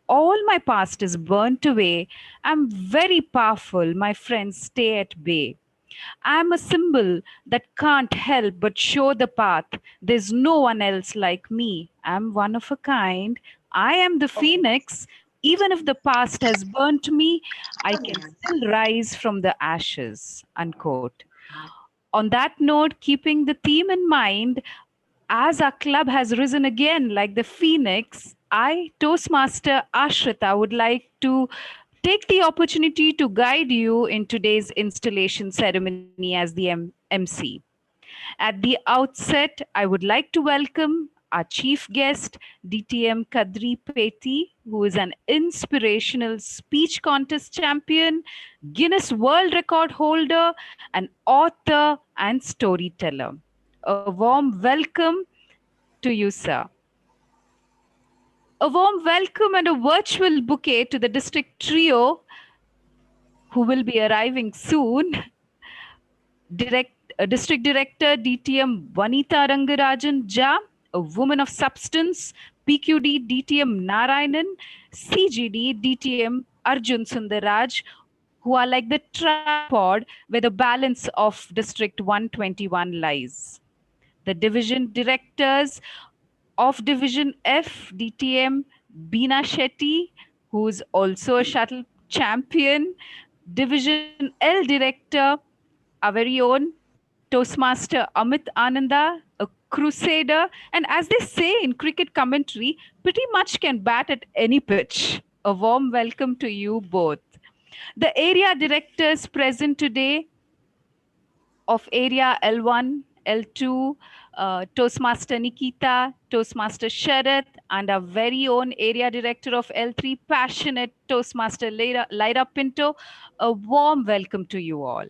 All my past is burnt away. I'm very powerful. My friends stay at bay. I'm a symbol that can't help but show the path. There's no one else like me. I'm one of a kind. I am the phoenix. Even if the past has burnt me, I can still rise from the ashes. Unquote. On that note, keeping the theme in mind, as our club has risen again like the phoenix, I, Toastmaster Ashrita, would like to take the opportunity to guide you in today's installation ceremony as the MC. At the outset, I would like to welcome our chief guest, DTM Kadri Peti, who is an inspirational speech contest champion, Guinness World Record holder, an author, and storyteller. A warm welcome to you, sir. A warm welcome and a virtual bouquet to the district trio who will be arriving soon. District Director DTM Vanita Rangarajan Ja, a woman of substance, PQD DTM Narayanan, CGD DTM Arjun Sundaraj, who are like the tripod where the balance of District 121 lies. The division directors of Division F, DTM Beena Shetty, who is also a shuttle champion, Division L director, our very own Toastmaster Amit Ananda, a crusader, and as they say in cricket commentary, pretty much can bat at any pitch. A warm welcome to you both. The area directors present today of area L1, L2, Toastmaster Nikita, Toastmaster Sharath, and our very own area director of L3, passionate Toastmaster Lyra Pinto. A warm welcome to you all.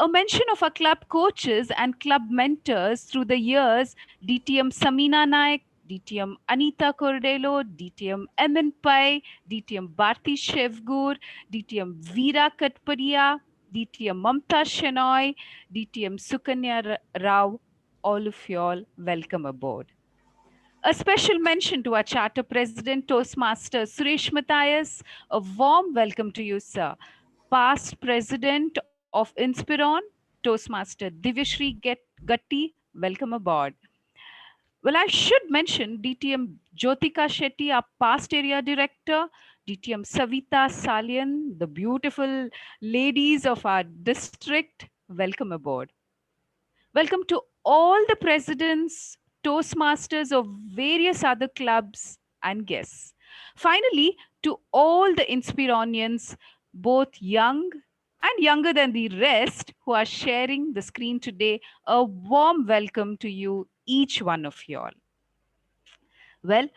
A mention of our club coaches and club mentors through the years, DTM Samina Naik, DTM Anita Cordelo, DTM Emin Pai, DTM Bharti Shevgur, DTM Veera Katparia, DTM Mamta Shenoy, DTM Sukanya Rao, all of y'all, welcome aboard. A special mention to our charter president, Toastmaster Suresh Matthias. A warm welcome to you, sir. Past president of Inspiron, Toastmaster Divyashri Gatti, welcome aboard. Well, I should mention DTM Jyotika Shetty, our past area director, DTM Savita Salian, the beautiful ladies of our district, welcome aboard. Welcome to all the presidents, Toastmasters of various other clubs and guests. Finally, to all the Inspironians, both young and younger than the rest who are sharing the screen today, a warm welcome to you, each one of you all. Well,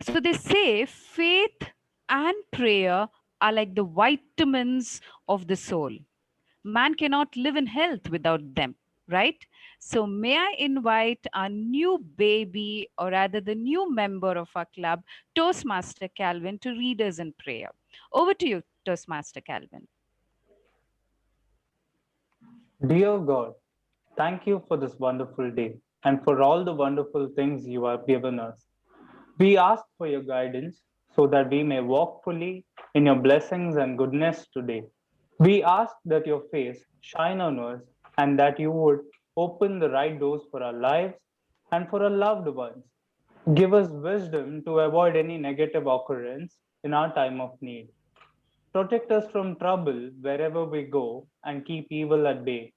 so they say faith and prayer are like the vitamins of the soul. Man cannot live in health without them, right? So, may I invite our new baby, or rather the new member of our club, Toastmaster Calvin, to read us in prayer. Over to you, Toastmaster Calvin. Dear God, thank you for this wonderful day and for all the wonderful things you have given us. We ask for your guidance so that we may walk fully in your blessings and goodness today. We ask that your face shine on us and that you would open the right doors for our lives and for our loved ones. Give us wisdom to avoid any negative occurrence in our time of need. Protect us from trouble wherever we go and keep evil at bay.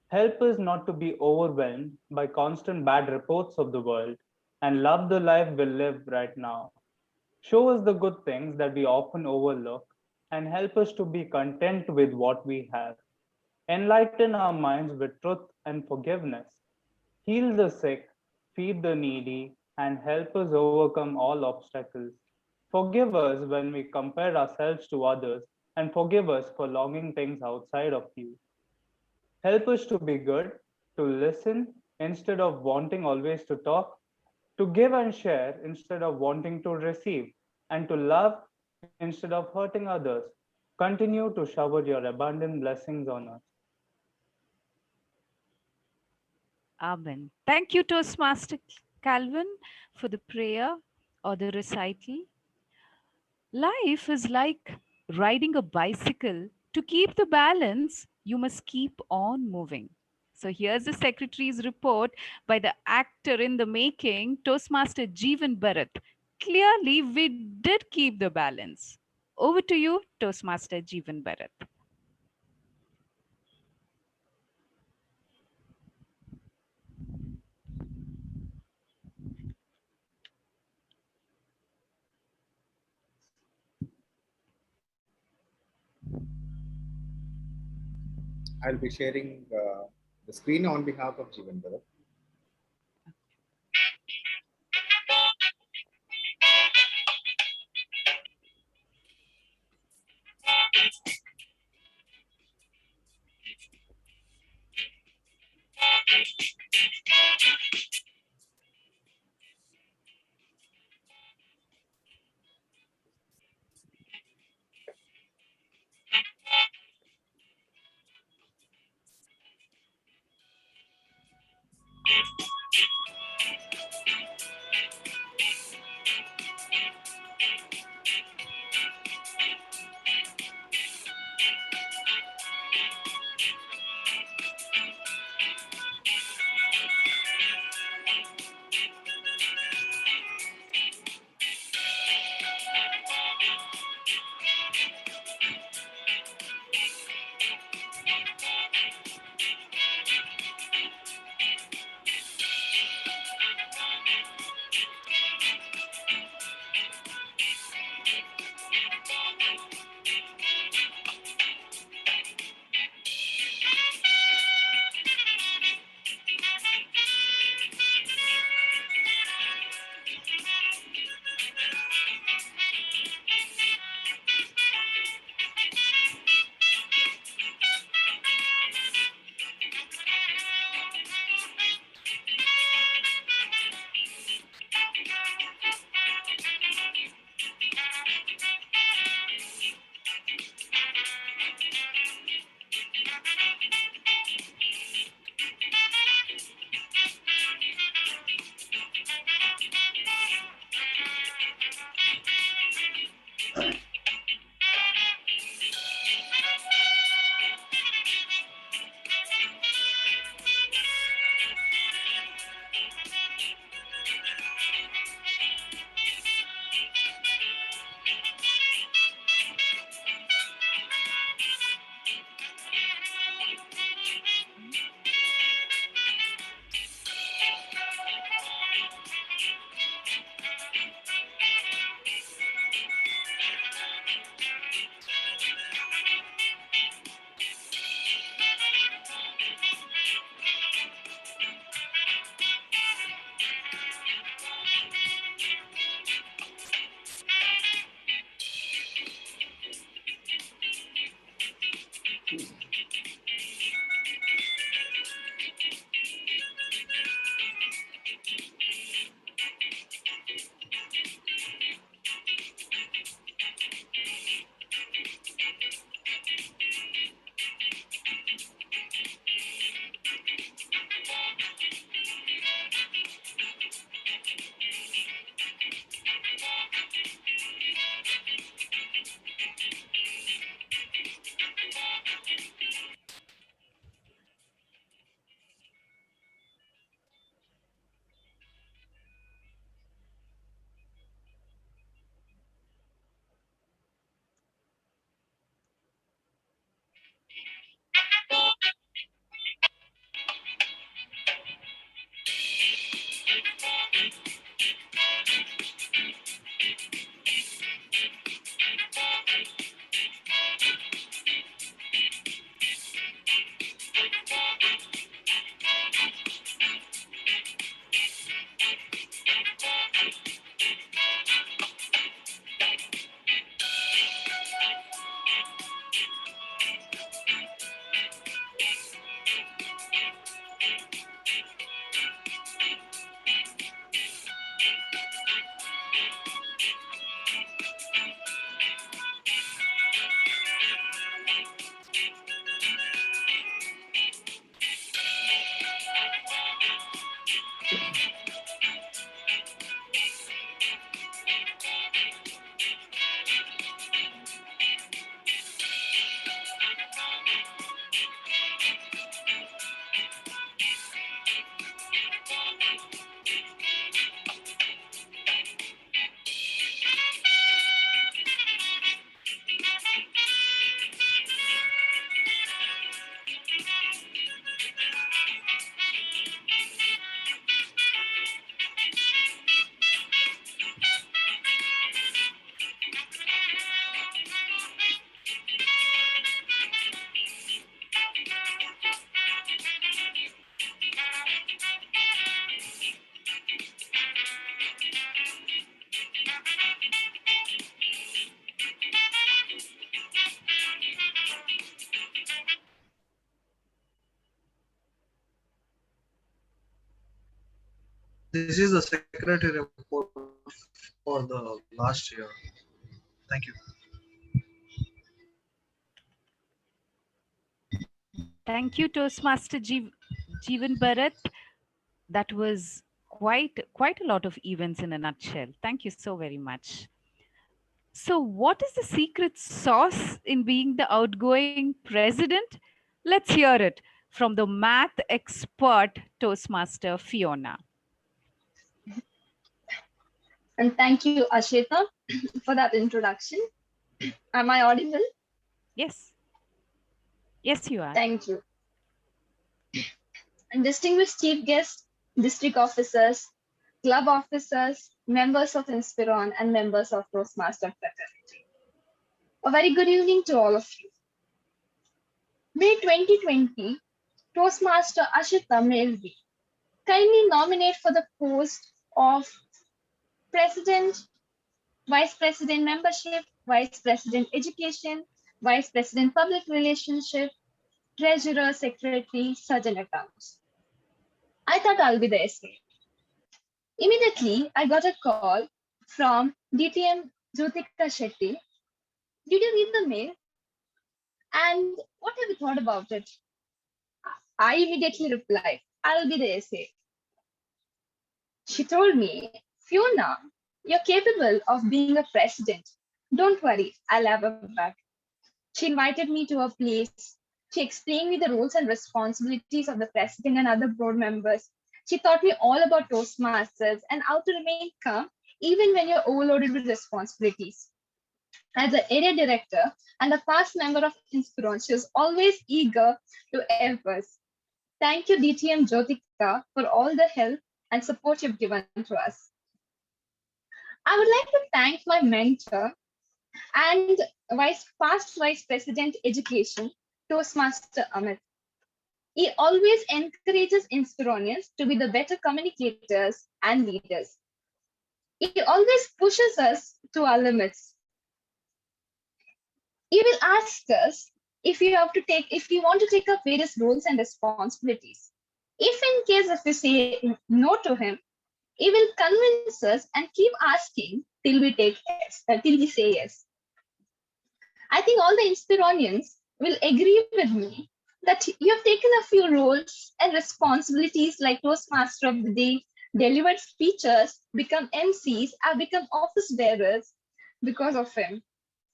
Help us not to be overwhelmed by constant bad reports of the world and love the life we live right now. Show us the good things that we often overlook and help us to be content with what we have. Enlighten our minds with truth and forgiveness. Heal the sick, feed the needy, and help us overcome all obstacles. Forgive us when we compare ourselves to others and forgive us for longing things outside of you. Help us to be good, to listen instead of wanting always to talk, to give and share instead of wanting to receive, and to love instead of hurting others. Continue to shower your abundant blessings on us. Amen. Thank you, Toastmaster Calvin, for the prayer or the recital. Life is like riding a bicycle. To keep the balance, you must keep on moving. So here's the secretary's report by the actor in the making, Toastmaster Jeevan Bharat. Clearly, we did keep the balance. Over to you, Toastmaster Jeevan Bharat. I'll be sharing the screen on behalf of Jeevan Bharat. This is the secretary report for the last year. Thank you. Thank you, Toastmaster Jeevan Bharat. That was quite a lot of events in a nutshell. Thank you so very much. So, what is the secret sauce in being the outgoing president? Let's hear it from the math expert Toastmaster Fiona. And thank you, Ashita, for that introduction. Am I audible? Yes. Yes, you are. Thank you. And distinguished chief guests, district officers, club officers, members of Inspiron, and members of Toastmaster fraternity. A very good evening to all of you. May 2020, Toastmaster Ashita Melvi kindly nominate for the post of President, Vice President Membership, Vice President Education, Vice President Public Relationship, Treasurer, Secretary, Sergeant Accounts. I thought I'll be the SA. Immediately, I got a call from Dtm Urmila Shetty. Did you read the mail? And what have you thought about it? I immediately replied, I'll be the SA. She told me, Fiona, you're capable of being a president. Don't worry, I'll have her back. She invited me to her place. She explained me the roles and responsibilities of the president and other board members. She taught me all about Toastmasters and how to remain calm even when you're overloaded with responsibilities. As an area director and a past member of Inspiron, she was always eager to help us. Thank you, Dtm Jyotika, for all the help and support you've given to us. I would like to thank my mentor and past Vice President Education, Toastmaster Amit. He always encourages Inspironians to be the better communicators and leaders. He always pushes us to our limits. He will ask us if you want to take up various roles and responsibilities. If in case if we say no to him, he will convince us and keep asking till we say yes. I think all the Inspironians will agree with me that you have taken a few roles and responsibilities like Toastmaster of the Day, delivered speeches, become MCs, have become office bearers because of him.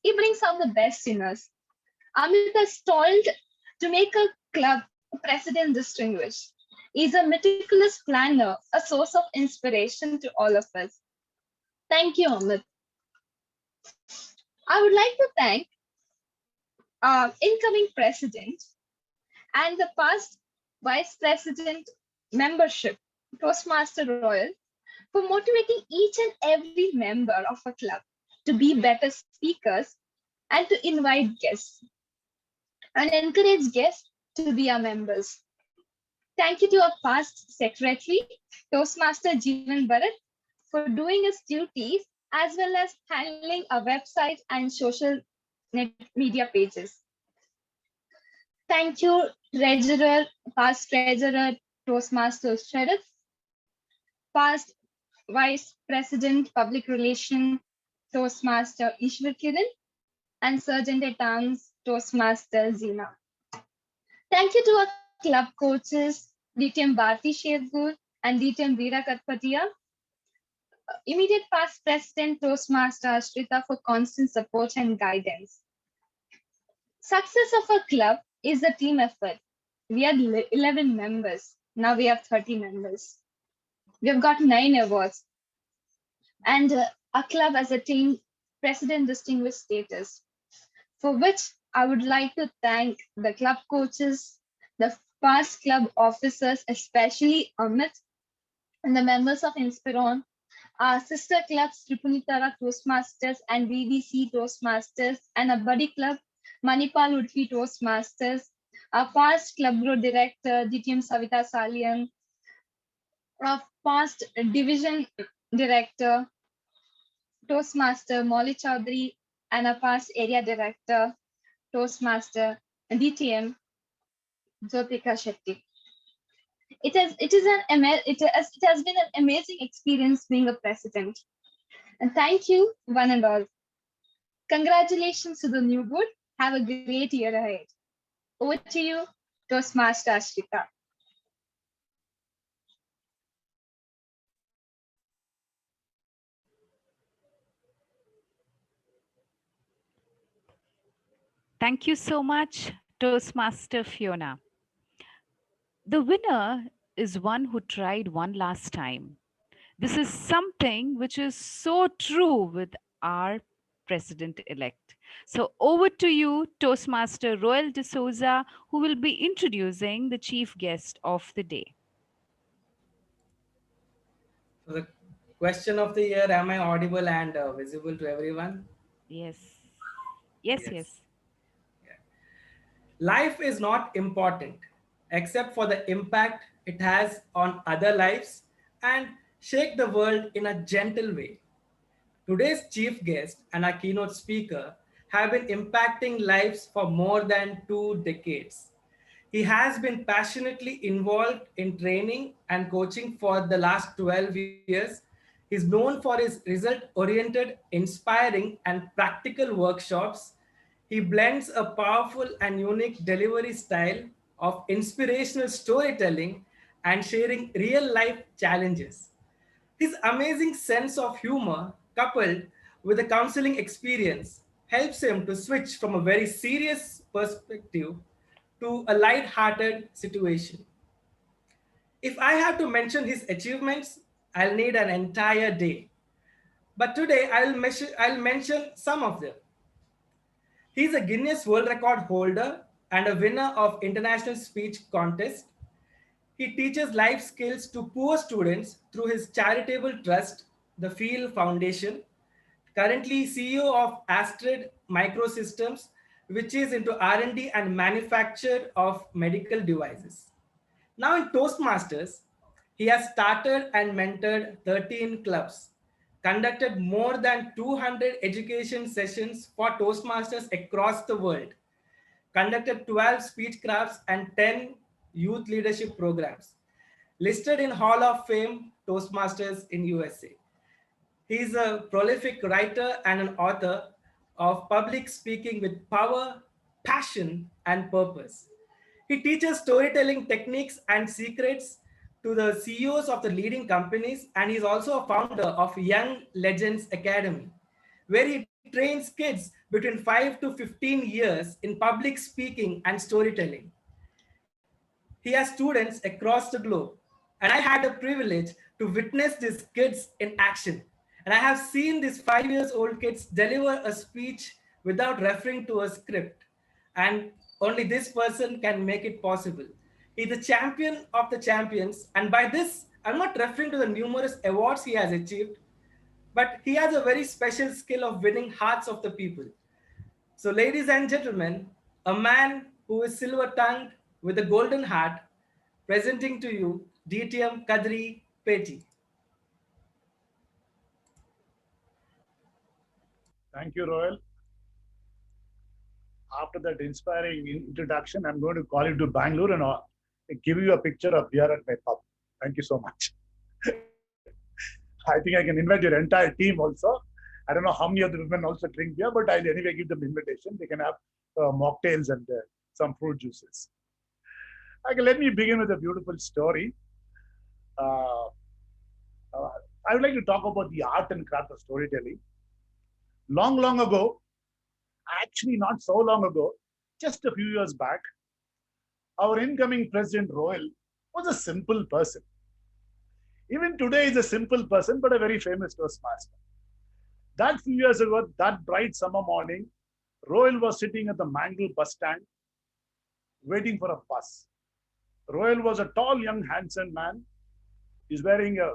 He brings out the best in us. Amit is toiled to make a club president distinguished. He's a meticulous planner, a source of inspiration to all of us. Thank you, Amit. I would like to thank incoming president and the past vice president membership, Toastmaster Royal, for motivating each and every member of a club to be better speakers and to invite guests and encourage guests to be our members. Thank you to our past secretary, Toastmaster Jeevan Bharat, for doing his duties as well as handling our website and social media pages. Thank you, past treasurer, Toastmaster Sheriff, past vice president, public relation, Toastmaster Ishwar Kiran, and Sergeant at Arms, Toastmaster Zina. Thank you to our club coaches, Dtm Bharti Shergur and Dtm Veera Katpatia, immediate past president, Toastmaster Ashrita, for constant support and guidance. Success of a club is a team effort. We had 11 members. Now we have 30 members. We have got 9 awards. And our club has attained President Distinguished status, for which I would like to thank the club coaches, the past club officers, especially Amit, and the members of Inspiron, our sister clubs, Tripunitara Toastmasters and BBC Toastmasters, and a buddy club, Manipal Udfi Toastmasters, our past club group director, Dtm Savita Salian, our past division director, Toastmaster Molly Chaudhary, and our past area director, Toastmaster Dtm Urmila Shetty. It has been an amazing experience being a president. And thank you, one and all. Congratulations to the new board. Have a great year ahead. Over to you, Toastmaster Ashwika. Thank you so much, Toastmaster Fiona. The winner is one who tried one last time. This is something which is so true with our president-elect. So over to you, Toastmaster Royal D'Souza, who will be introducing the chief guest of the day. So the question of the year, am I audible and visible to everyone? Yes. Yes. Life is not important except for the impact it has on other lives and shake the world in a gentle way. Today's chief guest and our keynote speaker have been impacting lives for more than 2 decades. He has been passionately involved in training and coaching for the last 12 years. He's known for his result-oriented, inspiring, and practical workshops. He blends a powerful and unique delivery style of inspirational storytelling and sharing real-life challenges. His amazing sense of humor, coupled with a counseling experience, helps him to switch from a very serious perspective to a light-hearted situation. If I have to mention his achievements, I'll need an entire day. But today I'll mention some of them. He's a Guinness World Record holder and a winner of International Speech Contest. He teaches life skills to poor students through his charitable trust, the Field Foundation. Currently CEO of Astrid Microsystems, which is into R&D and manufacture of medical devices. Now in Toastmasters, he has started and mentored 13 clubs, conducted more than 200 education sessions for Toastmasters across the world, conducted 12 speech crafts and 10 youth leadership programs, listed in Hall of Fame Toastmasters in USA. He's a prolific writer and an author of public speaking with power, passion, and purpose. He teaches storytelling techniques and secrets to the CEOs of the leading companies, and he's also a founder of Young Legends Academy, where he trains kids between 5 to 15 years in public speaking and storytelling. He has students across the globe, and I had the privilege to witness these kids in action. And I have seen these 5 years old kids deliver a speech without referring to a script. And only this person can make it possible. He's the champion of the champions. And by this, I'm not referring to the numerous awards he has achieved, but he has a very special skill of winning hearts of the people. So ladies and gentlemen, a man who is silver-tongued with a golden heart, presenting to you Dtm Kadri Peti. Thank you, Royal. After that inspiring introduction, I'm going to call you to Bangalore and give you a picture of beer at my pub. Thank you so much. I think I can invite your entire team also. I don't know how many of the women also drink beer, but I'll anyway give them invitation. They can have mocktails and some fruit juices. Okay, let me begin with a beautiful story. I would like to talk about the art and craft of storytelling. Long ago, actually not so long ago, just a few years back, our incoming President Royal was a simple person. Even today, he's a simple person, but a very famous Toastmaster. That few years ago, that bright summer morning, Royal was sitting at the Mangle bus stand, waiting for a bus. Royal was a tall, young, handsome man. He's wearing a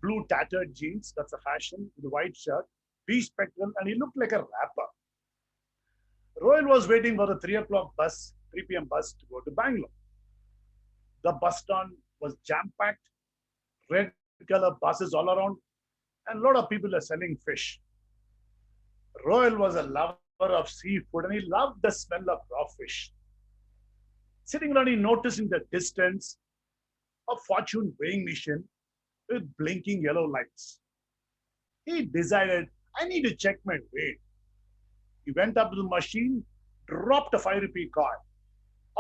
blue tattered jeans, that's a fashion, with a white shirt, beige spectacle, and he looked like a rapper. Royal was waiting for the 3 p.m. bus to go to Bangalore. The bus stand was jam-packed, red color buses all around, and a lot of people are selling fish. Royal was a lover of seafood, and he loved the smell of raw fish. Sitting around, he noticed in the distance a fortune weighing machine with blinking yellow lights. He decided, I need to check my weight. He went up to the machine, dropped a 5 rupee coin.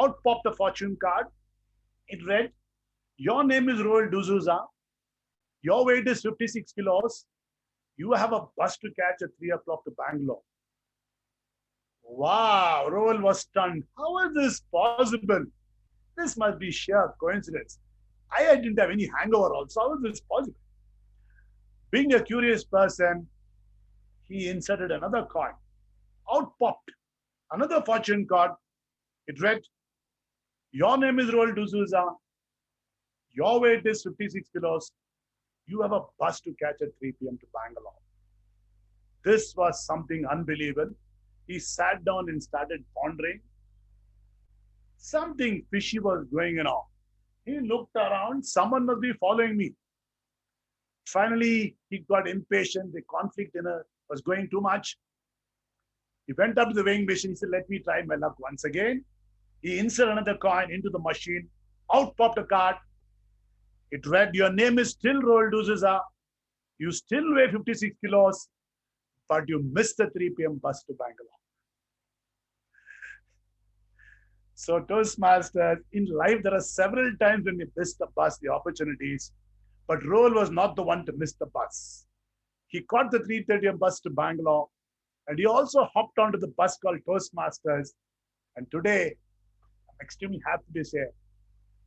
Out popped the fortune card. It read, your name is Roel D'Souza. Your weight is 56 kilos. You have a bus to catch at 3 o'clock to Bangalore. Wow, Roel was stunned. How is this possible? This must be sheer coincidence. I didn't have any hangover also. How is this possible? Being a curious person, he inserted another coin. Out popped another fortune card. It read, your name is Roel D'Souza. Your weight is 56 kilos. You have a bus to catch at 3 p.m. to Bangalore. This was something unbelievable. He sat down and started pondering. Something fishy was going on. He looked around. Someone must be following me. Finally, he got impatient. The conflict was going too much. He went up to the weighing machine. He said, let me try my luck once again. He inserted another coin into the machine. Out popped a card. It read, your name is still Roel D'Souza. You still weigh 56 kilos, but you missed the 3 p.m. bus to Bangalore. So Toastmasters, in life, there are several times when we miss the bus, the opportunities, but Roel was not the one to miss the bus. He caught the 3:30 a.m. bus to Bangalore, and he also hopped onto the bus called Toastmasters. And today, I'm extremely happy to say,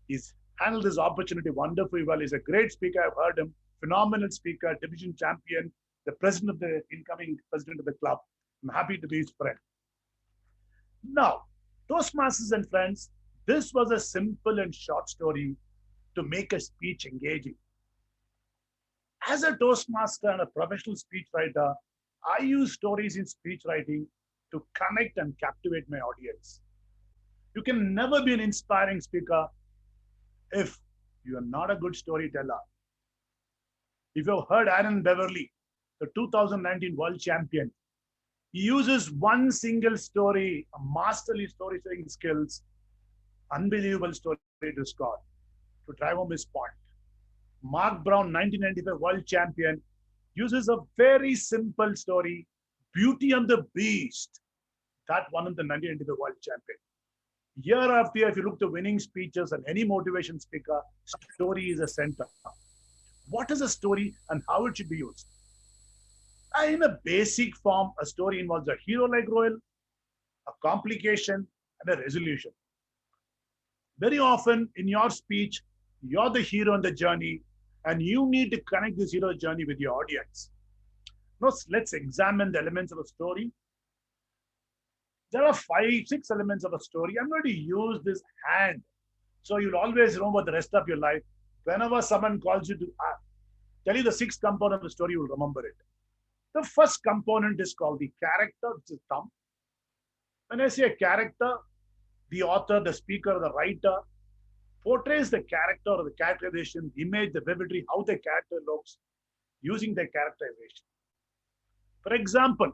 he's handled this opportunity wonderfully well. He's a great speaker. I've heard him, phenomenal speaker, division champion, the president of the incoming president of the club. I'm happy to be his friend. Now, Toastmasters and friends, this was a simple and short story to make a speech engaging. As a Toastmaster and a professional speechwriter, I use stories in speech writing to connect and captivate my audience. You can never be an inspiring speaker if you are not a good storyteller. If you've heard Aaron Beverly, the 2019 world champion, he uses one single story, a masterly storytelling skills, unbelievable story to score, to drive home his point. Mark Brown, 1995 world champion, uses a very simple story, Beauty and the Beast, that won him the 1995 world champion. Year after year, if you look at winning speeches and any motivation speaker, story is a center. What is a story and how it should be used? In a basic form, a story involves a hero like Roel, a complication, and a resolution. Very often in your speech, you're the hero in the journey, and you need to connect this hero journey with your audience. Now, let's examine the elements of a story. There are 5-6 elements of a story. I'm going to use this hand. So you'll always remember the rest of your life. Whenever someone calls you to tell you the 6th component of the story, you'll remember it. The first component is called the character, which is thumb. When I say a character, the author, the speaker, the writer portrays the character or the characterization, the image, the vividly, how the character looks, using the characterization. For example,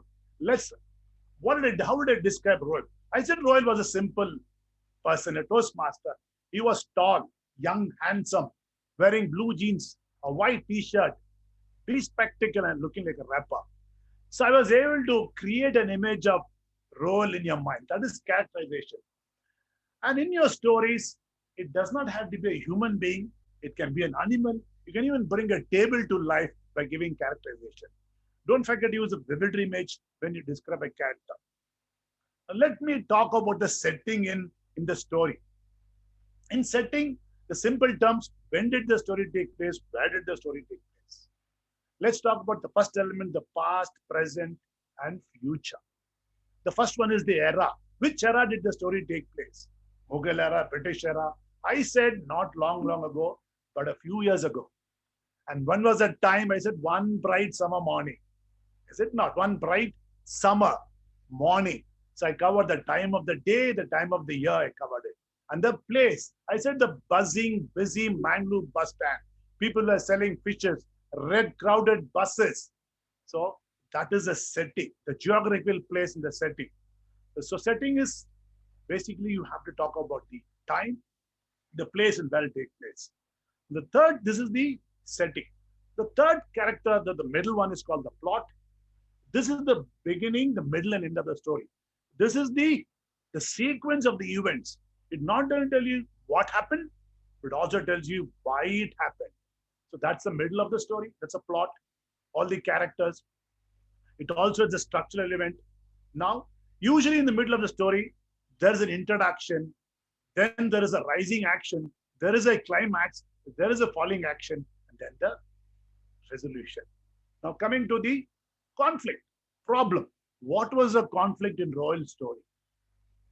how did I describe Roel? I said Roel was a simple person, a Toastmaster. He was tall, young, handsome, wearing blue jeans, a white t-shirt, bespectacled and looking like a rapper. So I was able to create an image of Roel in your mind. That is characterization. And in your stories, it does not have to be a human being. It can be an animal. You can even bring a table to life by giving characterization. Don't forget to use a vivid image when you describe a character. Now, let me talk about the setting in the story. In setting, the simple terms, when did the story take place? Where did the story take place? Let's talk about the first element, the past, present, and future. The first one is the era. Which era did the story take place? Mughal era, British era. I said not long ago, but a few years ago. And when was that time? I said one bright summer morning. Is it not? One bright summer morning. So I covered the time of the day, the time of the year, I covered it. And the place, I said the buzzing, busy Mangalore bus stand. People are selling fishes, red crowded buses. So that is a setting, the geographical place in the setting. So setting is basically you have to talk about the time, the place and where it takes place. The third, this is the setting. The third character, the middle one is called the plot. This is the beginning, the middle, and end of the story. This is the sequence of the events. It not only tell you what happened, but also tells you why it happened. So that's the middle of the story. That's a plot. All the characters. It also is a structural event. Now, usually in the middle of the story, there's an introduction, then there is a rising action, there is a climax, there is a falling action, and then the resolution. Now, coming to the conflict, problem. What was the conflict in Royal's story?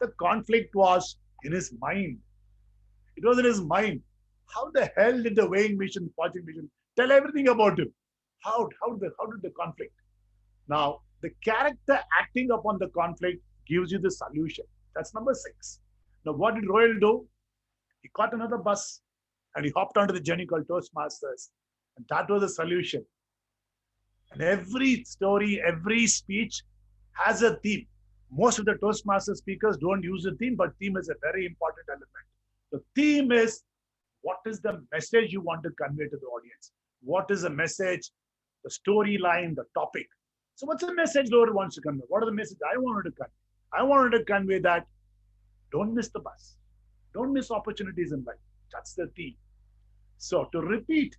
The conflict was in his mind. It was in his mind. How the hell did the weighing machine, the fortune machine, tell everything about him? How did the conflict? Now, the character acting upon the conflict gives you the solution. That's number 6. Now, what did Royal do? He caught another bus and he hopped onto the journey called Toastmasters. And that was the solution. And every story, every speech has a theme. Most of the Toastmaster speakers don't use a theme, but theme is a very important element. The theme is, what is the message you want to convey to the audience? What is the message, the storyline, the topic? So what's the message Lord wants to convey? What are the message I wanted to convey? I wanted to convey that don't miss the bus. Don't miss opportunities in life. That's the theme. So to repeat,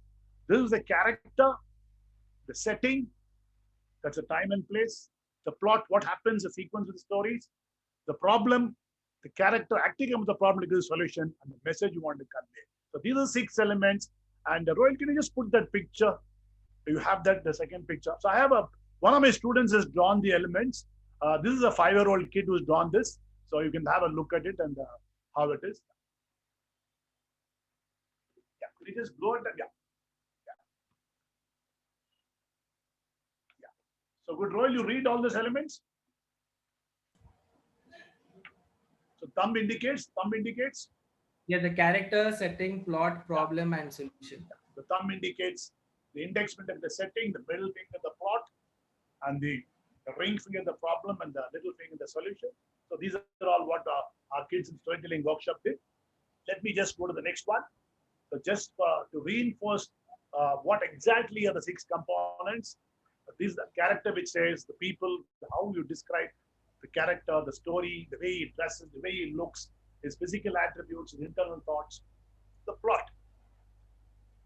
this is the character, the setting, that's a time and place, the plot, what happens, the sequence of the stories, the problem, the character acting on the problem to give a solution, and the message you want to convey. So these are 6 elements. And Rohit, can you just put that picture? You have that, the second picture. So I have one of my students has drawn the elements. This is a 5-year-old kid who's drawn this. So you can have a look at it and how it is. Yeah, could you just blow it? Yeah. So good, Royal, you read all these elements. So thumb indicates. Yeah, the character, setting, plot, problem, and solution. The thumb indicates the index finger, the setting, the middle finger, the plot, and the ring finger, the problem, and the little finger, the solution. So these are all what our kids in storytelling workshop did. Let me just go to the next one. So just to reinforce what exactly are the 6 components. This is the character which says the people, how you describe the character, the story, the way he dresses, the way he looks, his physical attributes, his internal thoughts, the plot,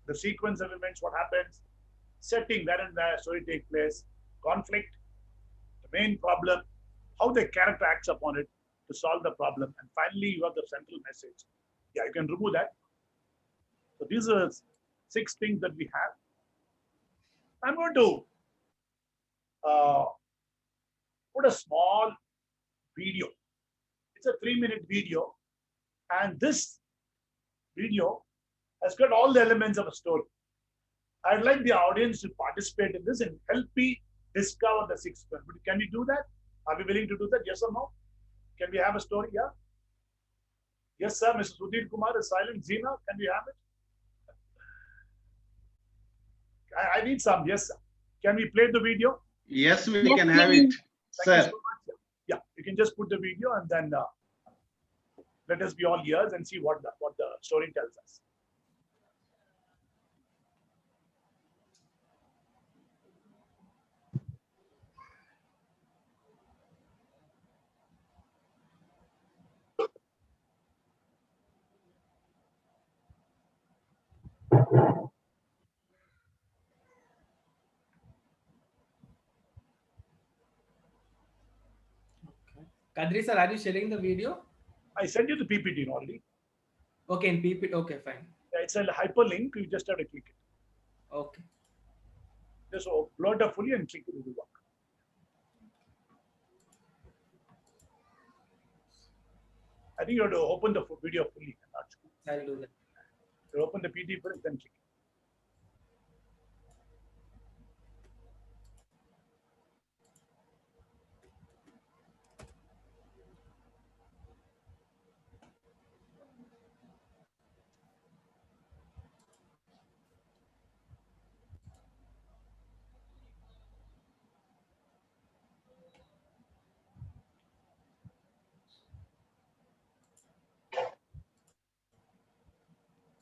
the sequence of events, what happens, setting wherein the story takes place, conflict, the main problem, how the character acts upon it to solve the problem, and finally you have the central message. Yeah, you can remove that. So these are 6 things that we have. I'm going to put a small video. It's a 3-minute video, and this video has got all the elements of a story. I'd like the audience to participate in this and help me discover the 6 points. Can we do that? Are we willing to do that? Yes or no? Can we have a story? Yeah. Yes, sir. Mr. Sudhir Kumar is silent. Zina, can we have it? I need some. Yes, sir. Can we play the video? Yes, we can have it, Thank sir. you so much. Yeah, you can just put the video and then let us be all ears and see what the story tells us. Kadri sir, are you sharing the video? I sent you the PPT already. Okay, in PPT. Okay, fine. Yeah, it's a hyperlink. You just have to click it. Okay. Just upload it fully and click it. It will work. I think you have to open the video fully. I'll do that. You open the PD first, then click.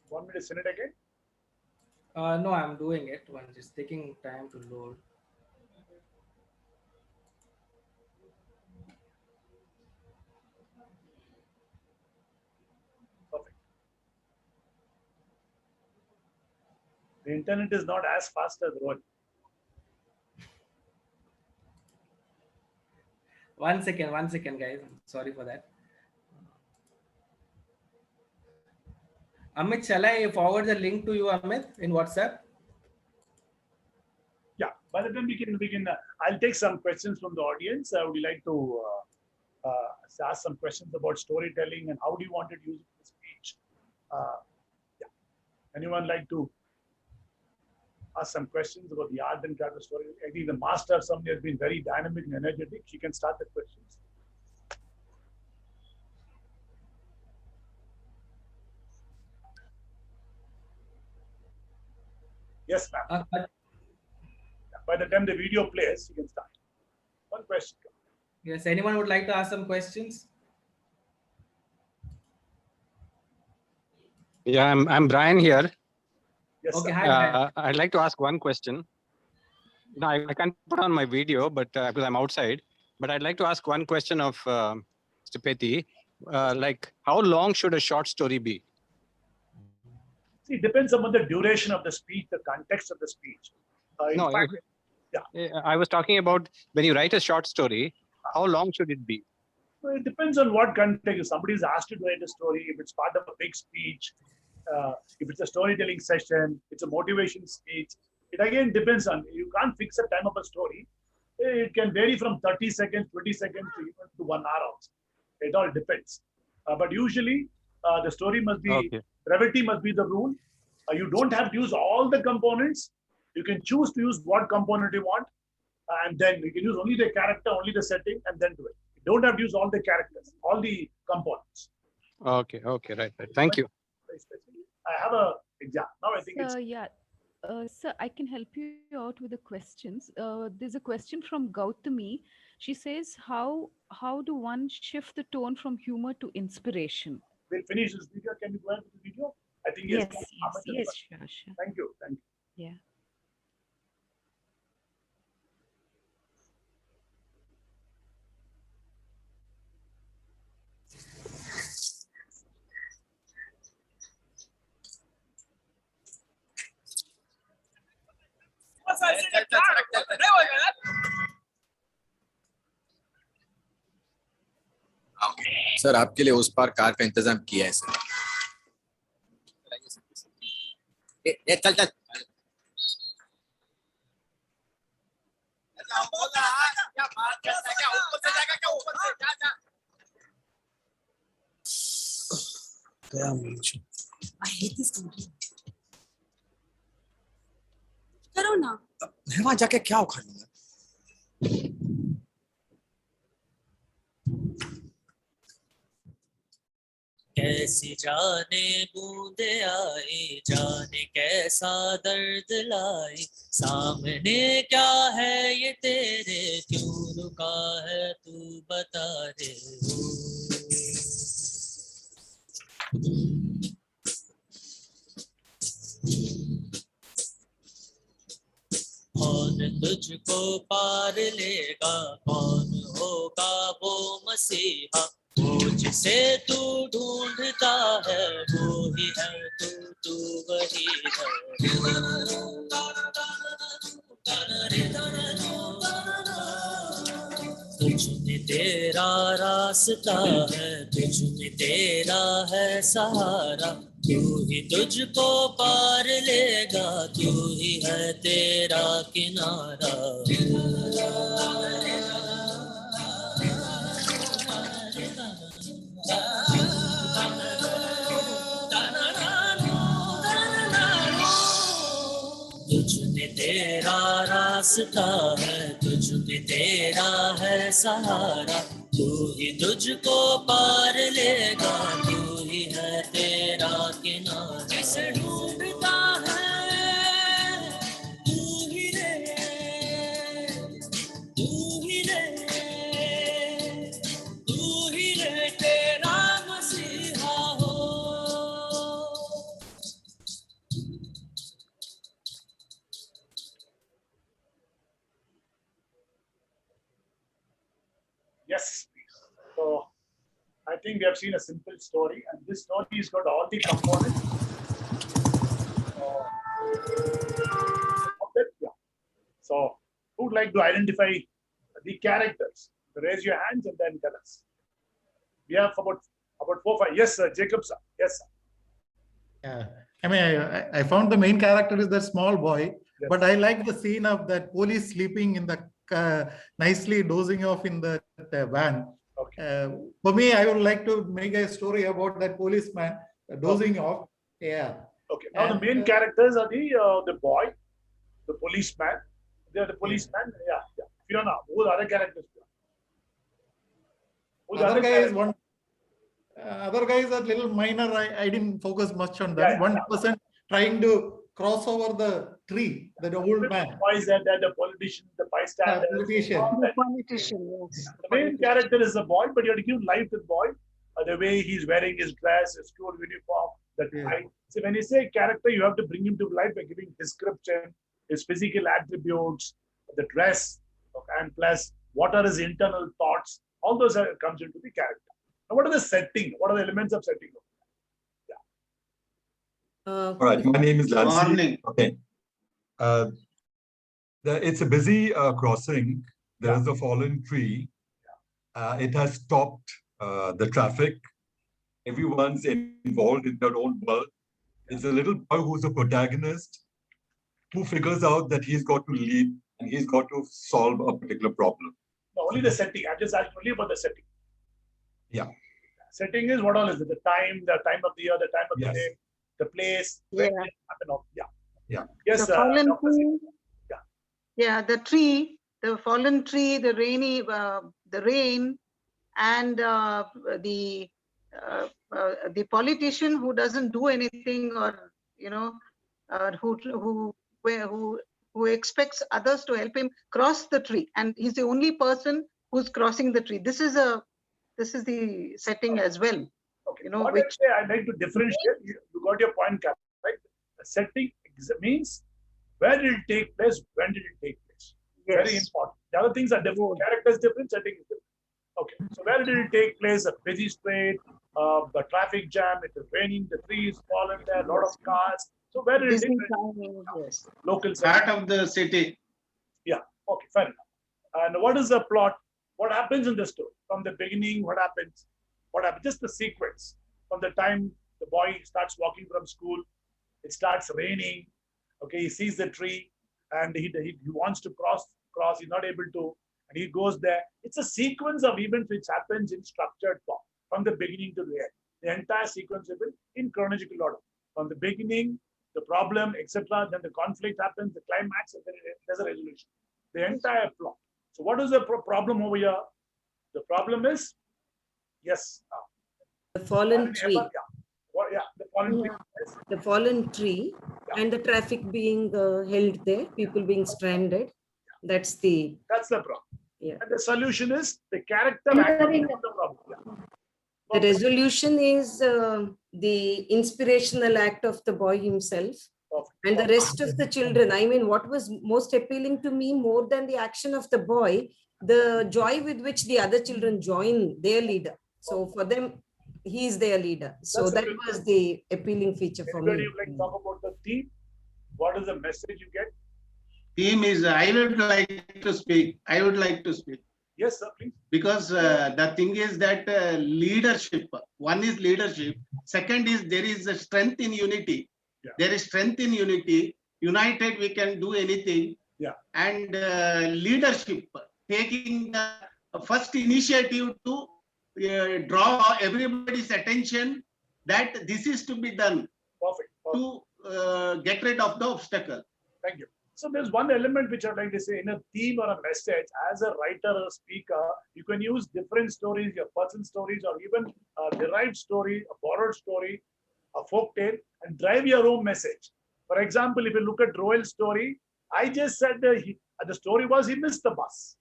Want me to send it again? No, I'm doing it. One just taking time to load. Perfect. The internet is not as fast as Rohit. One second, guys. I'm sorry for that. Amit, shall I forward the link to you, Amit, in WhatsApp? Yeah, by the time we can. I'll take some questions from the audience. I would like to ask some questions about storytelling and how do you want to use it in speech. Yeah. Anyone like to ask some questions about the art and craft of story? I think the master somebody has been very dynamic and energetic. She can start the questions. Yes, ma'am. By the time the video plays, you can start. One question. Yes, anyone would like to ask some questions? Yeah, I'm Brian here. Yes, Okay, sir. hi, Brian. I'd like to ask one question. No, I can't put on my video, but because I'm outside. But I'd like to ask one question of Mr. Petty. Like, how long should a short story be? See, it depends upon the duration of the speech, the context of the speech. No, I was talking about when you write a short story, how long should it be? Well, it depends on what context. If somebody is asked to write a story, if it's part of a big speech, if it's a storytelling session, it's a motivation speech. It again depends on, you can't fix a time of a story. It can vary from 30 seconds, 20 seconds to even to 1 hour also. It all depends. But usually the story must be, brevity must be the rule. You don't have to use all the components. You can choose to use what component you want. And then you can use only the character, only the setting, and then do it. You don't have to use all the characters, all the components. Okay, right. Thank you. I have a exam. Now I think it's... Yeah. Sir, I can help you out with the questions. There's a question from Gautami. She says, how do one shift the tone from humor to inspiration? We'll finish this video. Can we go ahead with the video? I think yes, sure. Thank you. Yeah. Sir आपके लिए उस पार car का इंतजाम किया है sir. चल करो ना। मैं वहां जाके क्या उखाड़ूंगा? कैसी जाने बूंदे आई, जाने कैसा दर्द लाई, सामने क्या है ये तेरे, क्यों रुका है तू बता दे। कौन तुझको पार लेगा, कौन होगा वो मसीहा, वो जिसे तू ढूंढता है वो ही है तू वही है। तुझ में तेरा रास्ता है, तुझ में तेरा है सहारा, तू ही तुझको पार लेगा, तू ही है तेरा किनारा। तुझ में तेरा रास्ता है, तुझ में तेरा है सहारा, तू ही तुझको पार लेगा, तू ही है तेरा किनारा। जिसे ढूंढता है तू ही रे, तू ही रे, तू ही रे तेरा मसीहा हो। Yes, please. So I think we have seen a simple story, and this story has got all the components. Of it. Yeah. So who would like to identify the characters? Raise your hands and then tell us. We have about 4, 5. Yes, sir. Jacob, sir. Yes, sir. Yeah, I mean, I found the main character is that small boy, Yes. but I like the scene of that police sleeping in the nicely dozing off in the van. Okay. For me, I would like to make a story about that policeman dozing off. Yeah. Okay. Now And, the main characters are the boy, the policeman. They are the policeman. Yeah, yeah. Fiona, who are the other characters? Who other guy is one. Other guys are little minor. I didn't focus much on them. Yeah, One person trying to cross over the tree, that old man. Why is that? The politician, the bystander. Politician. The politician, yes. The main character is the boy, but you have to give life to the boy. The way he's wearing his dress, his school uniform, that height. So when you say character, you have to bring him to life by giving description, his physical attributes, the dress, and plus what are his internal thoughts. All those comes into the character. Now, what are the setting? What are the elements of setting? All right, my name is Lancy. Morning. Okay. It's a busy crossing. There is a fallen tree. It has stopped the traffic. Everyone's involved in their own world. It's a little boy who's a protagonist who figures out that he's got to lead and he's got to solve a particular problem. No, only the setting. I just asked only about the setting. Yeah. Setting is what all is it? The time of the year, the time of the day, the place, when it happened. Yeah. Yeah. Yes, the fallen tree. Yeah, the tree, the fallen tree, the rainy, the rain, and the politician who doesn't do anything, or who expects others to help him cross the tree, and he's the only person who's crossing the tree. This is the setting as well. Okay. I'd like to differentiate. You got your point, Captain, right? The setting means where did it take place, when did it take place? Yes. Very important. The other things are different. Characters different, setting is different. Okay. So where did it take place? A busy street, the traffic jam, it is raining, the tree is fallen there, a lot of cars. So where did it take place? Local Part of the city. Yeah. Okay, fair enough. And what is the plot? What happens in the story? From the beginning, what happens? Just the sequence. From the time the boy starts walking from school, it starts raining. Okay, he sees the tree and he wants to cross. He's not able to, and he goes there. It's a sequence of events which happens in structured form from the beginning to the end. The entire sequence is in chronological order. From the beginning, the problem, etc. Then the conflict happens, the climax, and then there's a resolution. The entire plot. So what is the problem over here? The problem is, yes. The fallen tree. The fallen tree. Yes. The fallen tree and the traffic being held there, people being stranded. That's the problem. Yeah. And the solution is the character acting of the problem. The resolution is the inspirational act of the boy himself. And the rest of the children. I mean, what was most appealing to me, more than the action of the boy, the joy with which the other children join their leader. So for them, he is their leader. So that was the appealing feature for me. Anybody would like to talk about the theme? What is the message you get? Theme is, I would like to speak. Yes, sir, please. Because the thing is that leadership, one is leadership. Second is there is a strength in unity. Yeah. There is strength in unity. United, we can do anything. Yeah. And leadership, taking the first initiative to draw everybody's attention that this is to be done. Perfect. To get rid of the obstacle. Thank you. So there's one element which I'd like to say in a theme or a message. As a writer or a speaker, you can use different stories, your personal stories, or even a derived story, a borrowed story, a folk tale, and drive your own message. For example, if you look at Royal's story, I just said the story was he missed the bus.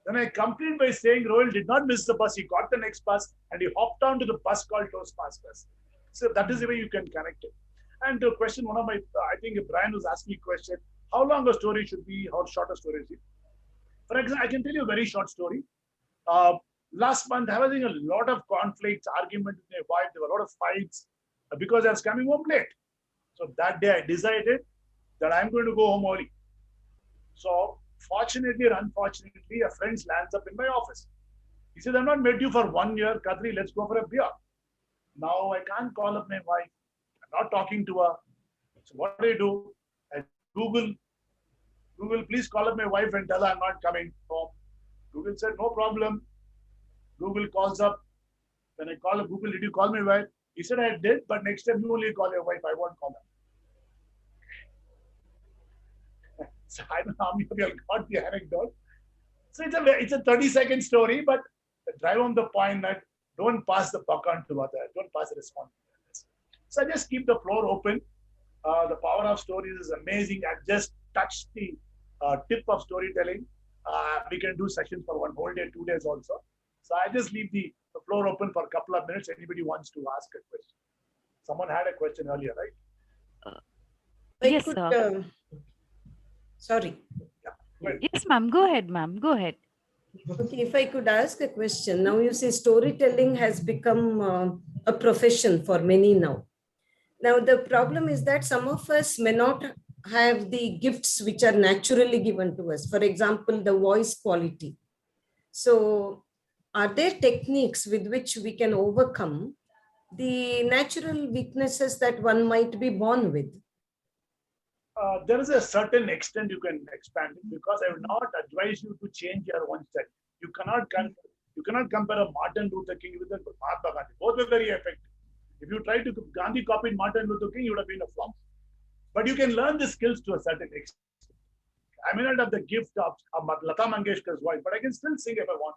Then I completed by saying Royal did not miss the bus. He got the next bus and he hopped onto the bus called Toastmasters. So that is the way you can connect it. And the question, I think Brian was asking a question, how long a story should be, how short a story is. For example, I can tell you a very short story. Last month, I was having a lot of conflicts, arguments with my wife. There were a lot of fights because I was coming home late. So that day I decided that I'm going to go home early. So fortunately or unfortunately, a friend lands up in my office. He said, I've not met you for 1 year, Kadri, let's go for a beer. Now I can't call up my wife. I'm not talking to her. So what do? I Google, please call up my wife and tell her I'm not coming home. Google said, no problem. Google calls up. When I call up Google, did you call my wife? He said, I did, but next time you only call your wife. I won't call her. So I don't know how many of you have got the anecdote. So it's a 30-second story, but drive home the point that don't pass the buck on to others. Don't pass the responsibility. So I just keep the floor open. The power of stories is amazing. I just touched the tip of storytelling. We can do sessions for 1 whole day, 2 days also. So I just leave the floor open for a couple of minutes. Anybody wants to ask a question? Someone had a question earlier, right? Yes, sir. Sorry. Yes, ma'am. Go ahead, ma'am. Go ahead. Okay, if I could ask a question. Now you say storytelling has become a profession for many now. Now the problem is that some of us may not have the gifts which are naturally given to us. For example, the voice quality. So are there techniques with which we can overcome the natural weaknesses that one might be born with? There is a certain extent you can expand it, because I would not advise you to change your own style. You cannot compare a Martin Luther King with a Mahatma Gandhi. Both were very effective. If you try to Gandhi copied Martin Luther King, you would have been a flop. But you can learn the skills to a certain extent. I may not have the gift of Lata Mangeshkar's voice, but I can still sing if I want.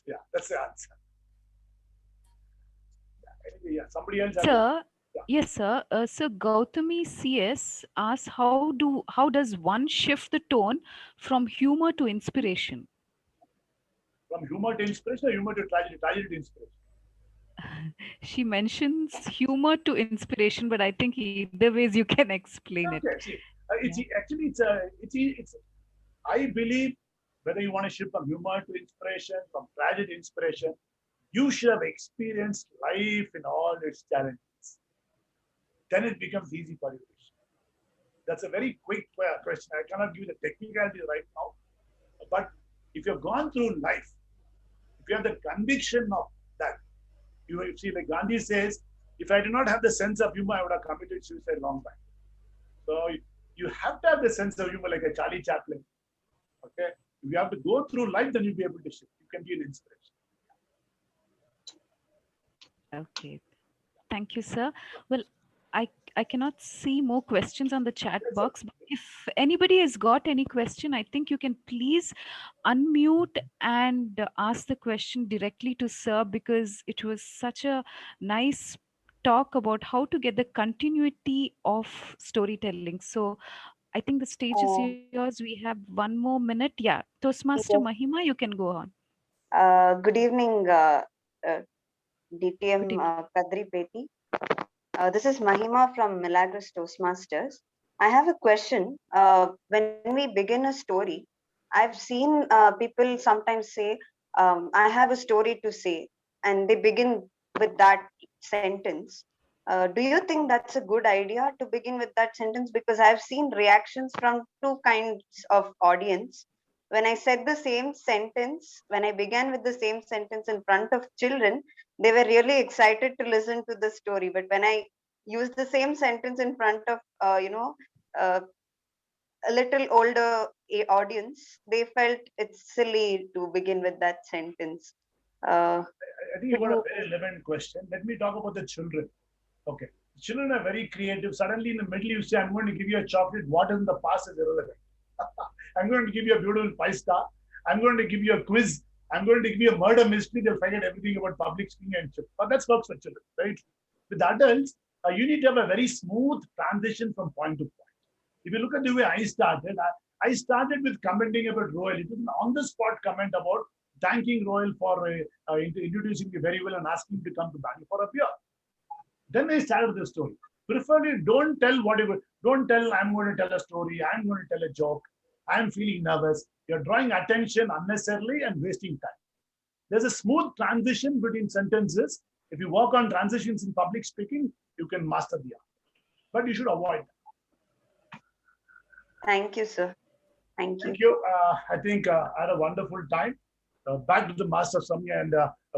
Yeah, that's the answer. Yeah, somebody else. Sir, yes, sir. So Gautami CS asks, how does one shift the tone from humor to inspiration? From humor to inspiration or humor to tragedy? Tragedy to inspiration. She mentions humor to inspiration, but I think either ways you can explain it. I believe whether you want to shift from humor to inspiration, from tragedy to inspiration, you should have experienced life in all its challenges. Then it becomes easy for you. That's a very quick question. I cannot give you the technicality right now. But if you've gone through life, if you have the conviction of that, you see, like Gandhi says, if I did not have the sense of humor, I would have committed suicide long back. So you have to have the sense of humor like a Charlie Chaplin. Okay? If you have to go through life, then you'll be able to shift. You can be an inspiration. Okay. Thank you, sir. Well, I cannot see more questions on the chat box. But if anybody has got any question, I think you can please unmute and ask the question directly to sir, because it was such a nice talk about how to get the continuity of storytelling. So I think the stage is yours. We have 1 more minute. Yeah. Toastmaster Mahima, you can go on. Good evening, DTM Kadri Peti. This is Mahima from Milagros Toastmasters. I have a question. When we begin a story, I've seen people sometimes say, I have a story to say, and they begin with that sentence. Do you think that's a good idea to begin with that sentence? Because I've seen reactions from 2 kinds of audience. When I said the same sentence, when I began with the same sentence in front of children, they were really excited to listen to the story. But when I used the same sentence in front of, a little older audience, they felt it's silly to begin with that sentence. I think you got a very relevant question. Let me talk about the children. Okay. Children are very creative. Suddenly in the middle, you say, I'm going to give you a chocolate. What is in the past is irrelevant. I'm going to give you a beautiful 5-star. I'm going to give you a quiz. I'm going to give you a murder mystery. They'll forget everything about public speaking and children. But that's works for children, right? With adults, you need to have a very smooth transition from point to point. If you look at the way I started with commenting about Royal. It was an on-the-spot comment about thanking Royal for introducing me very well and asking me to come to Bangalore for a beer. Then I started the story. Preferably, don't tell whatever. Don't tell I'm going to tell a story. I'm going to tell a joke. I'm feeling nervous. You're drawing attention unnecessarily and wasting time. there's a smooth transition between sentences. If you work on transitions in public speaking, you can master the art. But you should avoid that. Thank you, sir. Thank you. Thank you. I think I had a wonderful time. Back to the master Samya and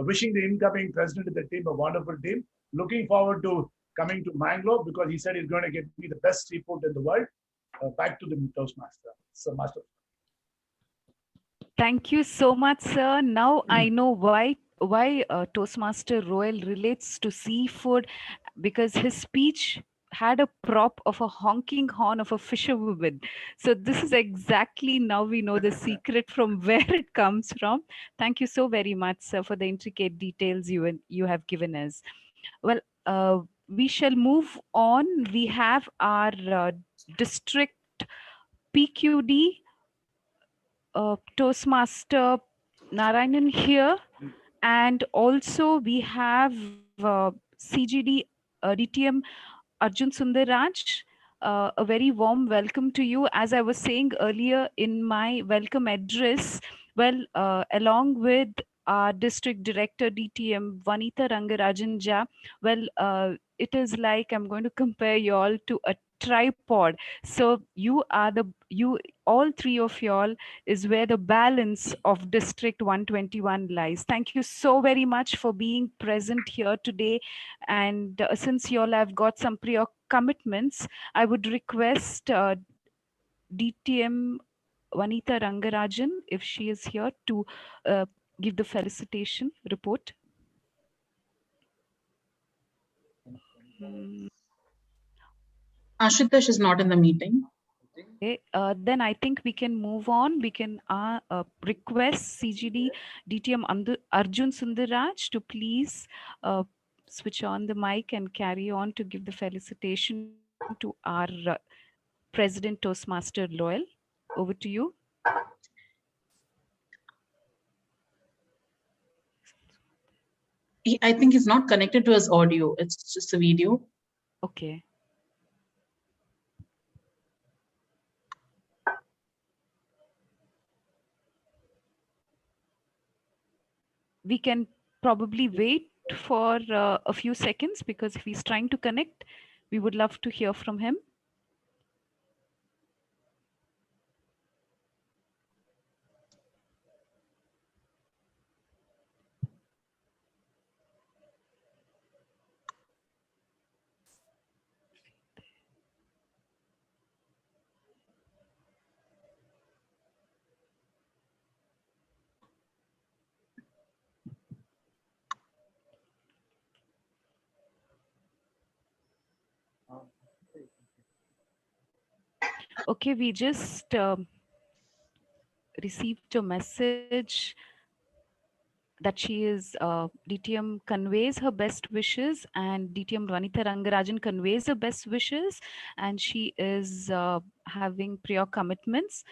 wishing the incoming president of the team a wonderful team. Looking forward to coming to Mangalore because he said he's going to get me the best seafood in the world. Back to the Toastmaster. So, Master. Thank you so much, sir. Now I know why Toastmaster Royal relates to seafood, because his speech had a prop of a honking horn of a fisherwoman. So this is exactly, now we know the secret from where it comes from. Thank you so very much, sir, for the intricate details you have given us. Well, we shall move on. We have our district PQD Toastmaster Narayanan here, and also we have CGD Dtm Arjun Sundaraj. A very warm welcome to you. As I was saying earlier in my welcome address, well, along with our district director Dtm Vanitha Rangarajan Ja, well, it is like I'm going to compare you all to a tripod. So all three of y'all is where the balance of District 121 lies. Thank you so very much for being present here today. And since y'all have got some prior commitments, I would request DTM Vanitha Rangarajan, if she is here, to give the felicitation report. Ashutosh is not in the meeting. Okay, then I think we can move on. We can request CGD DTM Arjun Sundaraj to please switch on the mic and carry on to give the felicitation to our President Toastmaster Loyal. Over to you. I think he's not connected to his audio. It's just a video. Okay. We can probably wait for a few seconds, because if he's trying to connect, we would love to hear from him. Okay, we just received a message that she is, DTM conveys her best wishes, and DTM Vanitha Rangarajan conveys her best wishes, and she is having prior commitments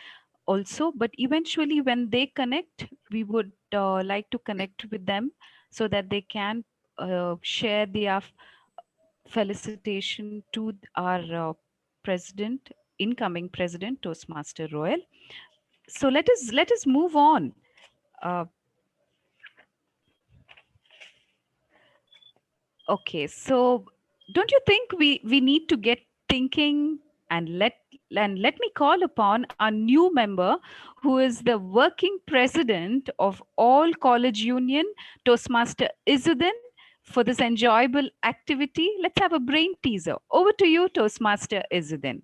also. But eventually when they connect, we would like to connect with them so that they can share their felicitation to our president, incoming president, Toastmaster Royal. So let us move on. Okay, so don't you think we need to get thinking, and let me call upon our new member, who is the working president of All College Union, Toastmaster Izzuddin, for this enjoyable activity. Let's have a brain teaser. Over to you, Toastmaster Izzuddin.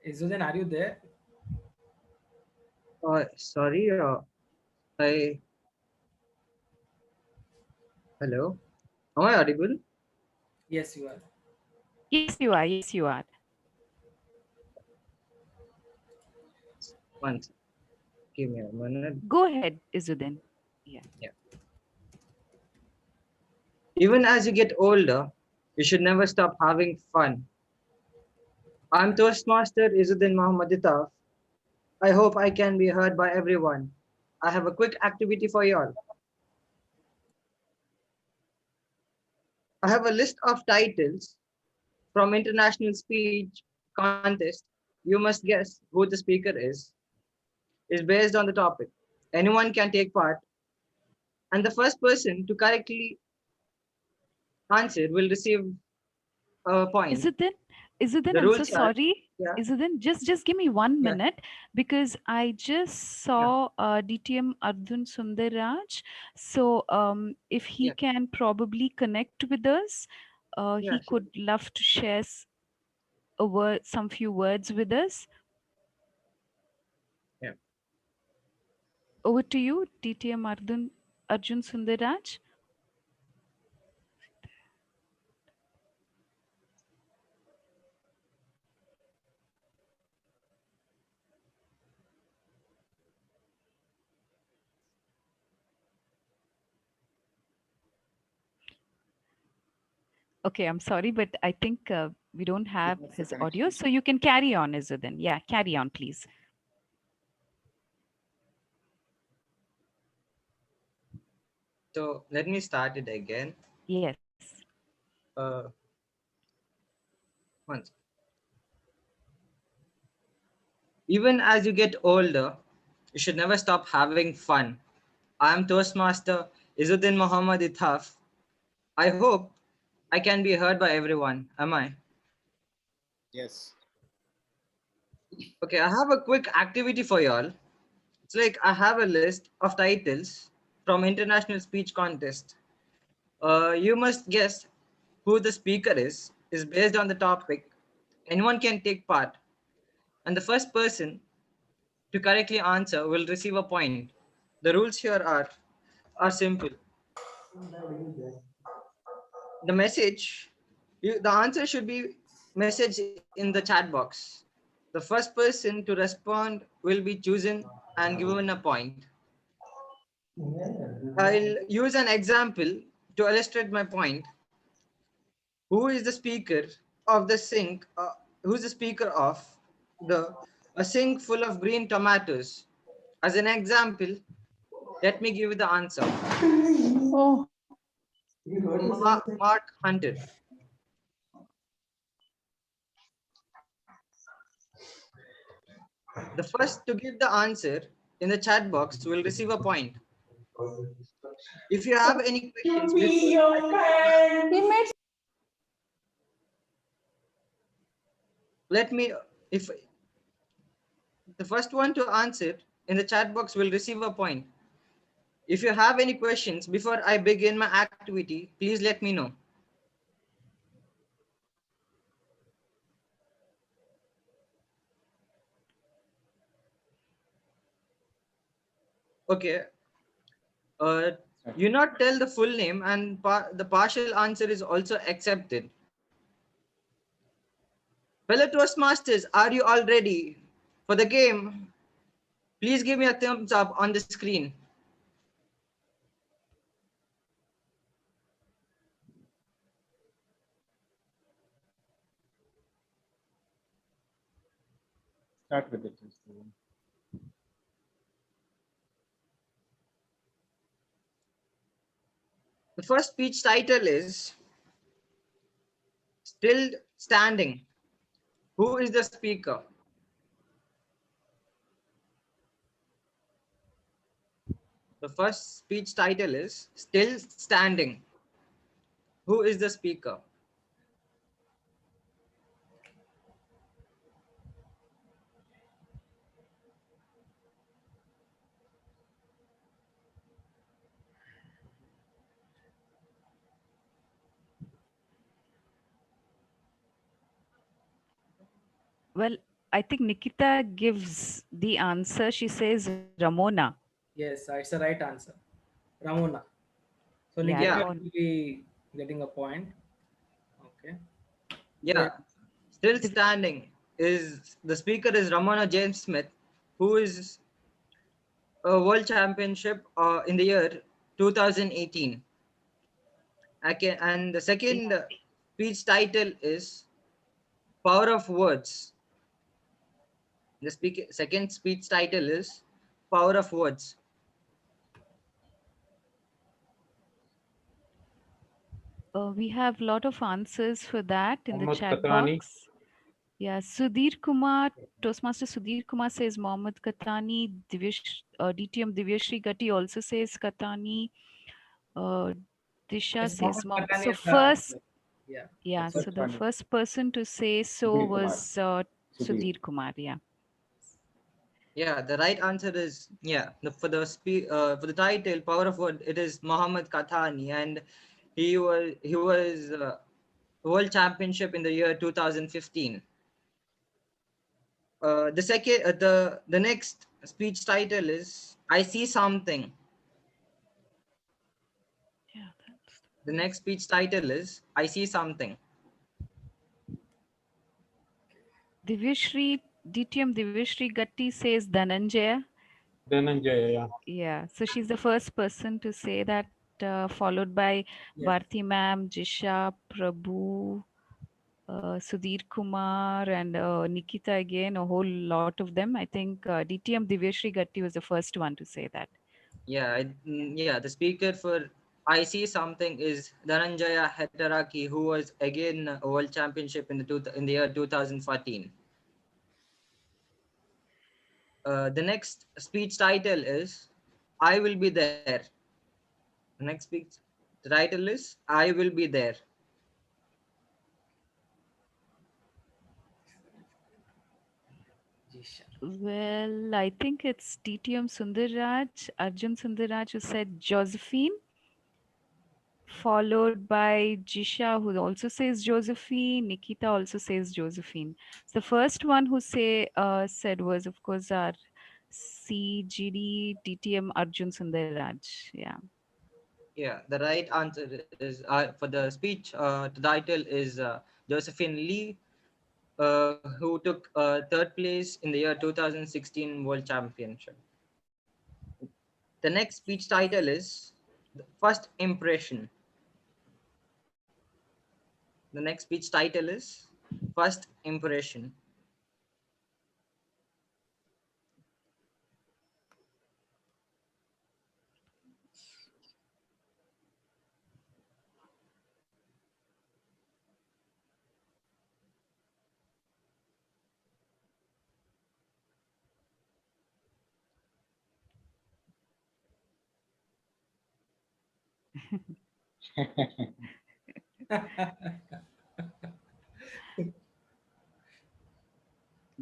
Izzuddin, are you there? Sorry, hello, am I audible? Yes, you are. Yes, you are. Yes, you are. One second. Give me a minute. Go ahead, Izzuddin. Yeah. Even as you get older, you should never stop having fun. I'm Toastmaster Izzuddin Muhammad Itaf. I hope I can be heard by everyone. I have a quick activity for you all. I have a list of titles from international speech contest. You must guess who the speaker is based on the topic. Anyone can take part, and the first person to correctly answer will receive a point. Isudin, The I'm so rules are, sorry. yeah. Isudin, just give me 1 Yeah. minute because I just saw DTM Arjun Sundaraj. So if he can probably connect with us, he could love to share some few words with us. Yeah. Over to you, DTM Arjun Sundaraj. Okay, I'm sorry, but I think we don't have his audio, so you can carry on, Izudin. Yeah, carry on, please. So let me start it again. Yes. Once. Even as you get older, you should never stop having fun. I am Toastmaster Izzuddin Muhammad Ithaf. I hope I can be heard by everyone. Am I? Yes. Okay, I have a quick activity for y'all. It's like I have a list of titles from international speech contest. You must guess who the speaker is based on the topic. Anyone can take part, and the first person to correctly answer will receive a point. The rules here are simple. The message, the answer should be message in the chat box. The first person to respond will be chosen and given a point. I'll use an example to illustrate my point. Who is the speaker of the sink? Who's the speaker of a sink full of green tomatoes? As an example, let me give you the answer. Mark Hunter. The first to give the answer in the chat box will receive a point. If you have any questions, if the first one to answer in the chat box will receive a point. If you have any questions before I begin my activity, please let me know. Okay. You not tell the full name, and the partial answer is also accepted. Fellow Toastmasters, are you all ready for the game? Please give me a thumbs up on the screen. Start with it. The first speech title is Still Standing. Who is the speaker? The first speech title is Still Standing. Who is the speaker? Well, I think Nikita gives the answer. She says Ramona. Yes, it's the right answer. Ramona. So Yeah, Nikita Ramona. will be getting a point. Okay. Yeah. Still Standing is the speaker is Ramona James Smith, who is a world championship in the year 2018. Okay, and the second speech title is Power of Words. The second speech title is Power of Words. We have a lot of answers for that in the Mohammad chat Katani. box. Yeah, Sudhir Kumar, Toastmaster Sudhir Kumar says Mohammad Katani. DTM Divyashri Gatti also says Katani. Disha Yes, says Mohammed Mohammad. Katani So is the first, answer. Yeah. yeah, so the Katani. first person to say so Sudhir Kumar. was Sudhir Kumar. Yeah. Yeah, the right answer is for the title Power of Word, it is Mohammad Kathani, and he was world championship in the year 2015. The next speech title is I See Something. Yeah, the next speech title is I See Something. Divyashri, DTM Divyashri Gatti says Dhananjaya. Dhananjaya, yeah. Yeah, so she's the first person to say that, followed by Yes. Bharti ma'am, Jisha, Prabhu, Sudhir Kumar, and Nikita again, a whole lot of them. I think DTM Divyashri Gatti was the first one to say that. The speaker for I See Something is Dhananjaya Hetaraki, who was again a world championship in the year 2014. The next speech title is I Will Be There. The next speech title is I Will Be There. Well, I think it's DTM Sundarraj, Arjun Sundarraj, who said Josephine, followed by Jisha, who also says Josephine. Nikita also says Josephine. So the first one who said was, of course, our CGD DTM Arjun Sundarraj. Yeah. Yeah, the right answer is for the speech. The title is Josephine Lee, who took third place in the year 2016 World Championship. The next speech title is First Impression. The next speech title is First Impression.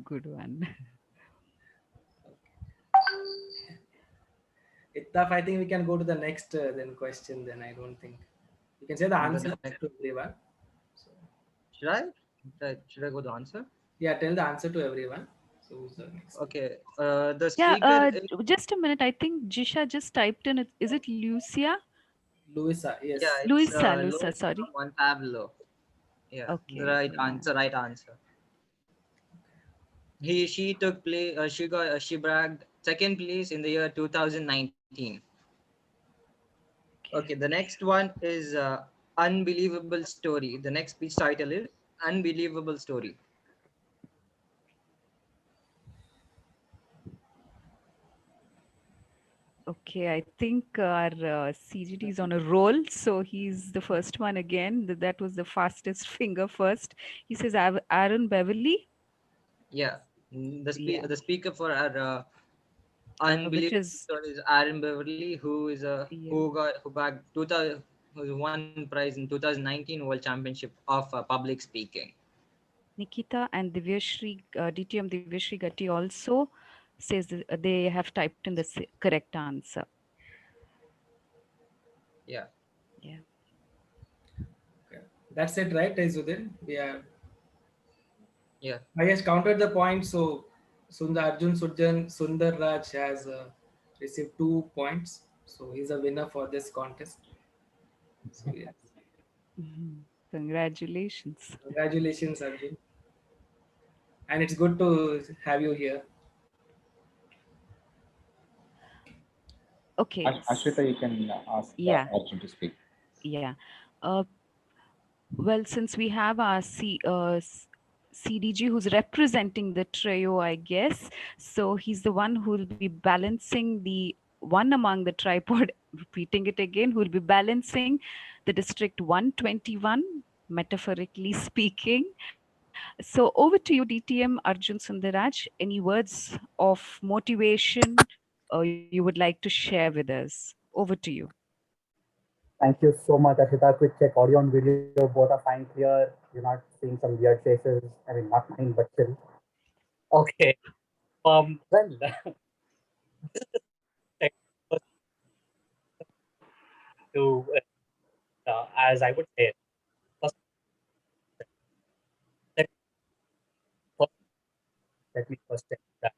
Good one. Ittaf, I think we can go to the next question. Then I don't think you can say the answer to everyone. So, Should I go to answer? Yeah, tell the answer to everyone. So who's the next? Okay. The Yeah, speaker. just a minute. I think Jisha just typed in it. Is it Lucia? Luisa, yes. Yeah, it's Luisa, Luisa sorry. Juan Pablo. Yeah, Okay. the right answer. Right answer. She took place. She bragged second place in the year 2019. Okay, the next one is Unbelievable Story. The next speech title is Unbelievable Story. Okay, I think our CGT is on a roll, so he's the first one again. That was the fastest finger first. He says Aaron Beverly. Yeah, Yeah. the speaker for our Which Unbelievable is Story is Aaron Beverly, who is yeah. who bagged 2000 who won prize in 2019 World Championship of Public Speaking. Nikita and Divyashri, DTM Divyashri Gatti also says that they have typed in the correct answer. Yeah. Yeah. Okay. That's it, right, Izudin? Yeah. I just counted the points. So Arjun Sundar Raj has received 2 points. So he's a winner for this contest. So yes. Congratulations. Congratulations, Arjun. And it's good to have you here. Okay. Ashrita, you can ask Arjun to speak. Yeah. Well, since we have our CDG who's representing the trio, I guess, so he's the one who will be balancing the one among the tripod, repeating it again, who will be balancing the District 121, metaphorically speaking. So over to you, DTM Arjun Sundaraj. Any words of motivation you would like to share with us? Over to you. Thank you so much, Ashita. Quick check, audio and video, both are fine, clear. You're not seeing some weird faces. I mean, not mine, but still. Okay. Well, to, as I would say, first, let me first say that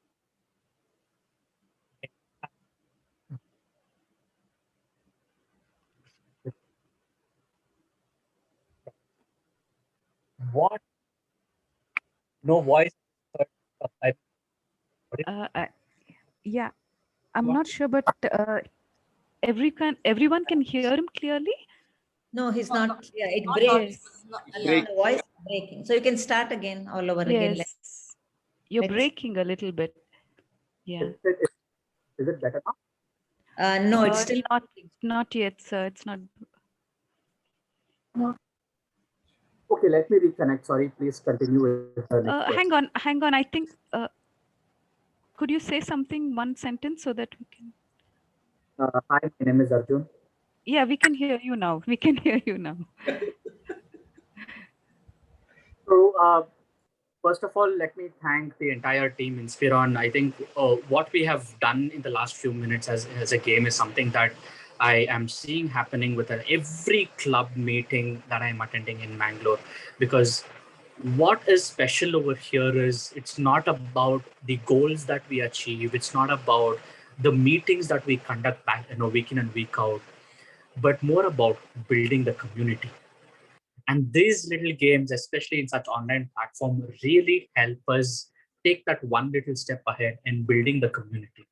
what? No voice. Yeah, I'm not sure, but everyone can hear him clearly? No, he's not. Yeah, it Not breaks. yes. The voice is breaking. So you can start again, all over again. Yes. You're breaking a little bit. Yeah. Is it better now? No, it's still not yet, sir. It's not. Okay, let me reconnect. Sorry, please continue with the next Hang on. I think. Could you say something, one sentence, so that we can? Hi, my name is Arjun. Yeah, we can hear you now. We can hear you now. So, first of all, let me thank the entire team Inspiron. I think what we have done in the last few minutes as a game is something that I am seeing happening with every club meeting that I'm attending in Mangalore. Because what is special over here is it's not about the goals that we achieve. It's not about the meetings that we conduct back, week in and week out, but more about building the community. And these little games, especially in such online platform, really help us take that one little step ahead in building the community.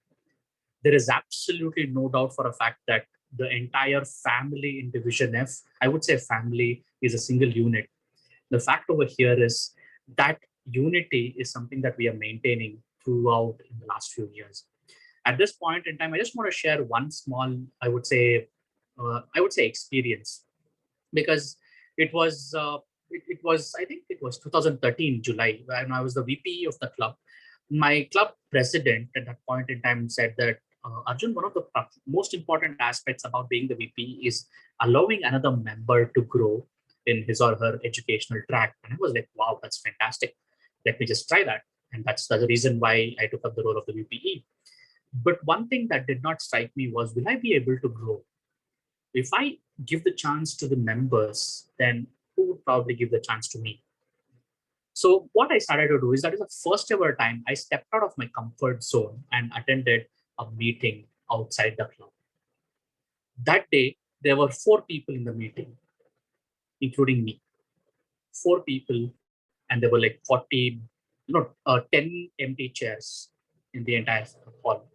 There is absolutely no doubt for a fact that the entire family in Division F, I would say family is a single unit. The fact over here is that unity is something that we are maintaining throughout in the last few years. At this point in time, I just want to share one small, I would say experience, because it was I think it was 2013 July when I was the VP of the club. My club president at that point in time said that Arjun, one of the most important aspects about being the VP is allowing another member to grow in his or her educational track. And I was like, wow, that's fantastic. Let me just try that. And that's the reason why I took up the role of the VPE. But one thing that did not strike me was, will I be able to grow? If I give the chance to the members, then who would probably give the chance to me? So what I started to do is that is the first ever time I stepped out of my comfort zone and attended a meeting outside the club. That day, there were 4 people in the meeting, including me. 4 people, and there were like 40, 10 empty chairs in the entire hall.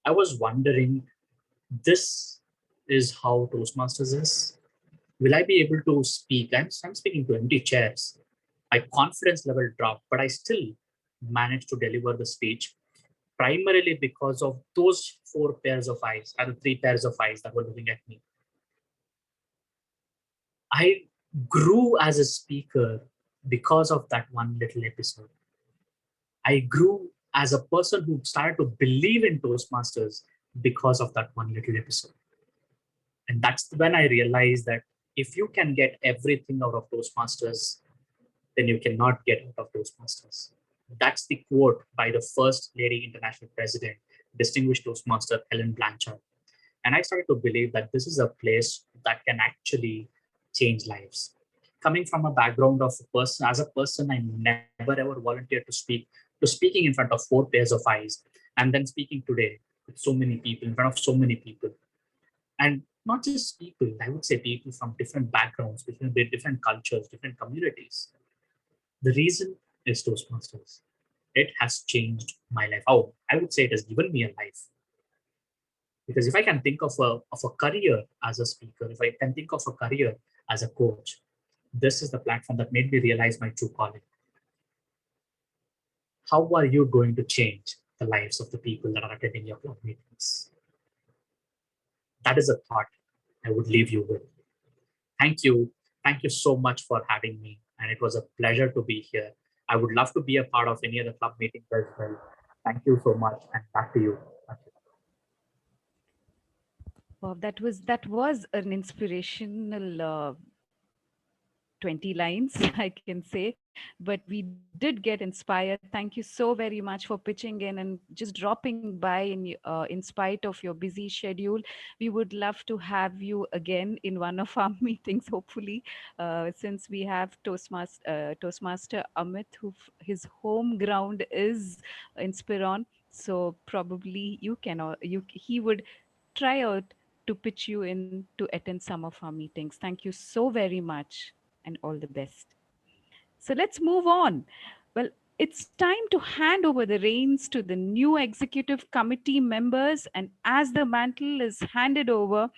I was wondering, this is how Toastmasters is. Will I be able to speak? I'm speaking to empty chairs. My confidence level dropped, but I still managed to deliver the speech, primarily because of those 4 pairs of eyes, and 3 pairs of eyes that were looking at me. I grew as a speaker because of that one little episode. I grew as a person who started to believe in Toastmasters because of that one little episode. And that's when I realized that if you can get everything out of Toastmasters, then you cannot get out of Toastmasters. That's the quote by the first lady international president, distinguished Toastmaster Helen Blanchard. And I started to believe that this is a place that can actually change lives. Coming from a background of a person, as a person, I never ever volunteered to speak, to speaking in front of 4 pairs of eyes, and then speaking today with so many people, in front of so many people. And not just people, I would say people from different backgrounds, different cultures, different communities. The reason is Toastmasters. It has changed my life. Oh, I would say it has given me a life. Because if I can think of a career as a speaker, if I can think of a career as a coach, this is the platform that made me realize my true calling. How are you going to change the lives of the people that are attending your club meetings? That is a thought I would leave you with. Thank you. Thank you so much for having me. And it was a pleasure to be here. I would love to be a part of any other club meetings as well. Thank you so much. And back to you. Wow, that was an inspirational 20 lines, I can say, but we did get inspired. Thank you so very much for pitching in and just dropping by in spite of your busy schedule. We would love to have you again in one of our meetings, hopefully, since we have Toastmaster Amit, his home ground is Inspiron. So probably he would try out to pitch you in to attend some of our meetings. Thank you so very much and all the best. So let's move on. Well, it's time to hand over the reins to the new executive committee members. And as the mantle is handed over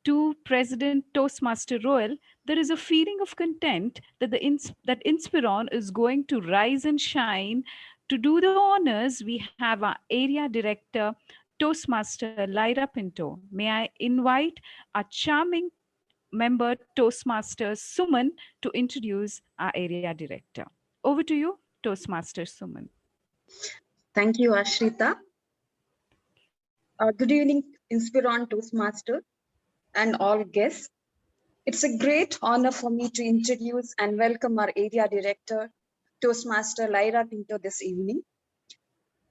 to President Toastmaster Royal, there is a feeling of content that that Inspiron is going to rise and shine. To do the honors, we have our area director, Toastmaster Lyra Pinto. May I invite our charming member Toastmasters Suman to introduce our area director. Over to you, Toastmaster Suman. Thank you, Ashrita. Good evening, Inspiron Toastmaster and all guests. It's a great honor for me to introduce and welcome our area director, Toastmaster Lyra Pinto this evening.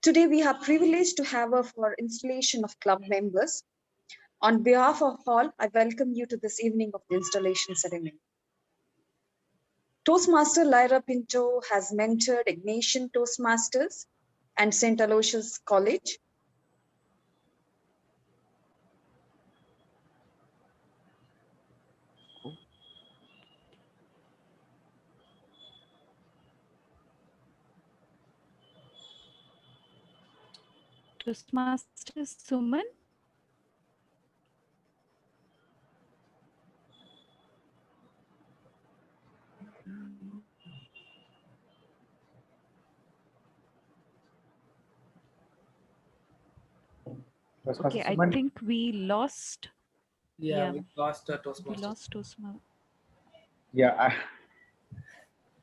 Today, we are privileged to have her for installation of club members. On behalf of all, I welcome you to this evening of the installation ceremony. Toastmaster Lyra Pinto has mentored Ignatian Toastmasters and St. Aloysius College. Toastmaster Suman. Okay, I think we lost. Yeah, we lost Toastmaster. We lost Toastmaster. Yeah.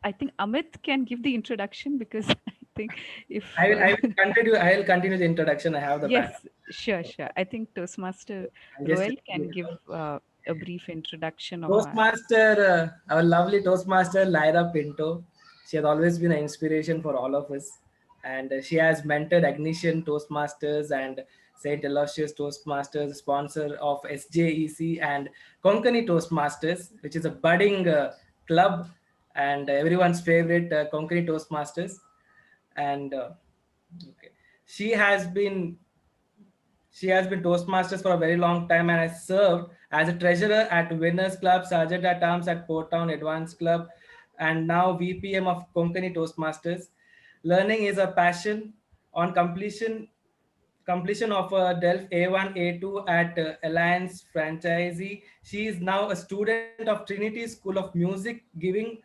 I think Amit can give the introduction because I think if I will continue the introduction. I have the yes, sure. I think Toastmaster Royal can give a brief introduction of Toastmaster, our lovely Toastmaster Lyra Pinto. She has always been an inspiration for all of us, and she has mentored Ignatian Toastmasters and St. Aloysius Toastmasters, sponsor of SJEC and Konkani Toastmasters, which is a budding club and everyone's favorite Konkani Toastmasters. And she has been Toastmasters for a very long time, and has served as a treasurer at Winners Club, Sergeant at Arms at Port Town Advanced Club, and now VPM of Konkani Toastmasters. Learning is a passion. On completion of DELF A1, A2 at Alliance Franchisee, she is now a student of Trinity School of Music, giving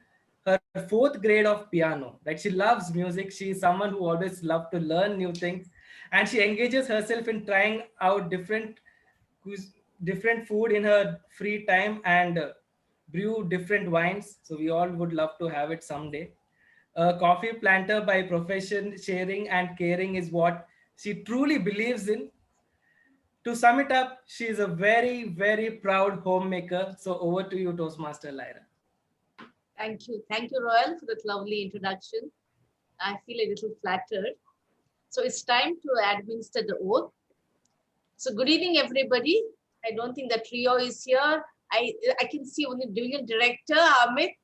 her 4th grade of piano. Like, she loves music. She is someone who always loved to learn new things, and she engages herself in trying out different food in her free time and brew different wines. So we all would love to have it someday. A coffee planter by profession, sharing and caring is what she truly believes in. To sum it up, she is a very, very proud homemaker. So over to you, Toastmaster Lyra. Thank you. Thank you, Royal, for that lovely introduction. I feel a little flattered. So it's time to administer the oath. So good evening, everybody. I don't think the trio is here. I can see only Division Director, Amit.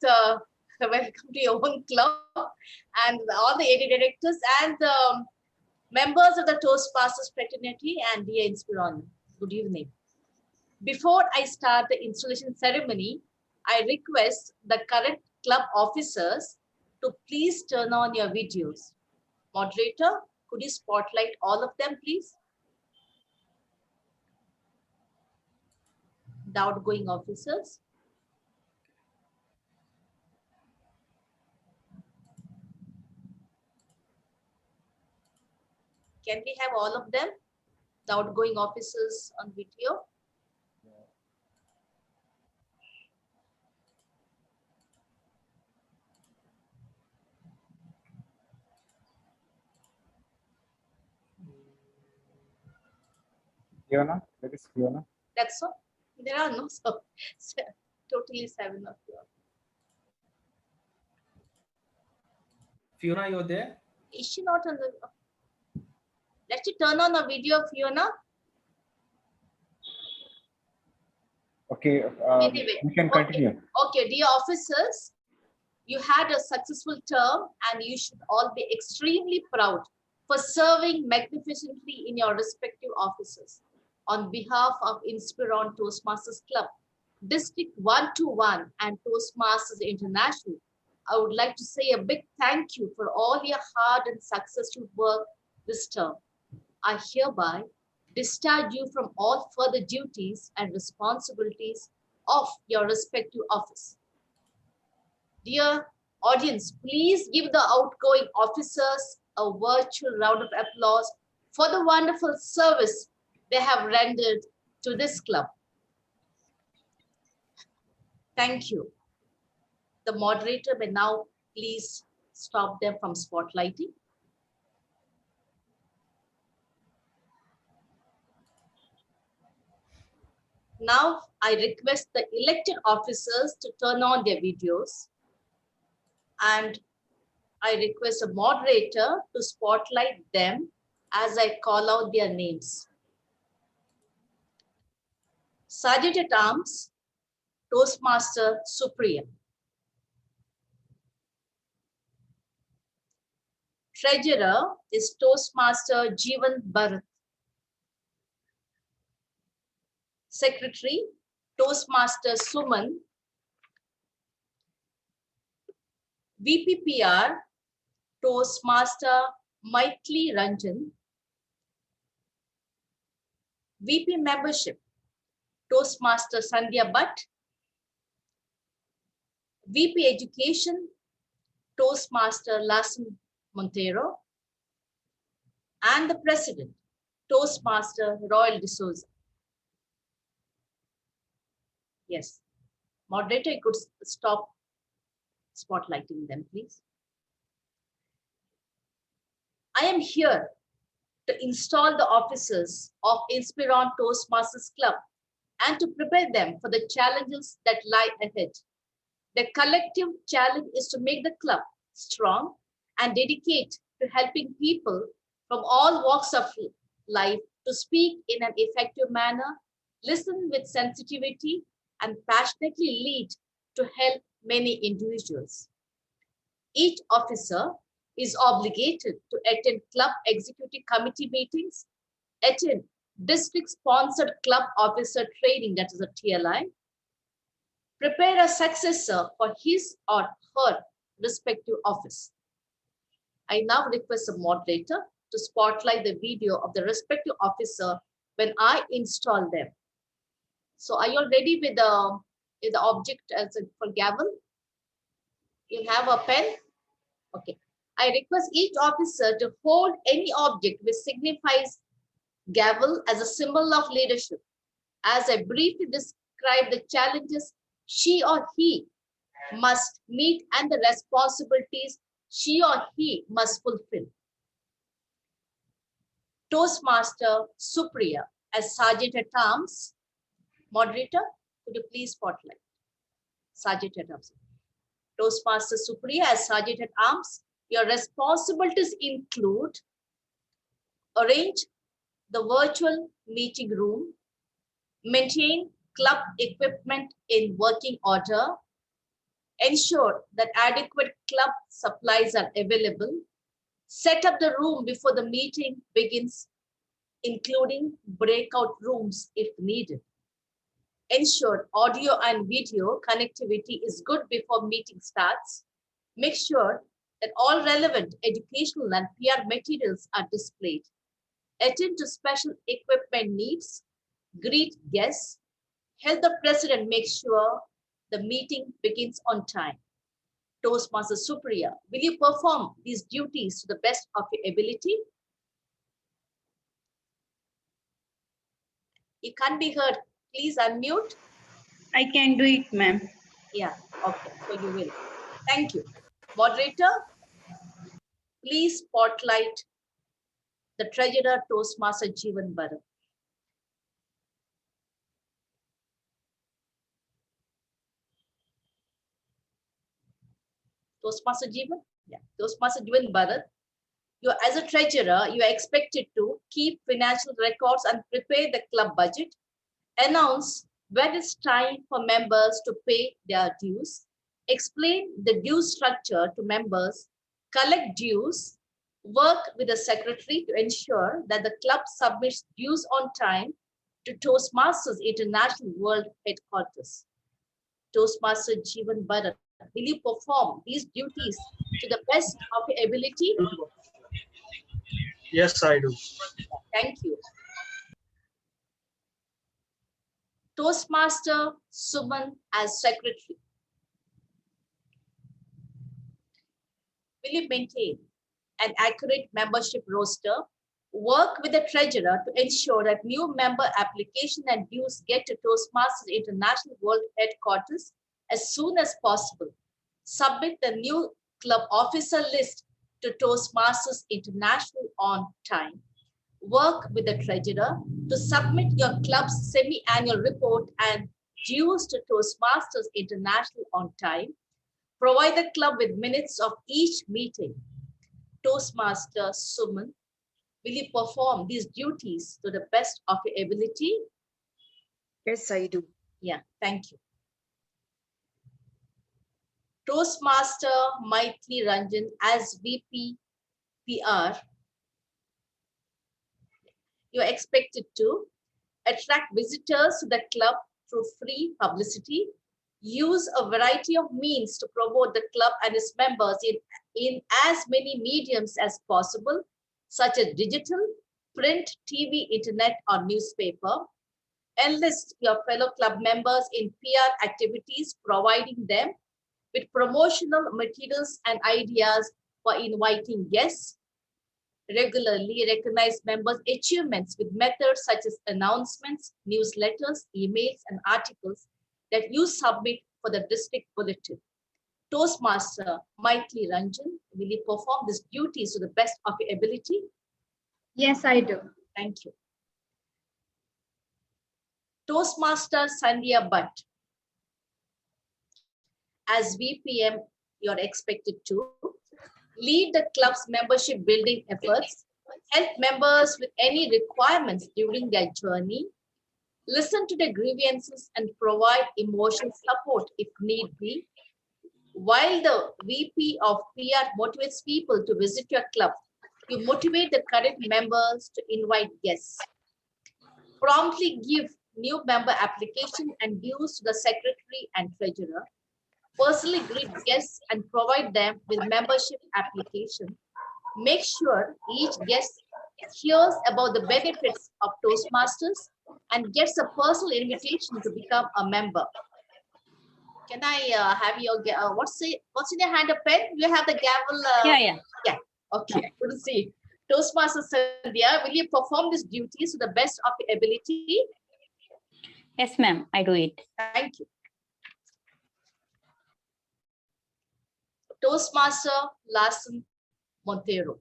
Welcome to your own club. And all the AD directors and the members of the Toastmasters fraternity and dear Inspiron. Good evening. Before I start the installation ceremony, I request the current club officers to please turn on your videos. Moderator, could you spotlight all of them, please? The outgoing officers. Can we have all of them? The outgoing officers on video? Fiona, that is Fiona. That's all. There are no totally 7 of you. Fiona, you're there? Is she not on the? Let's turn on the video, Fiona. Okay, Anyway, we can continue. Okay, dear officers, you had a successful term and you should all be extremely proud for serving magnificently in your respective offices. On behalf of Inspiron Toastmasters Club, District 121 and Toastmasters International, I would like to say a big thank you for all your hard and successful work this term. I hereby discharge you from all further duties and responsibilities of your respective office. Dear audience, please give the outgoing officers a virtual round of applause for the wonderful service they have rendered to this club. Thank you. The moderator may now please stop them from spotlighting. Now I request the elected officers to turn on their videos, and I request a moderator to spotlight them as I call out their names. Sergeant at Arms, Toastmaster Supriya. Treasurer is Toastmaster Jeevan Bharat. Secretary, Toastmaster Suman. VPPR, Toastmaster Maitli Ranjan. VP Membership, Toastmaster Sandhya Bhatt. VP Education, Toastmaster Lassen Montero. And the President, Toastmaster Royal D'Souza. Yes. Moderator, you could stop spotlighting them, please. I am here to install the officers of Inspiron Toastmasters Club and to prepare them for the challenges that lie ahead. The collective challenge is to make the club strong and dedicated to helping people from all walks of life to speak in an effective manner, listen with sensitivity, and passionately lead to help many individuals. Each officer is obligated to attend club executive committee meetings, attend district-sponsored club officer training, that is a TLI, prepare a successor for his or her respective office. I now request the moderator to spotlight the video of the respective officer when I install them. So are you all ready with the object as for gavel? You have a pen? Okay. I request each officer to hold any object which signifies gavel as a symbol of leadership. As I briefly describe the challenges she or he must meet and the responsibilities she or he must fulfill. Toastmaster Supriya as Sergeant at Arms. Moderator, could you please spotlight? Sergeant at Arms. Toastmaster Supriya as Sergeant at Arms. Your responsibilities include arrange the virtual meeting room, maintain club equipment in working order, ensure that adequate club supplies are available, set up the room before the meeting begins, including breakout rooms if needed. Ensure audio and video connectivity is good before meeting starts. Make sure that all relevant educational and PR materials are displayed. Attend to special equipment needs, greet guests, help the president make sure the meeting begins on time. Toastmaster Supriya, will you perform these duties to the best of your ability? You can't be heard. Please unmute. I can do it, ma'am. Yeah, okay, so you will. Thank you. Moderator, please spotlight the Treasurer Toastmaster Jeevan Bharat. Toastmaster Jeevan? Yeah. Toastmaster Jeevan Bharat. As a treasurer, you are expected to keep financial records and prepare the club budget, announce when it's time for members to pay their dues, explain the dues structure to members, collect dues, work with the secretary to ensure that the club submits dues on time to Toastmasters International World Headquarters. Toastmaster Jeevan Bharat, will you perform these duties to the best of your ability? Yes, I do. Thank you. Toastmaster Suman as secretary. Will you maintain an accurate membership roster, work with the treasurer to ensure that new member application and dues get to Toastmasters International World Headquarters as soon as possible, submit the new club officer list to Toastmasters International on time, work with the treasurer to submit your club's semi-annual report and dues to Toastmasters International on time, provide the club with minutes of each meeting. Toastmaster Suman, will you perform these duties to the best of your ability? Yes, I do. Yeah, thank you. Toastmaster Maitli Ranjan as VP PR. You're expected to attract visitors to the club through free publicity, use a variety of means to promote the club and its members in as many mediums as possible, such as digital, print, TV, internet, or newspaper. Enlist your fellow club members in PR activities, providing them with promotional materials and ideas for inviting guests. Regularly recognize members' achievements with methods such as announcements, newsletters, emails, and articles that you submit for the district bulletin. Toastmaster Maitli Ranjan, will you perform these duties to the best of your ability? Yes, I do. Thank you. Toastmaster Sandhya Bhatt. As VPM, you're expected to lead the club's membership building efforts, help members with any requirements during their journey, listen to their grievances and provide emotional support if need be. While the VP of PR motivates people to visit your club, you motivate the current members to invite guests. Promptly give new member application and dues to the secretary and treasurer. Personally greet guests and provide them with membership application. Make sure each guest hears about the benefits of Toastmasters and gets a personal invitation to become a member. Can I have your what's in your hand? A pen? You have the gavel? Yeah. Okay. Good to see. Toastmaster Sandhya, will you perform these duties to the best of your ability? Yes, ma'am. I do it. Thank you. Toastmaster Lassen Montero.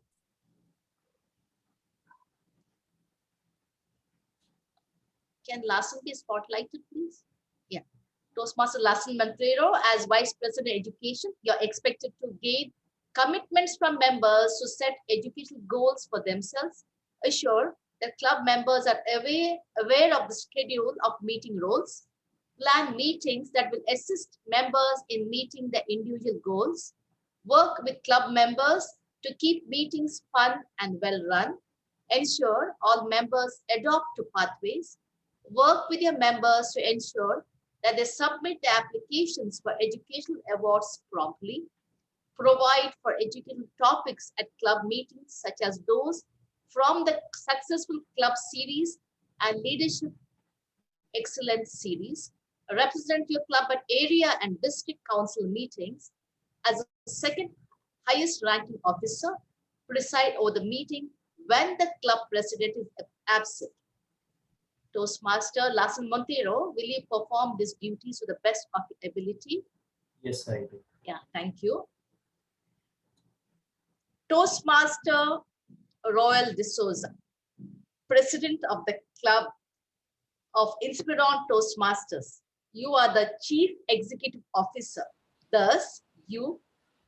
Can Lassen be spotlighted, please? Yeah. Toastmaster Lassen Montero, as Vice President Education, you're expected to gain commitments from members to set educational goals for themselves, assure that club members are aware of the schedule of meeting roles, plan meetings that will assist members in meeting their individual goals, work with club members to keep meetings fun and well run, ensure all members adopt to pathways, work with your members to ensure that they submit their applications for educational awards promptly, provide for educational topics at club meetings such as those from the Successful Club Series and Leadership Excellence Series, represent your club at area and district council meetings as the second highest ranking officer, preside over the meeting when the club president is absent. Toastmaster Lassen Montero, will you perform these duties to the best of your ability? Yes, I do. Yeah, thank you. Toastmaster Royal D'Souza, President of the Club of Inspiron Toastmasters. You are the Chief Executive Officer. Thus, you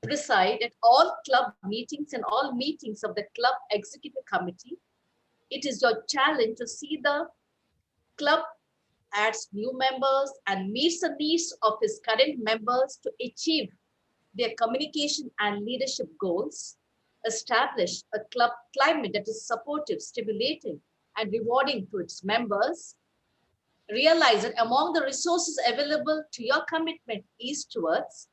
preside at all club meetings and all meetings of the club executive committee. It is your challenge to see the club adds new members and meets the needs of its current members to achieve their communication and leadership goals, establish a club climate that is supportive, stimulating, and rewarding to its members, realize that among the resources available to your commitment is towards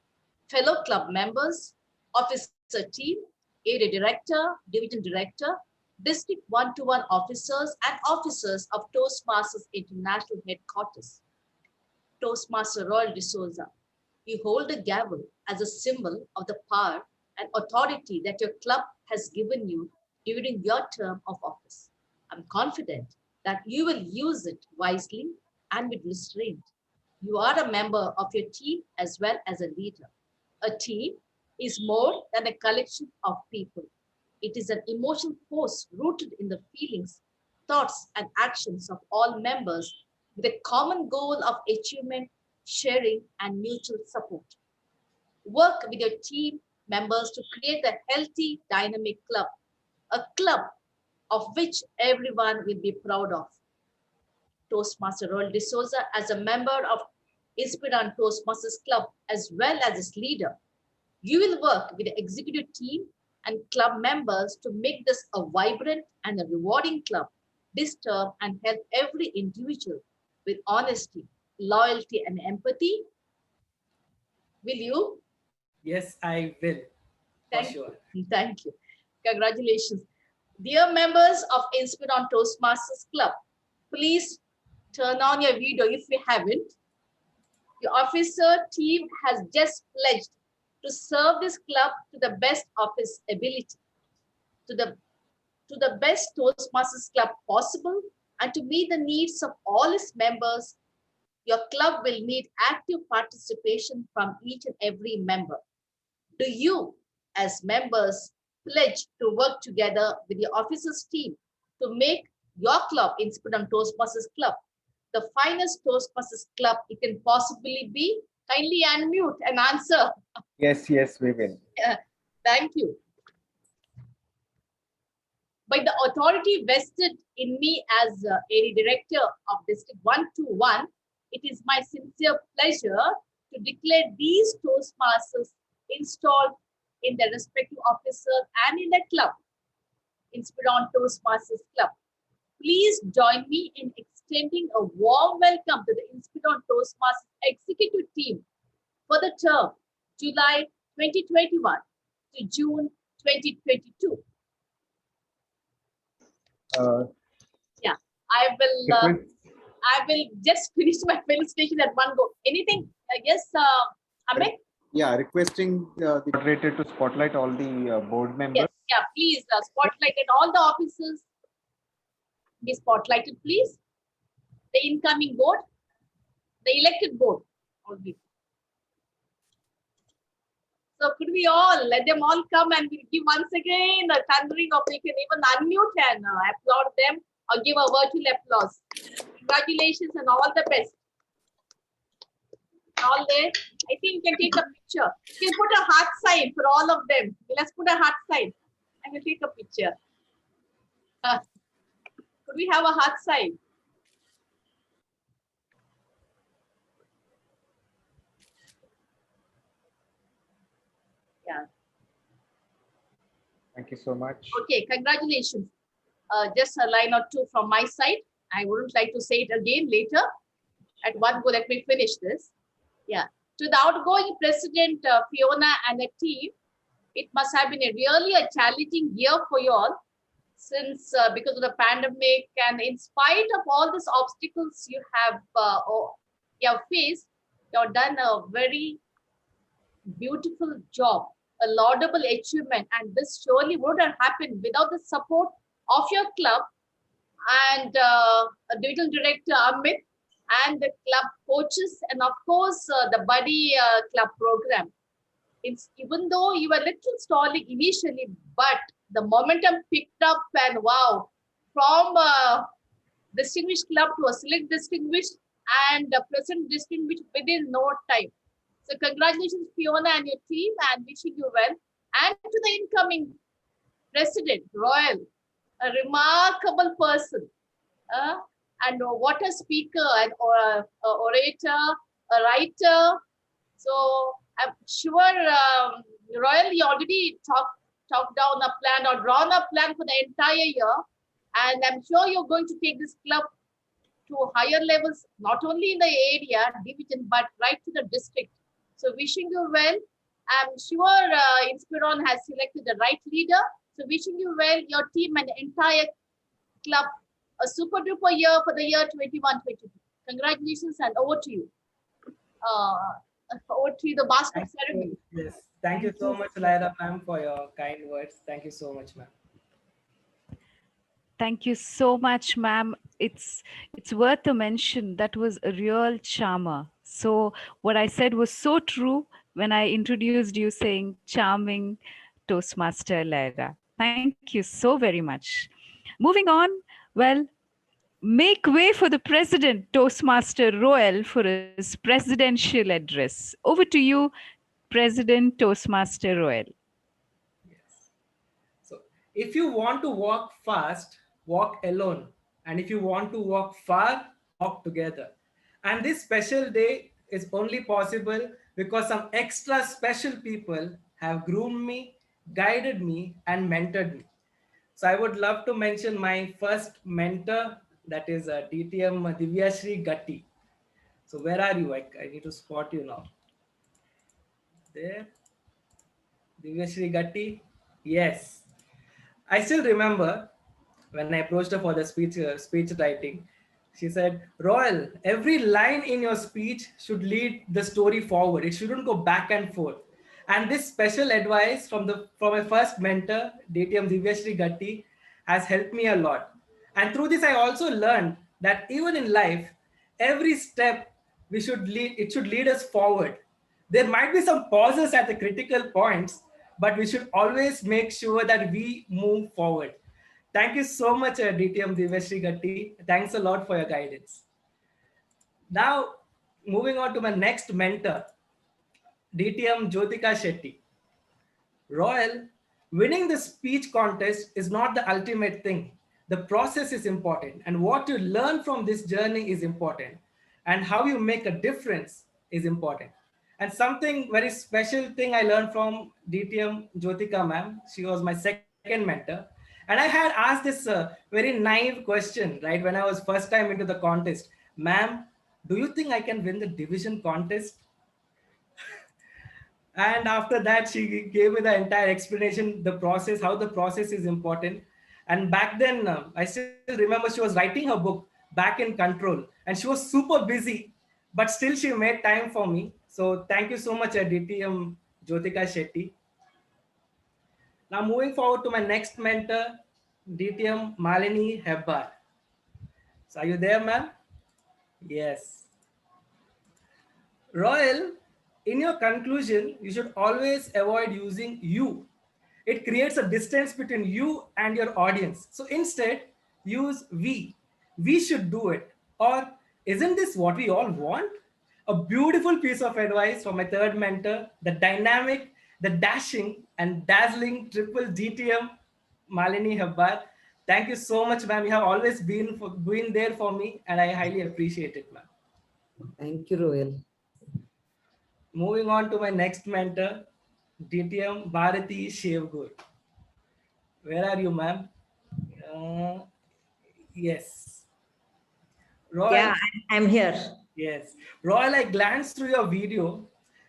fellow club members, officer team, area director, division director, district one-to-one officers, and officers of Toastmasters International Headquarters. Toastmaster Royal D'Souza, you hold a gavel as a symbol of the power and authority that your club has given you during your term of office. I'm confident that you will use it wisely and with restraint. You are a member of your team as well as a leader. A team is more than a collection of people. It is an emotional force rooted in the feelings, thoughts, and actions of all members with a common goal of achievement, sharing, and mutual support. Work with your team members to create a healthy, dynamic club, a club of which everyone will be proud of. Toastmaster Royal D'Souza, as a member of Inspiron Toastmasters Club, as well as its leader, you will work with the executive team and club members to make this a vibrant and a rewarding club this term and help every individual with honesty, loyalty, and empathy. Will you? Yes, I will. Thank you. Thank you. Congratulations. Dear members of Inspiron Toastmasters Club, please turn on your video if you haven't. Your officer team has just pledged to serve this club to the best of his ability, to the best Toastmasters Club possible, and to meet the needs of all its members. Your club will need active participation from each and every member. Do you, as members, pledge to work together with your officers team to make your club, Inspiron Toastmasters Club, the finest Toastmasters Club it can possibly be? Kindly unmute and answer. Yes, we will. Thank you. By the authority vested in me as area director of District 121, it is my sincere pleasure to declare these Toastmasters installed in their respective officers and in the club, Inspiron Toastmasters Club. Please join me in extending a warm welcome to the Inspiron Toastmasters executive team for the term July 2021 to June 2022. Yeah, I will just finish my felicitation at one go. Anything? Yes, Amit? Yeah, requesting the moderator to spotlight all the board members. Yes, yeah, please spotlight at all the officers. Be spotlighted, please. The incoming board, the elected board. Only. So could we all let them all come and we'll give once again a thundering of, we can even unmute and applaud them or give a virtual applause. Congratulations and all the best. All there. I think you can take a picture. You can put a heart sign for all of them. Let's put a heart sign and we'll take a picture. Could we have a heart sign? Yeah. Thank you so much. Okay, congratulations. Just a line or two from my side. I wouldn't like to say it again later. At one go, let me finish this. Yeah. To the outgoing president, Fiona and the team, it must have been really a challenging year for you all, since because of the pandemic and in spite of all these obstacles you have faced, you have done a very beautiful job, a laudable achievement, and this surely would have happened without the support of your club and divisional director Amit and the club coaches and of course the buddy club program. It's even though you were a little stalling initially, but the momentum picked up and wow, from distinguished club to a select distinguished and the present distinguished within no time. So congratulations, Fiona and your team, and wishing you well. And to the incoming President, Royal, a remarkable person. And what a speaker and orator, a writer. So I'm sure Royal, you already talked down a plan or drawn a plan for the entire year. And I'm sure you're going to take this club to higher levels, not only in the area, division, but right to the district. So wishing you well. I'm sure Inspiron has selected the right leader. So wishing you well, your team and the entire club, a super duper year for the year 21-22. Congratulations and over to you. Over to you, the master of ceremony. Yes, thank you so much, Lyra ma'am, for your kind words. Thank you so much, ma'am. Thank you so much, ma'am. It's worth a mention. That was a real charmer. So what I said was so true when I introduced you saying charming Toastmaster Lyra. Thank you so very much. Moving on, well, make way for the President, Toastmaster Royal, for his presidential address. Over to you, President Toastmaster Royal. So if you want to walk fast, walk alone. And if you want to walk far, walk together. And this special day is only possible because some extra special people have groomed me, guided me, and mentored me. So I would love to mention my first mentor, that is Dtm Shetty. So where are you? I need to spot you now. There. Shetty. Yes. I still remember when I approached her for the speech writing, she said, Royal, every line in your speech should lead the story forward. It shouldn't go back and forth. And this special advice from my first mentor, Dtm Shetty, has helped me a lot. And through this, I also learned that even in life, every step it should lead us forward. There might be some pauses at the critical points, but we should always make sure that we move forward. Thank you so much, Dtm Shetty. Thanks a lot for your guidance. Now, moving on to my next mentor, Dtm Urmila Shetty. Royal, winning the speech contest is not the ultimate thing. The process is important, and what you learn from this journey is important, and how you make a difference is important. And something very special thing I learned from Dtm Urmila ma'am, she was my second mentor. And I had asked this very naive question, right, when I was first time into the contest. Ma'am, do you think I can win the division contest? And after that, she gave me the entire explanation, the process, how the process is important. And back then, I still remember she was writing her book, Back in Control. And she was super busy, but still she made time for me. So thank you so much, Dtm Urmila Shetty. Now moving forward to my next mentor, Dtm Malini Hebbar. So are you there, ma'am? Yes. Royal, in your conclusion, you should always avoid using you. It creates a distance between you and your audience. So instead, use we. We should do it. Or isn't this what we all want? A beautiful piece of advice from my third mentor, the dynamic, the dashing and dazzling triple Dtm Malini Hebbar. Thank you so much, ma'am. You have always been there for me, and I highly appreciate it, ma'am. Thank you, Royal. Moving on to my next mentor, Dtm Bharati Shevgur. Where are you, ma'am? Yes. Royal, yeah, I'm here. Yes. Royal, I glanced through your video.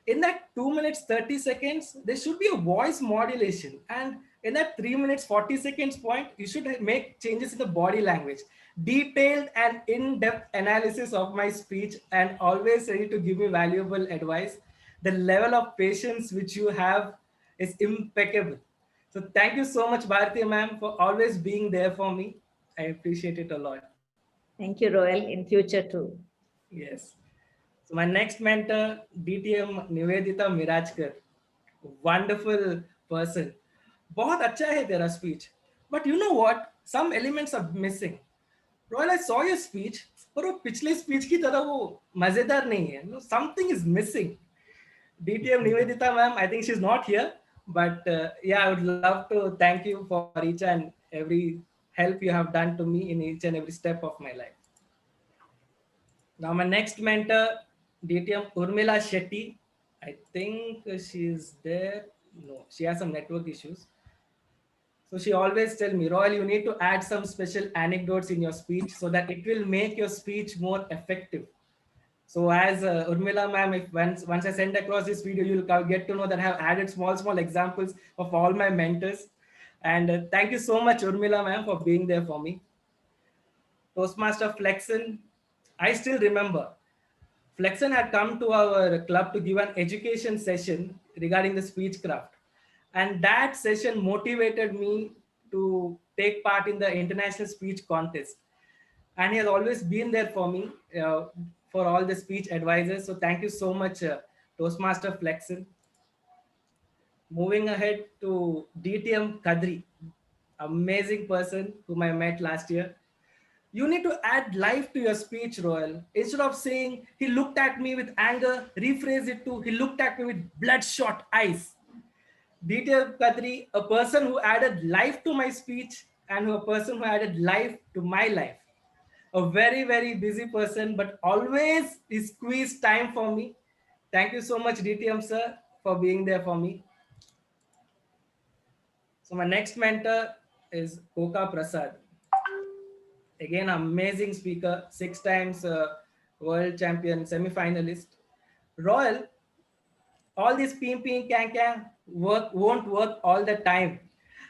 In that 2 minutes, 30 seconds, there should be a voice modulation. And in that 3 minutes, 40 seconds point, you should make changes in the body language. Detailed and in-depth analysis of my speech, and always ready to give me valuable advice. The level of patience which you have is impeccable. So thank you so much, Bharati ma'am, for always being there for me. I appreciate it a lot. Thank you, Royal. In future too. Yes. So my next mentor, Dtm Nivedita Mirajkar. Wonderful person. बहुत अच्छा है तेरा speech. But you know what? Some elements are missing. Royal, I saw your speech, but वो पिछले speech की तरह वो मजेदार नहीं है. No, something is missing. DTM Nivedita ma'am, I think she's not here, but yeah, I would love to thank you for each and every help you have done to me in each and every step of my life. Now my next mentor, Dtm Urmila Shetty. I think she's there. No, she has some network issues. So she always tell me, Royal, you need to add some special anecdotes in your speech so that it will make your speech more effective. So as Urmila ma'am, if once I send across this video, you'll get to know that I have added small examples of all my mentors. And thank you so much, Urmila ma'am, for being there for me. Toastmaster Flexen, I still remember. Flexen had come to our club to give an education session regarding the speech craft. And that session motivated me to take part in the international speech contest. And he has always been there for me, for all the speech advisors. So thank you so much, Toastmaster Flexen. Moving ahead to DTM Kadri, amazing person whom I met last year. You need to add life to your speech, Royal. Instead of saying, he looked at me with anger, rephrase it to, he looked at me with bloodshot eyes. DTM Kadri, a person who added life to my speech and a person who added life to my life. A very, very busy person, but always he squeezed time for me. Thank you so much, DTM sir, for being there for me. So my next mentor is Koka Prasad. Again, amazing speaker, 6 times world champion, semi-finalist. Royal, all this ping can won't work all the time.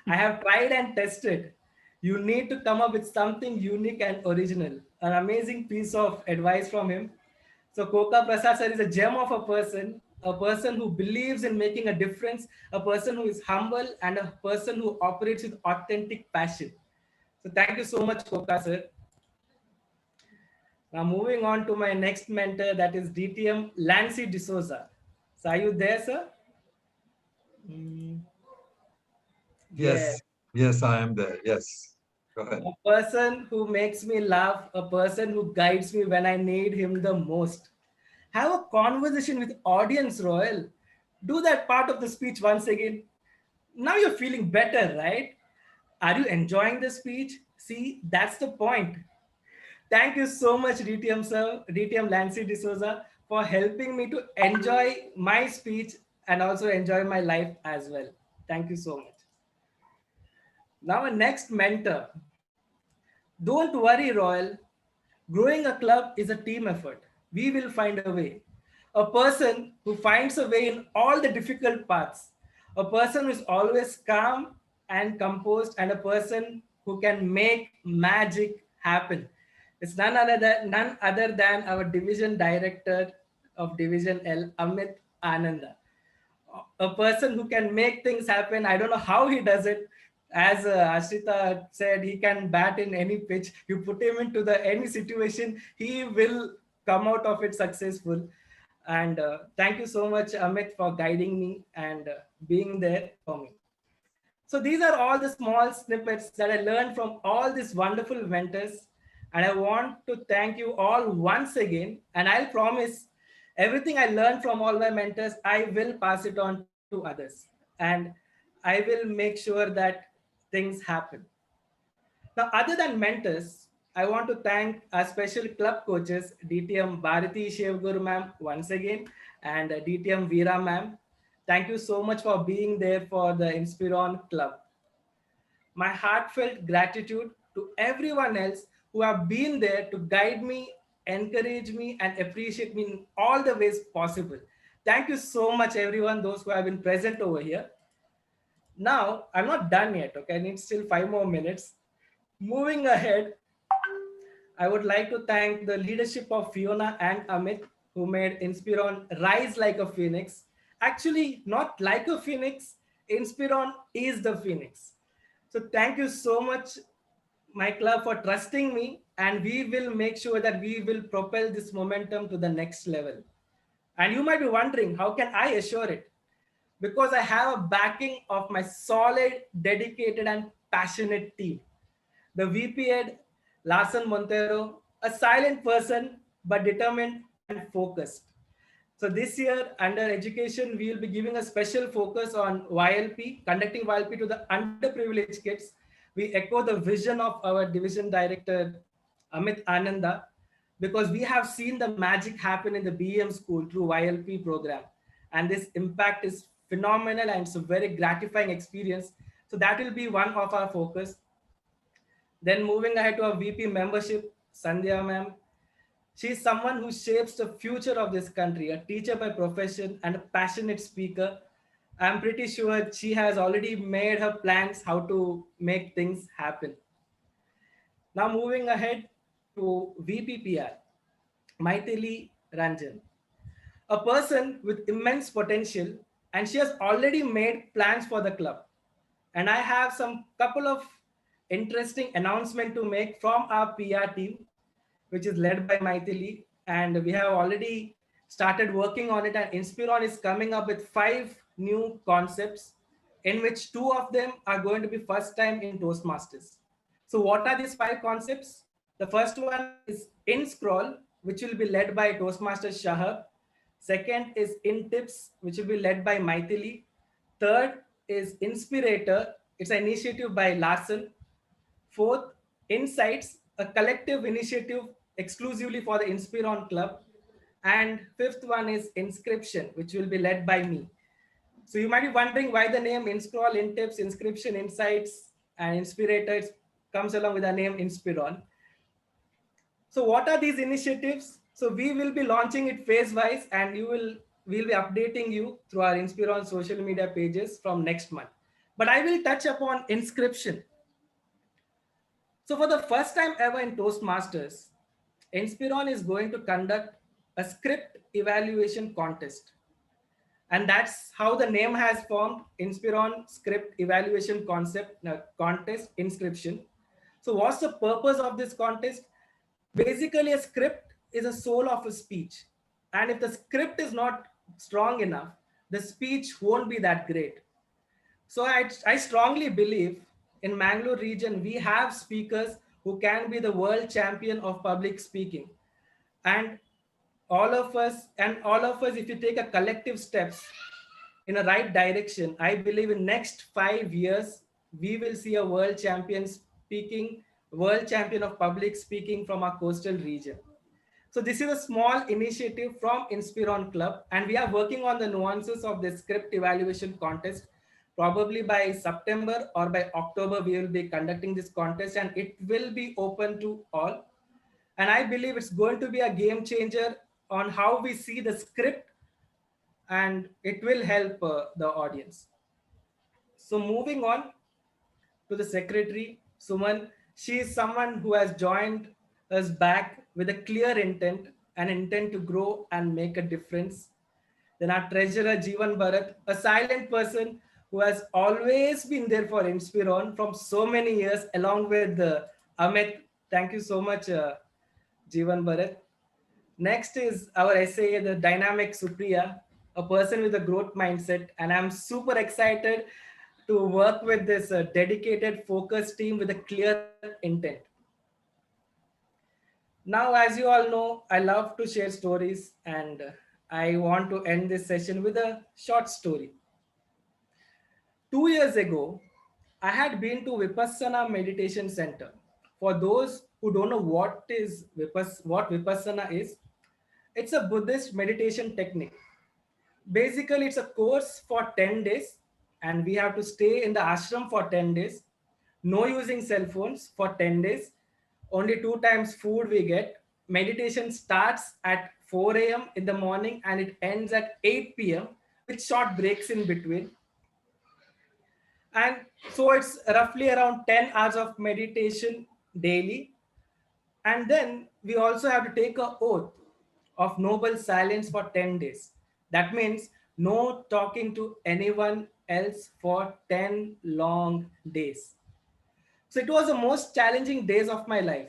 I have tried and tested. You need to come up with something unique and original. An amazing piece of advice from him. So Koka Prasad sir is a gem of a person who believes in making a difference, a person who is humble, and a person who operates with authentic passion. So thank you so much, Koka sir. Now moving on to my next mentor, that is DTM Lancy D'Souza. So are you there, sir? Yes, I am there. Yes. Go ahead. A person who makes me laugh, a person who guides me when I need him the most. Have a conversation with audience, Royal. Do that part of the speech once again. Now you're feeling better, right? Are you enjoying the speech? See, that's the point. Thank you so much, DTM sir, DTM Lancy D'Souza, for helping me to enjoy my speech and also enjoy my life as well. Thank you so much. Now, a next mentor. Don't worry, Royal. Growing a club is a team effort. We will find a way. A person who finds a way in all the difficult paths. A person who is always calm and composed, and a person who can make magic happen. It's none other than our division director of Division L, Amit Ananda. A person who can make things happen. I don't know how he does it. As Ashrita said, he can bat in any pitch. You put him into any situation, he will come out of it successful. And thank you so much, Amit, for guiding me and being there for me. So these are all the small snippets that I learned from all these wonderful mentors. And I want to thank you all once again. And I'll promise everything I learned from all my mentors, I will pass it on to others. And I will make sure that things happen. Now, other than mentors, I want to thank our special club coaches, DTM Bharati Shevguru ma'am once again, and DTM Veera ma'am. Thank you so much for being there for the Inspiron Club. My heartfelt gratitude to everyone else who have been there to guide me, encourage me, and appreciate me in all the ways possible. Thank you so much, everyone, those who have been present over here. Now, I'm not done yet, okay? I need still 5 more minutes. Moving ahead, I would like to thank the leadership of Fiona and Amit, who made Inspiron rise like a phoenix. Actually, not like a phoenix, Inspiron is the phoenix. So thank you so much, my club, for trusting me, and we will make sure that we will propel this momentum to the next level. And you might be wondering, how can I assure it? Because I have a backing of my solid, dedicated, and passionate team. The VP Ed, Larson Montero, a silent person, but determined and focused. So this year under education, we will be giving a special focus on YLP, conducting YLP to the underprivileged kids. We echo the vision of our division director, Amit Ananda, because we have seen the magic happen in the BEM school through YLP program. And this impact is phenomenal and it's a very gratifying experience. So that will be one of our focus. Then moving ahead to our VP membership, Sandhya ma'am. She's someone who shapes the future of this country, a teacher by profession and a passionate speaker. I'm pretty sure she has already made her plans how to make things happen. Now moving ahead to VPPR, Maithili Ranjan, a person with immense potential, and she has already made plans for the club. And I have some couple of interesting announcement to make from our PR team, which is led by Maithili. And we have already started working on it. And Inspiron is coming up with 5 new concepts, in which 2 of them are going to be first time in Toastmasters. So what are these 5 concepts? The first one is In Scroll, which will be led by Toastmasters Shahab. Second is In Tips, which will be led by Maithili. Third is Inspirator. It's an initiative by Larson. Fourth, Insights, a collective initiative exclusively for the Inspiron Club. And fifth one is Inscription, which will be led by me. So you might be wondering why the name InScroll, InTips, Inscription, Insights, and Inspirator comes along with the name Inspiron. So what are these initiatives? So we will be launching it phase-wise, and we'll be updating you through our Inspiron social media pages from next month. But I will touch upon Inscription. So for the first time ever in Toastmasters, Inspiron is going to conduct a script evaluation contest. And that's how the name has formed, Inspiron Script Evaluation Contest Inscription. So what's the purpose of this contest? Basically, a script is a soul of a speech. And if the script is not strong enough, the speech won't be that great. So I strongly believe in Mangalore region, we have speakers who can be the world champion of public speaking. And all of us, if you take a collective steps in a right direction, I believe in next 5 years, we will see a world champion of public speaking from our coastal region. So this is a small initiative from Inspiron Club, and we are working on the nuances of the script evaluation contest. Probably by September or by October, we will be conducting this contest, and it will be open to all. And I believe it's going to be a game changer on how we see the script, and it will help the audience. So moving on to the secretary, Suman, she is someone who has joined us back with a clear intent, an intent to grow and make a difference. Then our treasurer, Jeevan Bharat, a silent person who has always been there for Inspiron from so many years, along with Amit. Thank you so much, Jeevan Bharat. Next is our SAA, the dynamic Supriya, a person with a growth mindset. And I'm super excited to work with this dedicated, focused team with a clear intent. Now, as you all know, I love to share stories, and I want to end this session with a short story. 2 years ago, I had been to Vipassana Meditation Center. For those who don't know what Vipassana is, it's a Buddhist meditation technique. Basically, it's a course for 10 days, and we have to stay in the ashram for 10 days, no using cell phones for 10 days, only 2 times food we get. Meditation starts at 4 a.m. in the morning and it ends at 8 p.m. with short breaks in between. And so it's roughly around 10 hours of meditation daily. And then we also have to take an oath of noble silence for 10 days. That means no talking to anyone else for 10 long days. So it was the most challenging days of my life.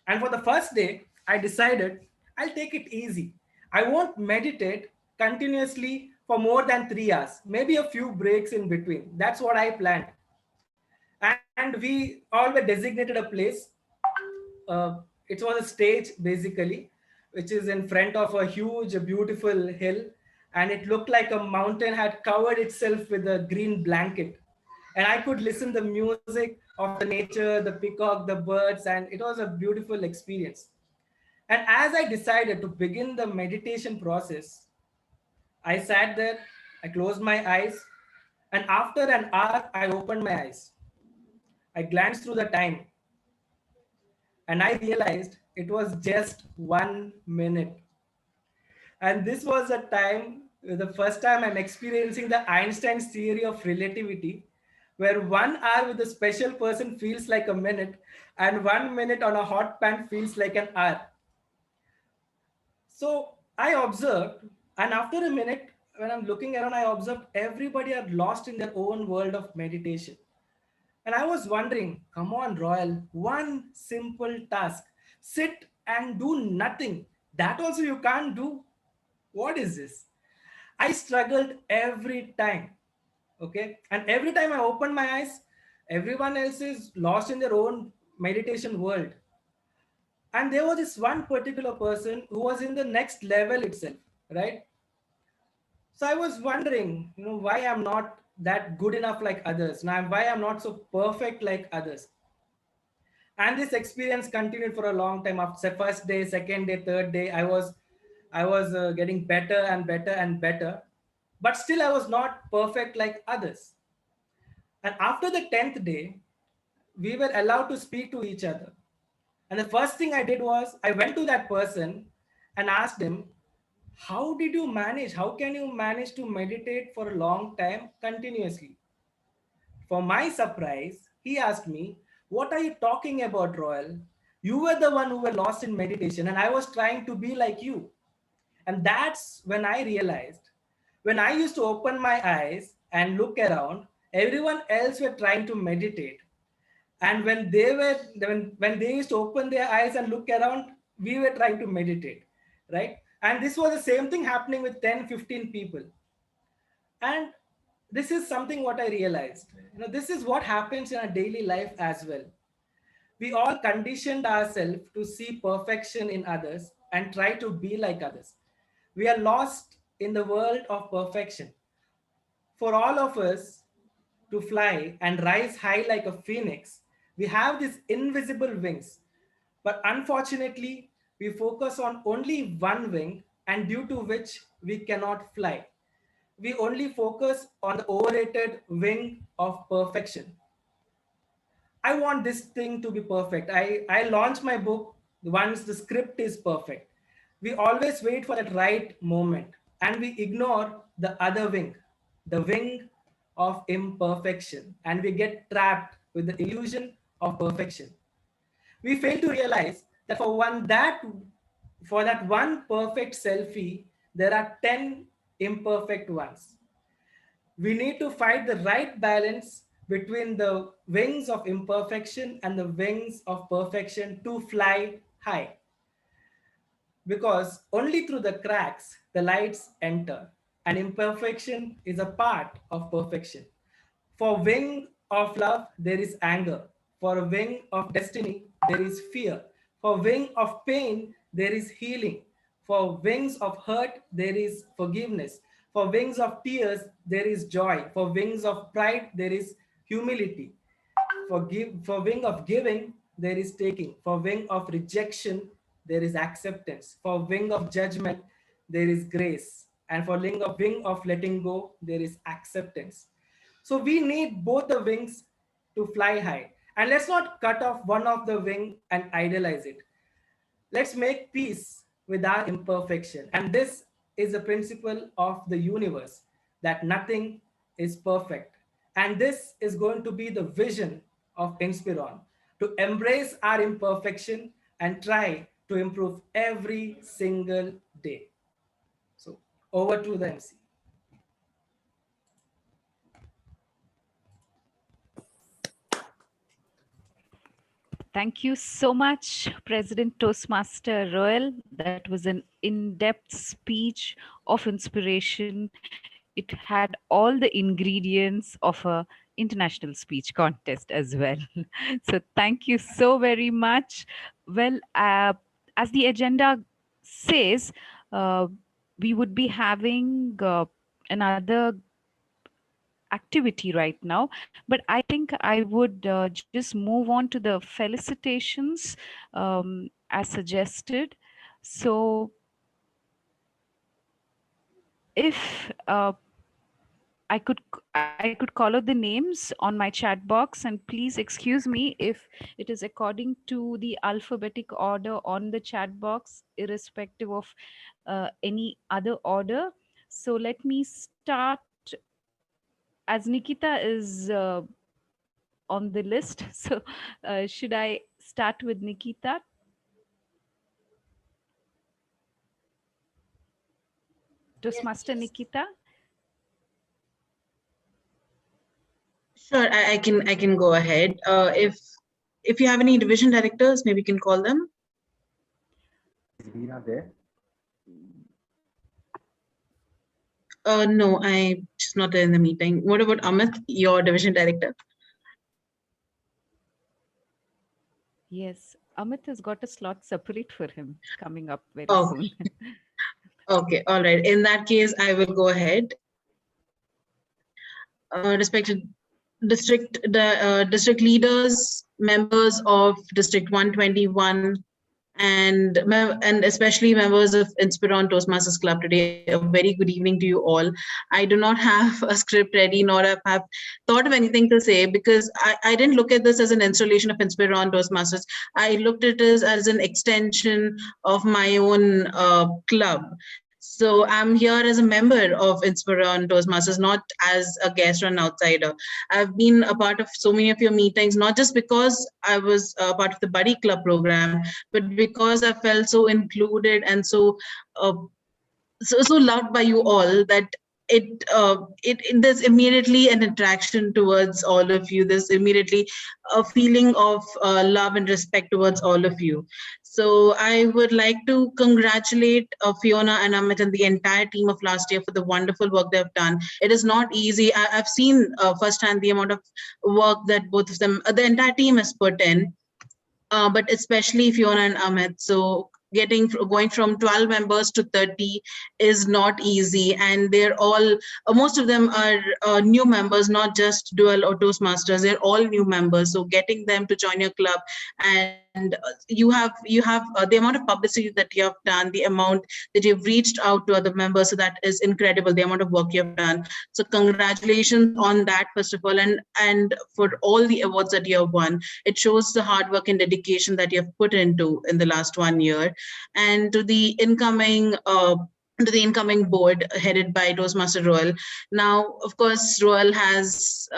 And for the first day, I decided I'll take it easy. I won't meditate continuously for more than 3 hours, maybe a few breaks in between. That's what I planned. And we all were designated a place. It was a stage basically which is in front of a huge, beautiful hill. And it looked like a mountain had covered itself with a green blanket. And I could listen the music of the nature, the peacock, the birds, and it was a beautiful experience. And as I decided to begin the meditation process, I sat there, I closed my eyes, and after an hour, I opened my eyes. I glanced through the time, and I realized it was just 1 minute. And this was a time, the first time I'm experiencing the Einstein's theory of relativity, where 1 hour with a special person feels like a minute, and 1 minute on a hot pan feels like an hour. So I observed, and after a minute, when I'm looking around, I observed everybody are lost in their own world of meditation. And I was wondering, come on, Royal, one simple task, sit and do nothing. That also you can't do. What is this? I struggled every time. Okay. And every time I opened my eyes, everyone else is lost in their own meditation world. And there was this one particular person who was in the next level itself, right? So I was wondering, why I'm not that good enough like others. Now, why I'm not so perfect like others. And this experience continued for a long time. After the first day, second day, third day, I was getting better and better and better. But still, I was not perfect like others. And after the 10th day, we were allowed to speak to each other. And the first thing I did was I went to that person and asked him, how did you manage? How can you manage to meditate for a long time continuously? For my surprise, he asked me, what are you talking about, Royal? You were the one who were lost in meditation and I was trying to be like you. And that's when I realized, when I used to open my eyes and look around, everyone else were trying to meditate. And when they used to open their eyes and look around, we were trying to meditate, right? And this was the same thing happening with 10, 15 people. And this is something what I realized. This is what happens in our daily life as well. We all conditioned ourselves to see perfection in others and try to be like others. We are lost in the world of perfection. For all of us to fly and rise high like a phoenix, we have these invisible wings. But unfortunately, we focus on only one wing, and due to which we cannot fly. We only focus on the overrated wing of perfection. I want this thing to be perfect. I launch my book once the script is perfect. We always wait for that right moment and we ignore the other wing, the wing of imperfection, and we get trapped with the illusion of perfection. We fail to realize that for that one perfect selfie, there are 10 imperfect ones. We need to find the right balance between the wings of imperfection and the wings of perfection to fly high. Because only through the cracks the lights enter, and imperfection is a part of perfection. For wing of love, there is anger. For a wing of destiny, there is fear. For wing of pain, there is healing. For wings of hurt, there is forgiveness. For wings of tears, there is joy. For wings of pride, there is humility. For wing of giving, there is taking. For wing of rejection, there is acceptance. For wing of judgment, there is grace. And for wing of letting go, there is acceptance. So we need both the wings to fly high. And let's not cut off one of the wing and idolize it. Let's make peace with our imperfection. And this is the principle of the universe, that nothing is perfect. And this is going to be the vision of Inspiron, to embrace our imperfection and try to improve every single day. So over to the MC. Thank you so much, President Toastmaster Royal. That was an in-depth speech of inspiration. It had all the ingredients of a international speech contest as well. So thank you so very much. Well, as the agenda says we would be having another activity right now, but I think I would just move on to the felicitations as suggested. So if I could call out the names on my chat box, and please excuse me if it is according to the alphabetic order on the chat box, irrespective of any other order. So let me start, as Nikita is on the list. So should I start with Nikita? Toastmaster Nikita? Sure, I can go ahead. If you have any division directors, maybe you can call them. Is Veena there? No, she's not in the meeting. What about Amit, your division director? Yes, Amit has got a slot separate for him coming up very soon. Okay, all right. In that case, I will go ahead. Respected district leaders, members of District 121, and especially members of Inspiron Toastmasters Club today, a very good evening to you all. I do not have a script ready, nor have thought of anything to say, because I didn't look at this as an installation of Inspiron Toastmasters. I looked at it as an extension of my own club. So I'm here as a member of Inspiron Toastmasters, not as a guest or an outsider. I've been a part of so many of your meetings, not just because I was a part of the Buddy Club program, but because I felt so included and so loved by you all that there's immediately an attraction towards all of you. There's immediately a feeling of love and respect towards all of you. So I would like to congratulate Fiona and Amit and the entire team of last year for the wonderful work they've done. It is not easy. I've seen firsthand the amount of work that both of them, the entire team has put in, but especially Fiona and Amit. So going from 12 members to 30 is not easy, and they're all most of them are new members, not just dual or Toastmasters. They're all new members, so getting them to join your club, and you have the amount of publicity that you have done, the amount that you've reached out to other members, so that is incredible, the amount of work you have done. So congratulations on that, first of all, and for all the awards that you have won. It shows the hard work and dedication that you have put into in the last 1 year. And to the incoming board headed by Toastmaster Royal. Now, of course, Royal does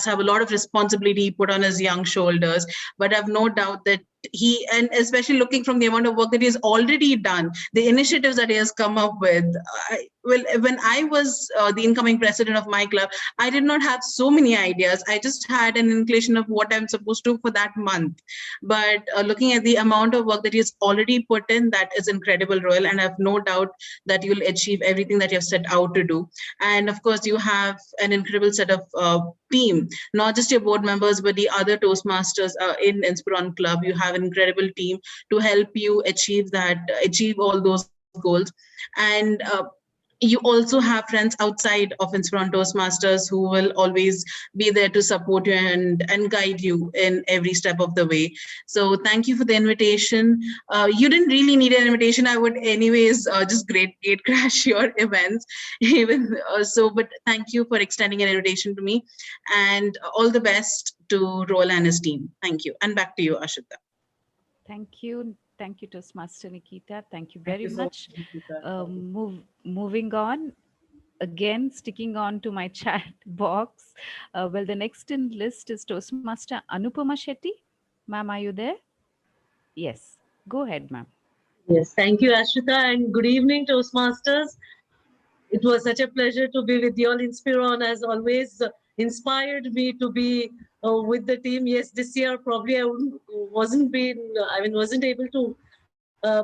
have a lot of responsibility put on his young shoulders, but I've no doubt that he, and especially looking from the amount of work that he has already done, the initiatives that he has come up with. When I was the incoming president of my club, I did not have so many ideas. I just had an inclination of what I'm supposed to do for that month. But looking at the amount of work that he has already put in, that is incredible, Royal, and I have no doubt that you'll achieve everything that you have set out to do. And of course, you have an incredible set of team, not just your board members, but the other Toastmasters in Inspiron Club. You have an incredible team to help you achieve all those goals. And you also have friends outside of Inspiron Toastmasters who will always be there to support you and guide you in every step of the way. So thank you for the invitation. You didn't really need an invitation. I would anyways just gate crash your events. But thank you for extending an invitation to me, and all the best to Roel and his team. Thank you. And back to you, Ashita. Thank you. Thank you, Toastmaster Nikita. Thank you very much. Moving on, again, sticking on to my chat box. Well, the next in list is Toastmaster Anupama Shetty. Ma'am, are you there? Yes. Go ahead, ma'am. Yes, thank you, Ashita, and good evening, Toastmasters. It was such a pleasure to be with you all. Inspiron, as always, inspired me to be with the team. Yes, this year probably I wasn't able to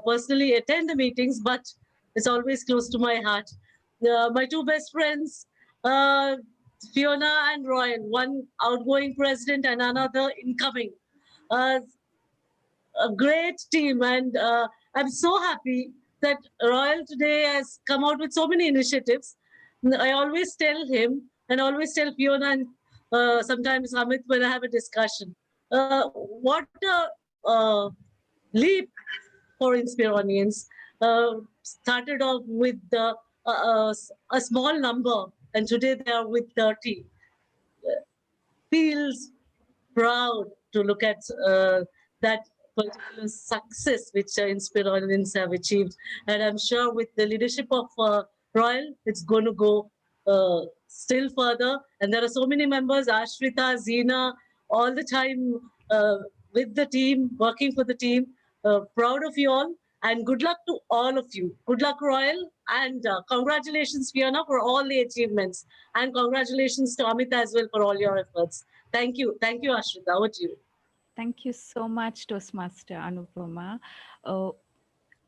personally attend the meetings, but it's always close to my heart. My two best friends, Fiona and Roy, one outgoing president and another incoming. A great team, and I'm so happy that Royal today has come out with so many initiatives. I always tell him and always tell Fiona and sometimes Amit when I have a discussion, what a leap for Inspironians. Started off with a small number, and today they are with 30. Feels proud to look at that particular success which Inspironians have achieved. And I'm sure with the leadership of Royal, it's going to go still further. And there are so many members, Ashrita, Zina, all the time with the team, working for the team. Proud of you all. And good luck to all of you. Good luck, Royal. And congratulations, Fiona, for all the achievements. And congratulations to Amit as well for all your efforts. Thank you. Thank you, Ashrita. Over to you. Thank you so much, Toastmaster Anupama.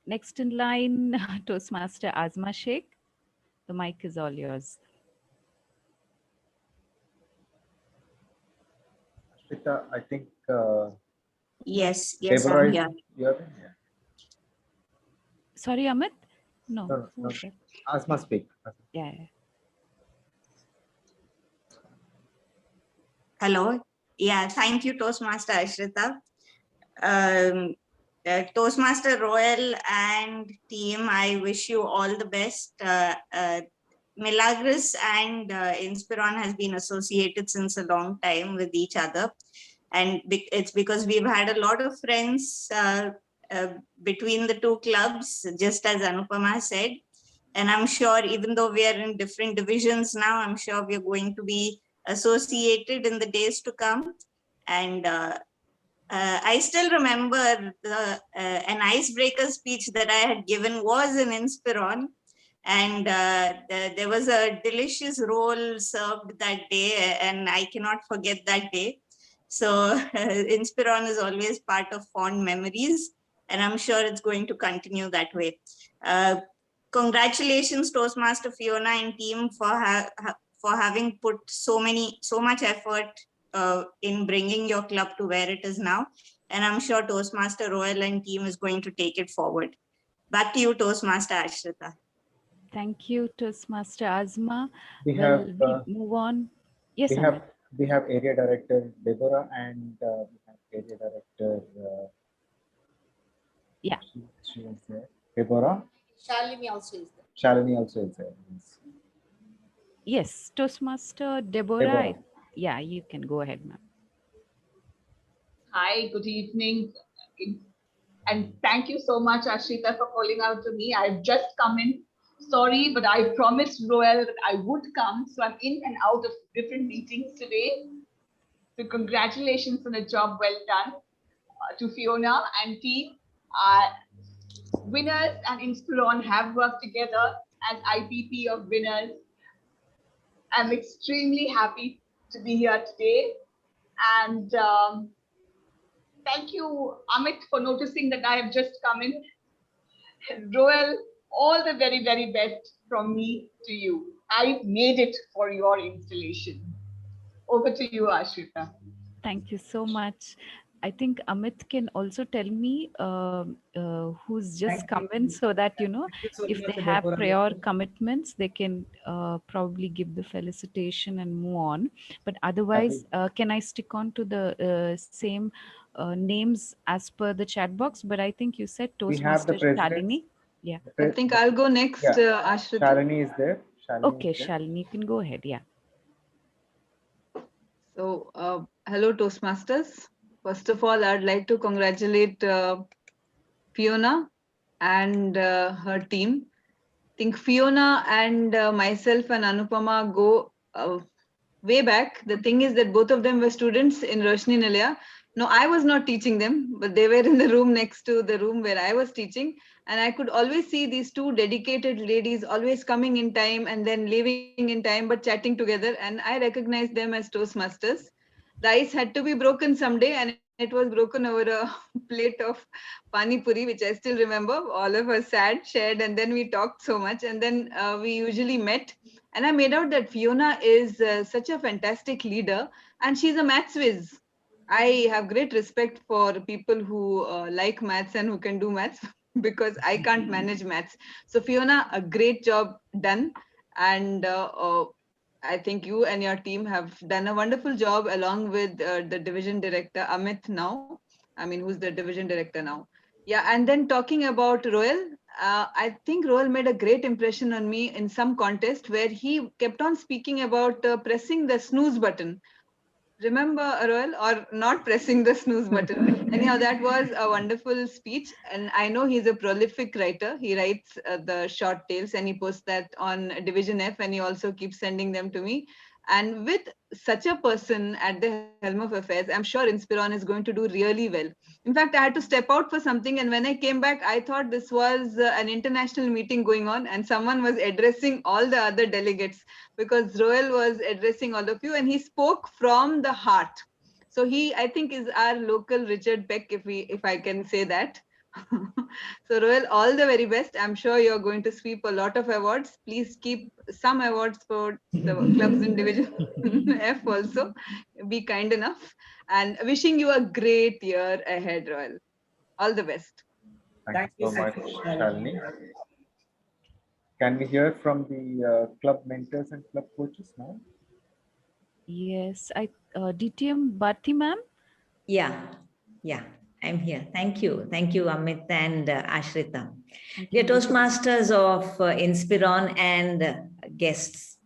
Next in line, Toastmaster Azma Sheikh. The mic is all yours. Ashrita, I think. Yes, Deborah I'm is here. here. Sorry, Amit? No. No. Okay. Asma speak. Yeah. Hello. Yeah, thank you, Toastmaster Ashrita. Toastmaster Royal and team, I wish you all the best. Milagros and Inspiron has been associated since a long time with each other. And it's because we've had a lot of friends between the two clubs, just as Anupama said. And I'm sure even though we are in different divisions now, I'm sure we're going to be associated in the days to come. And I still remember an icebreaker speech that I had given was in Inspiron. And there was a delicious roll served that day, and I cannot forget that day. So Inspiron is always part of fond memories, and I'm sure it's going to continue that way. Congratulations, Toastmaster Fiona and team, for having put so much effort in bringing your club to where it is now. And I'm sure Toastmaster Royal and team is going to take it forward. Back to you, Toastmaster Ashrita. Thank you, Toastmaster Azma. We have. We move on. Yes, we have area director Deborah and we have area director. Yeah. She is there. Deborah. Shalini also is there. Shalini also is there. Yes, Toastmaster Deborah. Yeah, you can go ahead, ma'am. Hi, good evening. And thank you so much, Ashrita, for calling out to me. I've just come in. Sorry, but I promised Royal that I would come. So I'm in and out of different meetings today. So congratulations on a job well done to Fiona and team. Winners and Inspiron have worked together as IPP of winners. I'm extremely happy to be here today. And thank you, Amit, for noticing that I have just come in. Royal, all the very, very best from me to you. I made it for your installation. Over to you, Ashrita. Thank you so much. I think Amit can also tell me who's just come in so that, you know, if they have prior commitments, they can probably give the felicitation and move on. But otherwise, can I stick on to the same names as per the chat box? But I think you said Toastmaster Shalini. Yeah. I think I'll go next, Ashrita. Shalini is there. Okay, Shalini, you can go ahead. Yeah. So, hello, Toastmasters. First of all, I'd like to congratulate Fiona and her team. I think Fiona and myself and Anupama go way back. The thing is that both of them were students in Roshni Nilaya. No, I was not teaching them, but they were in the room next to the room where I was teaching. And I could always see these two dedicated ladies always coming in time and then leaving in time, but chatting together. And I recognized them as Toastmasters. The ice had to be broken someday, and it was broken over a plate of pani puri, which I still remember. All of us sat, shared, and then we talked so much. And then we usually met. And I made out that Fiona is such a fantastic leader, and she's a maths whiz. I have great respect for people who like maths and who can do maths. because I can't manage maths. So Fiona, a great job done. And I think you and your team have done a wonderful job along with the division director, Amit now. I mean, who's the division director now? Yeah, and then talking about Royal, I think Royal made a great impression on me in some contest where he kept on speaking about pressing the snooze button. Remember, Royal, or not pressing the snooze button? Anyhow, that was a wonderful speech. And I know he's a prolific writer. He writes the short tales and he posts that on Division F, and he also keeps sending them to me. And with such a person at the helm of affairs, I'm sure Inspiron is going to do really well. In fact, I had to step out for something. And when I came back, I thought this was an international meeting going on and someone was addressing all the other delegates, because Royal was addressing all of you and he spoke from the heart. So he, I think, is our local Richard Peck, if I can say that. So Royal, all the very best. I'm sure you're going to sweep a lot of awards. Please keep some awards for the clubs in Division F also. Be kind enough. And wishing you a great year ahead, Royal. All the best. Thank you so much, Shalini. Can we hear from the club mentors and club coaches now? Yes, Dtm Bharti ma'am. Yeah, I'm here. Thank you, Amit and Ashrita. We are Toastmasters of Inspiron and guests,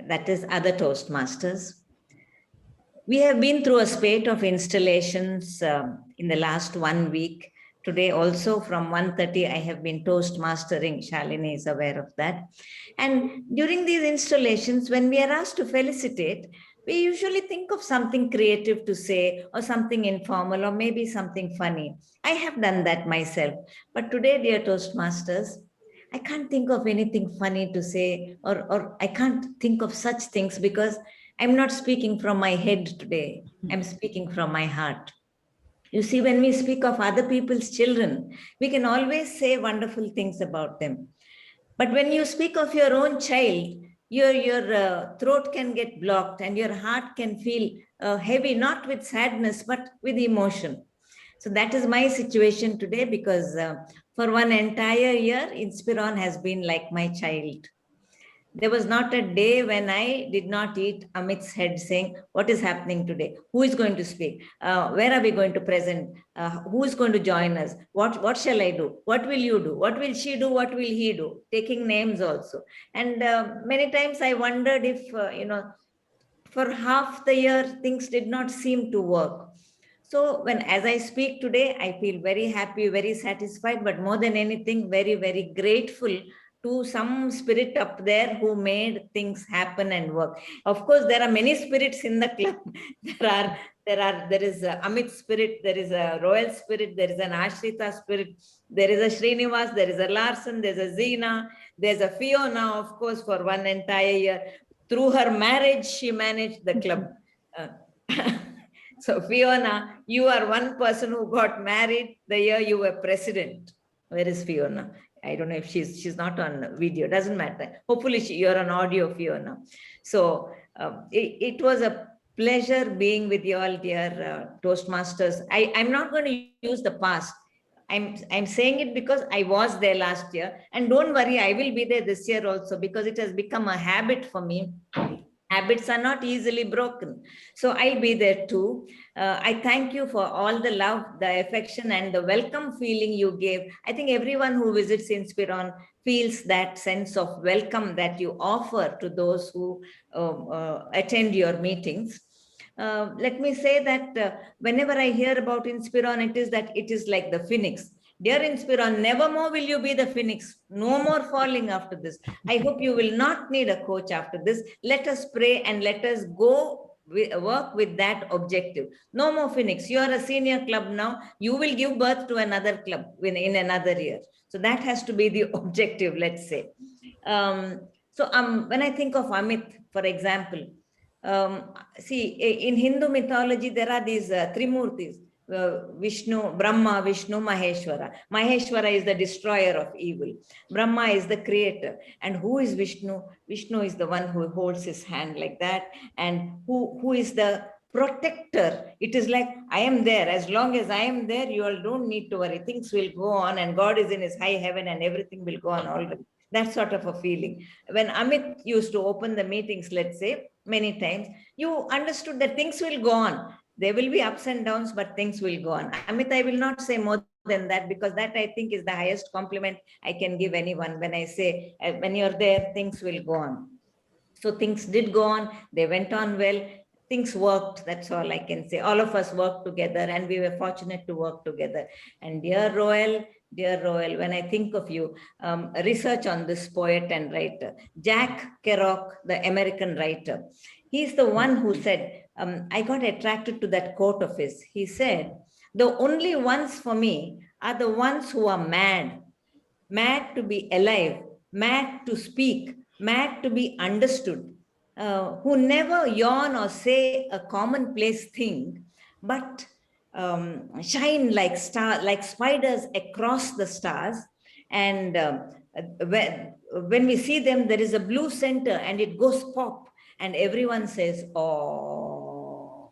that is other Toastmasters. We have been through a spate of installations in the last 1 week. Today also from 1:30, I have been Toastmastering. Shalini is aware of that. And during these installations, when we are asked to felicitate, we usually think of something creative to say or something informal or maybe something funny. I have done that myself. But today, dear Toastmasters, I can't think of anything funny to say or I can't think of such things because I'm not speaking from my head today. I'm speaking from my heart. You see, when we speak of other people's children, we can always say wonderful things about them. But when you speak of your own child, your throat can get blocked and your heart can feel heavy, not with sadness, but with emotion. So that is my situation today because for one entire year, Inspiron has been like my child. There was not a day when I did not eat Amit's head saying, what is happening today? Who is going to speak? Where are we going to present? Who is going to join us? What shall I do? What will you do? What will she do? What will he do? Taking names also. And many times I wondered if, for half the year, things did not seem to work. So as I speak today, I feel very happy, very satisfied, but more than anything, very, very grateful to some spirit up there who made things happen and work. Of course, there are many spirits in the club. There is Amit's spirit, there is a Royal spirit, there is an Ashrita spirit, there is a Srinivas, there is a Larson, there's a Zina, there's a Fiona, of course, for one entire year. Through her marriage, she managed the club. So Fiona, you are one person who got married the year you were president. Where is Fiona? I don't know if she's not on video, doesn't matter. Hopefully you're on audio, Fiona. So it was a pleasure being with you all, dear Toastmasters. I'm not going to use the past. I'm saying it because I was there last year. And don't worry, I will be there this year also because it has become a habit for me. Habits are not easily broken. So I'll be there too. I thank you for all the love, the affection, and the welcome feeling you gave. I think everyone who visits Inspiron feels that sense of welcome that you offer to those who attend your meetings. Let me say that whenever I hear about Inspiron, it is like the phoenix. Dear Inspiron, never more will you be the phoenix. No more falling after this. I hope you will not need a coach after this. Let us pray and let us go work with that objective. No more phoenix. You are a senior club now. You will give birth to another club in another year. So that has to be the objective, let's say. When I think of Amit, for example, see, in Hindu mythology, there are these Trimurtis. Vishnu, Brahma, Vishnu, Maheshwara. Maheshwara is the destroyer of evil. Brahma is the creator. And who is Vishnu? Vishnu is the one who holds his hand like that. And who is the protector. It is like, I am there. As long as I am there, you all don't need to worry. Things will go on and God is in his high heaven and everything will go on all right. That sort of a feeling. When Amit used to open the meetings, let's say, many times, you understood that things will go on. There will be ups and downs, but things will go on. Amit, I will not say more than that, because that I think is the highest compliment I can give anyone when I say, when you're there, things will go on. So things did go on. They went on well. Things worked. That's all I can say. All of us worked together and we were fortunate to work together. And dear Roel, when I think of you, research on this poet and writer, Jack Kerouac, the American writer. He's the one who said, I got attracted to that quote of his. He said, the only ones for me are the ones who are mad to be alive, mad to speak, mad to be understood, who never yawn or say a commonplace thing, but shine like spiders across the stars. And when we see them, there is a blue center and it goes pop and everyone says, oh.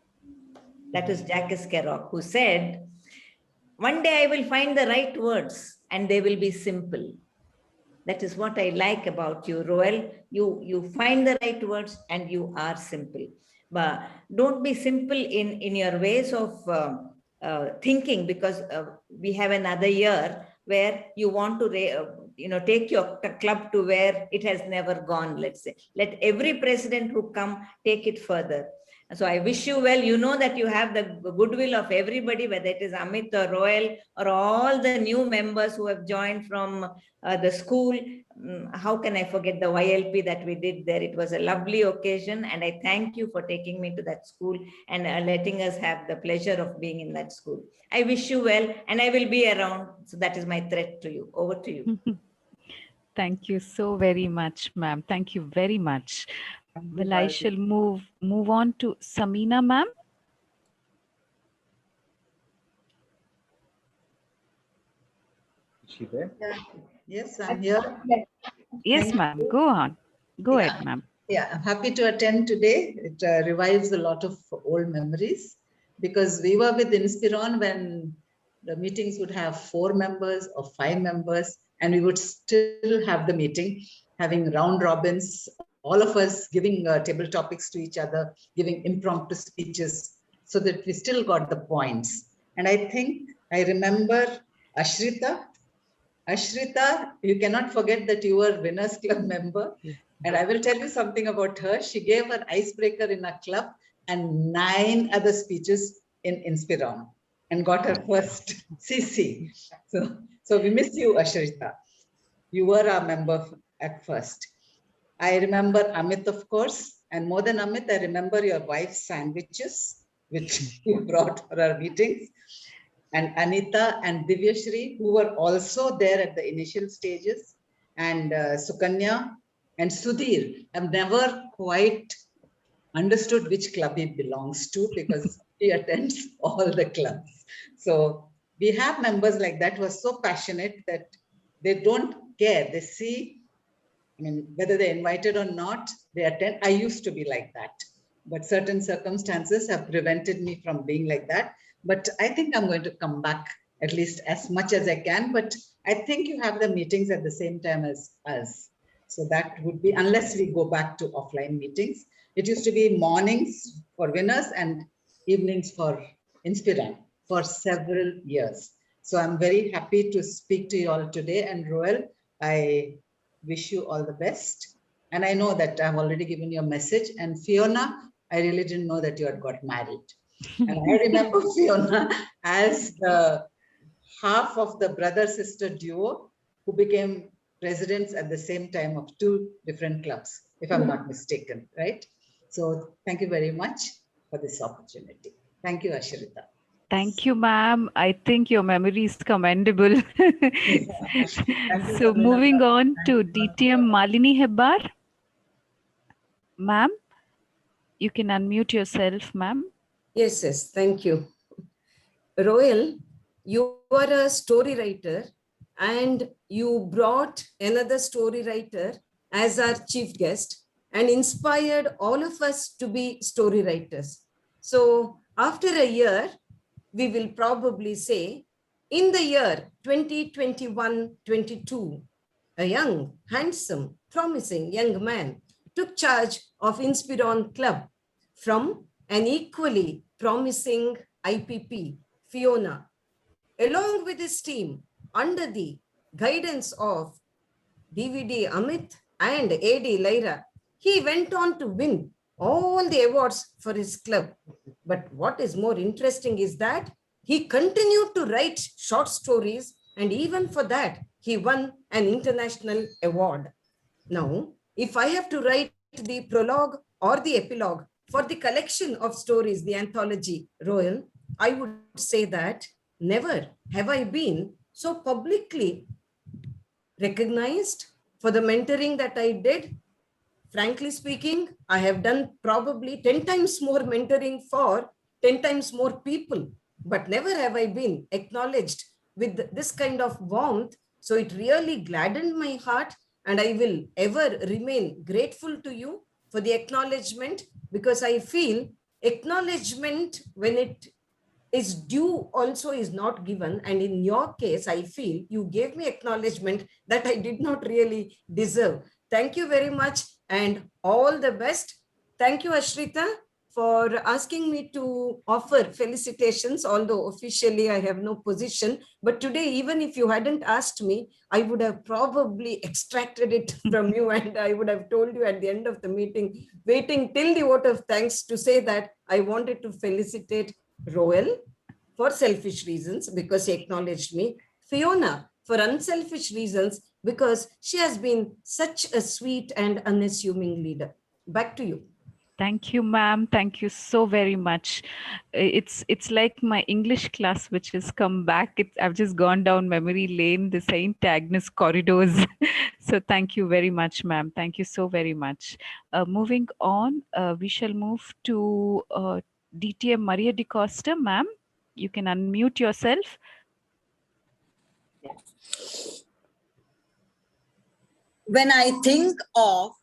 That is Jack Kerouac, who said, one day I will find the right words and they will be simple. That is what I like about you, Roel. You find the right words and you are simple. But don't be simple in your ways of thinking, because we have another year where you want to take your club to where it has never gone, let's say. Let every president who come take it further. So I wish you well. You know that you have the goodwill of everybody, whether it is Amit or Roel or all the new members who have joined from the school. How can I forget the YLP that we did there? It was a lovely occasion and I thank you for taking me to that school and letting us have the pleasure of being in that school. I wish you well and I will be around. So that is my threat to you. Over to you. Thank you so very much, ma'am. Thank you very much. Well, I shall move on to Samina, ma'am. Is she there? Yeah. Yes, I'm here. Yes, ma'am. Go on. Go ahead, ma'am. Yeah, I'm happy to attend today. It revives a lot of old memories, because we were with Inspiron when the meetings would have 4 members or 5 members, and we would still have the meeting, having round robins, all of us giving table topics to each other, giving impromptu speeches, so that we still got the points. And I think I remember Ashrita. Ashrita, you cannot forget that you were Winners Club member. And I will tell you something about her. She gave an icebreaker in a club and 9 other speeches in Inspiron and got her first CC. So we miss you, Ashrita. You were our member at first. I remember Amit, of course, and more than Amit, I remember your wife's sandwiches, which you brought for our meetings, and Anita and Divyashri, who were also there at the initial stages, and Sukanya and Sudhir. I've never quite understood which club he belongs to, because he attends all the clubs. So we have members like that who are so passionate that they don't care. They see, I mean, whether they're invited or not, they attend. I used to be like that, but certain circumstances have prevented me from being like that. But I think I'm going to come back at least as much as I can. But I think you have the meetings at the same time as us. So that would be, unless we go back to offline meetings. It used to be mornings for Winners and evenings for Inspiron for several years. So I'm very happy to speak to you all today. And Roel, I wish you all the best. And I know that I've already given you a message. And Fiona, I really didn't know that you had got married. And I remember Fiona as the half of the brother-sister duo who became presidents at the same time of 2 different clubs, if I'm not mistaken, right? So thank you very much for this opportunity. Thank you, Ashrita. Thank you, ma'am. I think your memory is commendable. So moving on to Dtm Malini Hebbar. Ma'am, you can unmute yourself, ma'am. Yes, thank you. Roel, you are a story writer and you brought another story writer as our chief guest and inspired all of us to be story writers. So after a year, we will probably say, in the year 2021-22, a young, handsome, promising young man took charge of Inspiron Club from an equally promising IPP, Fiona, along with his team under the guidance of DVD Amit and AD Lyra. He went on to win all the awards for his club. But what is more interesting is that he continued to write short stories, and even for that, he won an international award. Now, if I have to write the prologue or the epilogue for the collection of stories, the anthology, Royal, I would say that never have I been so publicly recognized for the mentoring that I did. Frankly speaking, I have done probably 10 times more mentoring for 10 times more people, but never have I been acknowledged with this kind of warmth. So it really gladdened my heart, and I will ever remain grateful to you for the acknowledgement, because I feel acknowledgement when it is due also is not given. And in your case, I feel you gave me acknowledgement that I did not really deserve. Thank you very much and all the best. Thank you, Ashrita, for asking me to offer felicitations, although officially I have no position. But today, even if you hadn't asked me, I would have probably extracted it from you, and I would have told you at the end of the meeting, waiting till the vote of thanks to say that I wanted to felicitate Roel for selfish reasons because he acknowledged me, Fiona for unselfish reasons because she has been such a sweet and unassuming leader. Back to you. Thank you, ma'am. Thank you so very much. It's like my English class, which has come back. I've just gone down memory lane, the St. Agnes corridors. So thank you very much, ma'am. Thank you so very much. Moving on, we shall move to DTM Maria de Costa, ma'am. You can unmute yourself. When I think of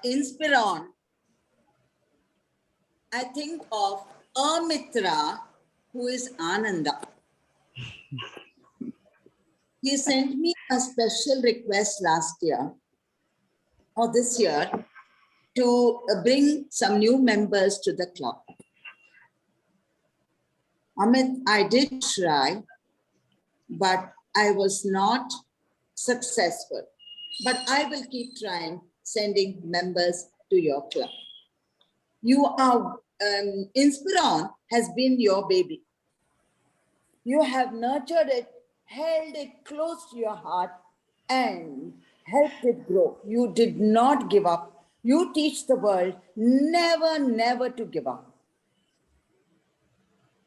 Inspiron, I think of Amitra, who is Ananda. He sent me a special request last year or this year to bring some new members to the club. Amit, I did try, but I was not successful. But I will keep trying, sending members to your club. You are, Inspiron has been your baby. You have nurtured it, held it close to your heart, and helped it grow. You did not give up. You teach the world never, never to give up.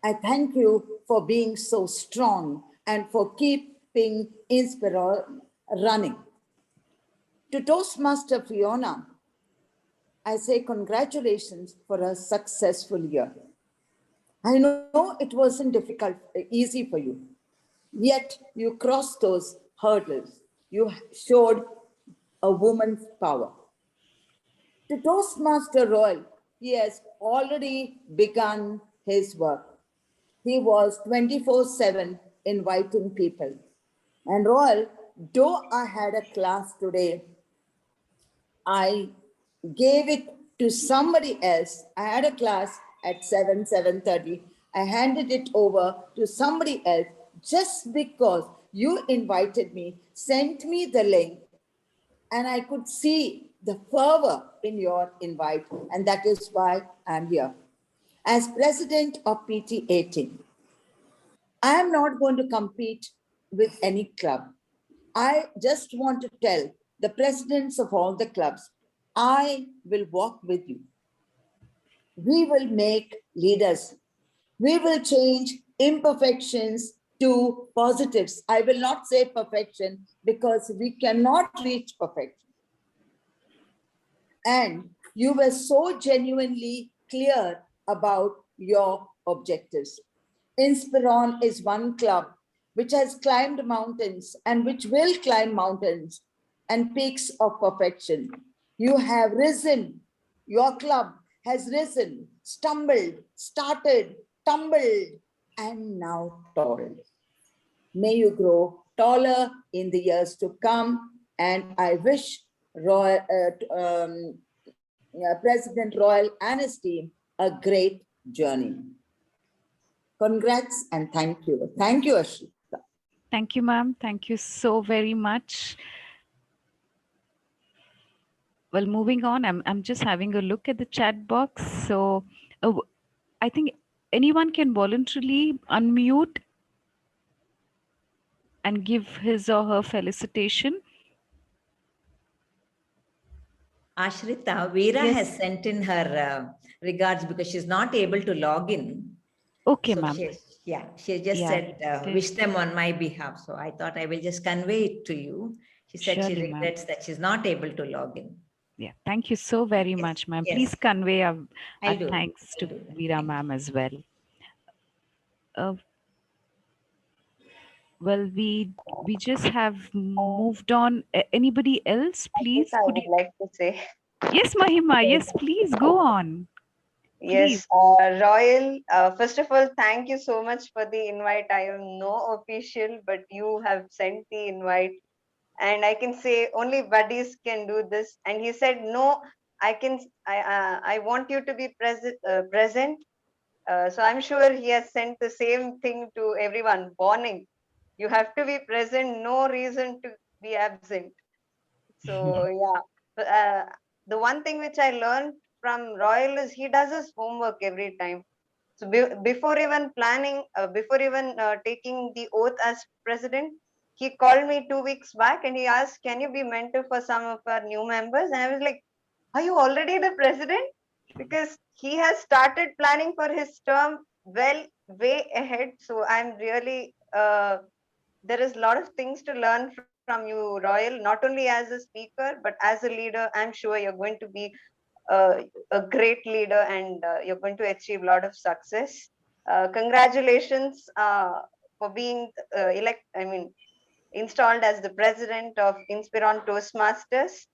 I thank you for being so strong and for keeping Inspiron running. To Toastmaster Fiona, I say congratulations for a successful year. I know it wasn't easy for you, yet you crossed those hurdles. You showed a woman's power. To Toastmaster Royal, he has already begun his work. He was 24/7 inviting people. And Royal, though I had a class today, I gave it to somebody else. I had a class at 7:30. I handed it over to somebody else just because you invited me, sent me the link, and I could see the fervor in your invite, and that is why I'm here. As president of PT18, I am not going to compete with any club. I just want to tell the presidents of all the clubs, I will walk with you. We will make leaders. We will change imperfections to positives. I will not say perfection because we cannot reach perfection. And you were so genuinely clear about your objectives. Inspiron is one club which has climbed mountains and which will climb mountains and peaks of perfection. You have risen, your club has risen stumbled, started, tumbled, and now tall. May you grow taller in the years to come, and I wish President Royal and his team a great journey. Congrats and thank you. Thank you, Ashrita. Thank you, ma'am. Thank you so very much. Well, moving on, I'm just having a look at the chat box. So I think anyone can voluntarily unmute and give his or her felicitation. Ashrita, Veera Yes. has sent in her regards because she's not able to log in. Okay, So ma'am. she just said, wish them on my behalf. So I thought I will just convey it to you. She said Surely, she ma'am. regrets that she's not able to log in. Yeah, thank you so very much, ma'am. yes. Please convey our I'll do it. thanks to Veera ma'am as well. Well, we just have moved on. Anybody else, please? I Could would you... like to say. Yes, Mahima. Yes, please go on. Yes, Royal, first of all, thank you so much for the invite. I am no official, but you have sent the invite. And I can say only buddies can do this. And he said, no, I want you to be present. So I'm sure he has sent the same thing to everyone. Warning, you have to be present, no reason to be absent. So yeah, the one thing which I learned from Royal is he does his homework every time. So before even planning, before even taking the oath as president, he called me 2 weeks back and he asked, can you be mentor for some of our new members? And I was like, are you already the president? Because he has started planning for his term way ahead. So I'm really, there is a lot of things to learn from you, Royal, not only as a speaker, but as a leader. I'm sure you're going to be a great leader and you're going to achieve a lot of success. Congratulations for being installed as the president of Inspiron Toastmasters.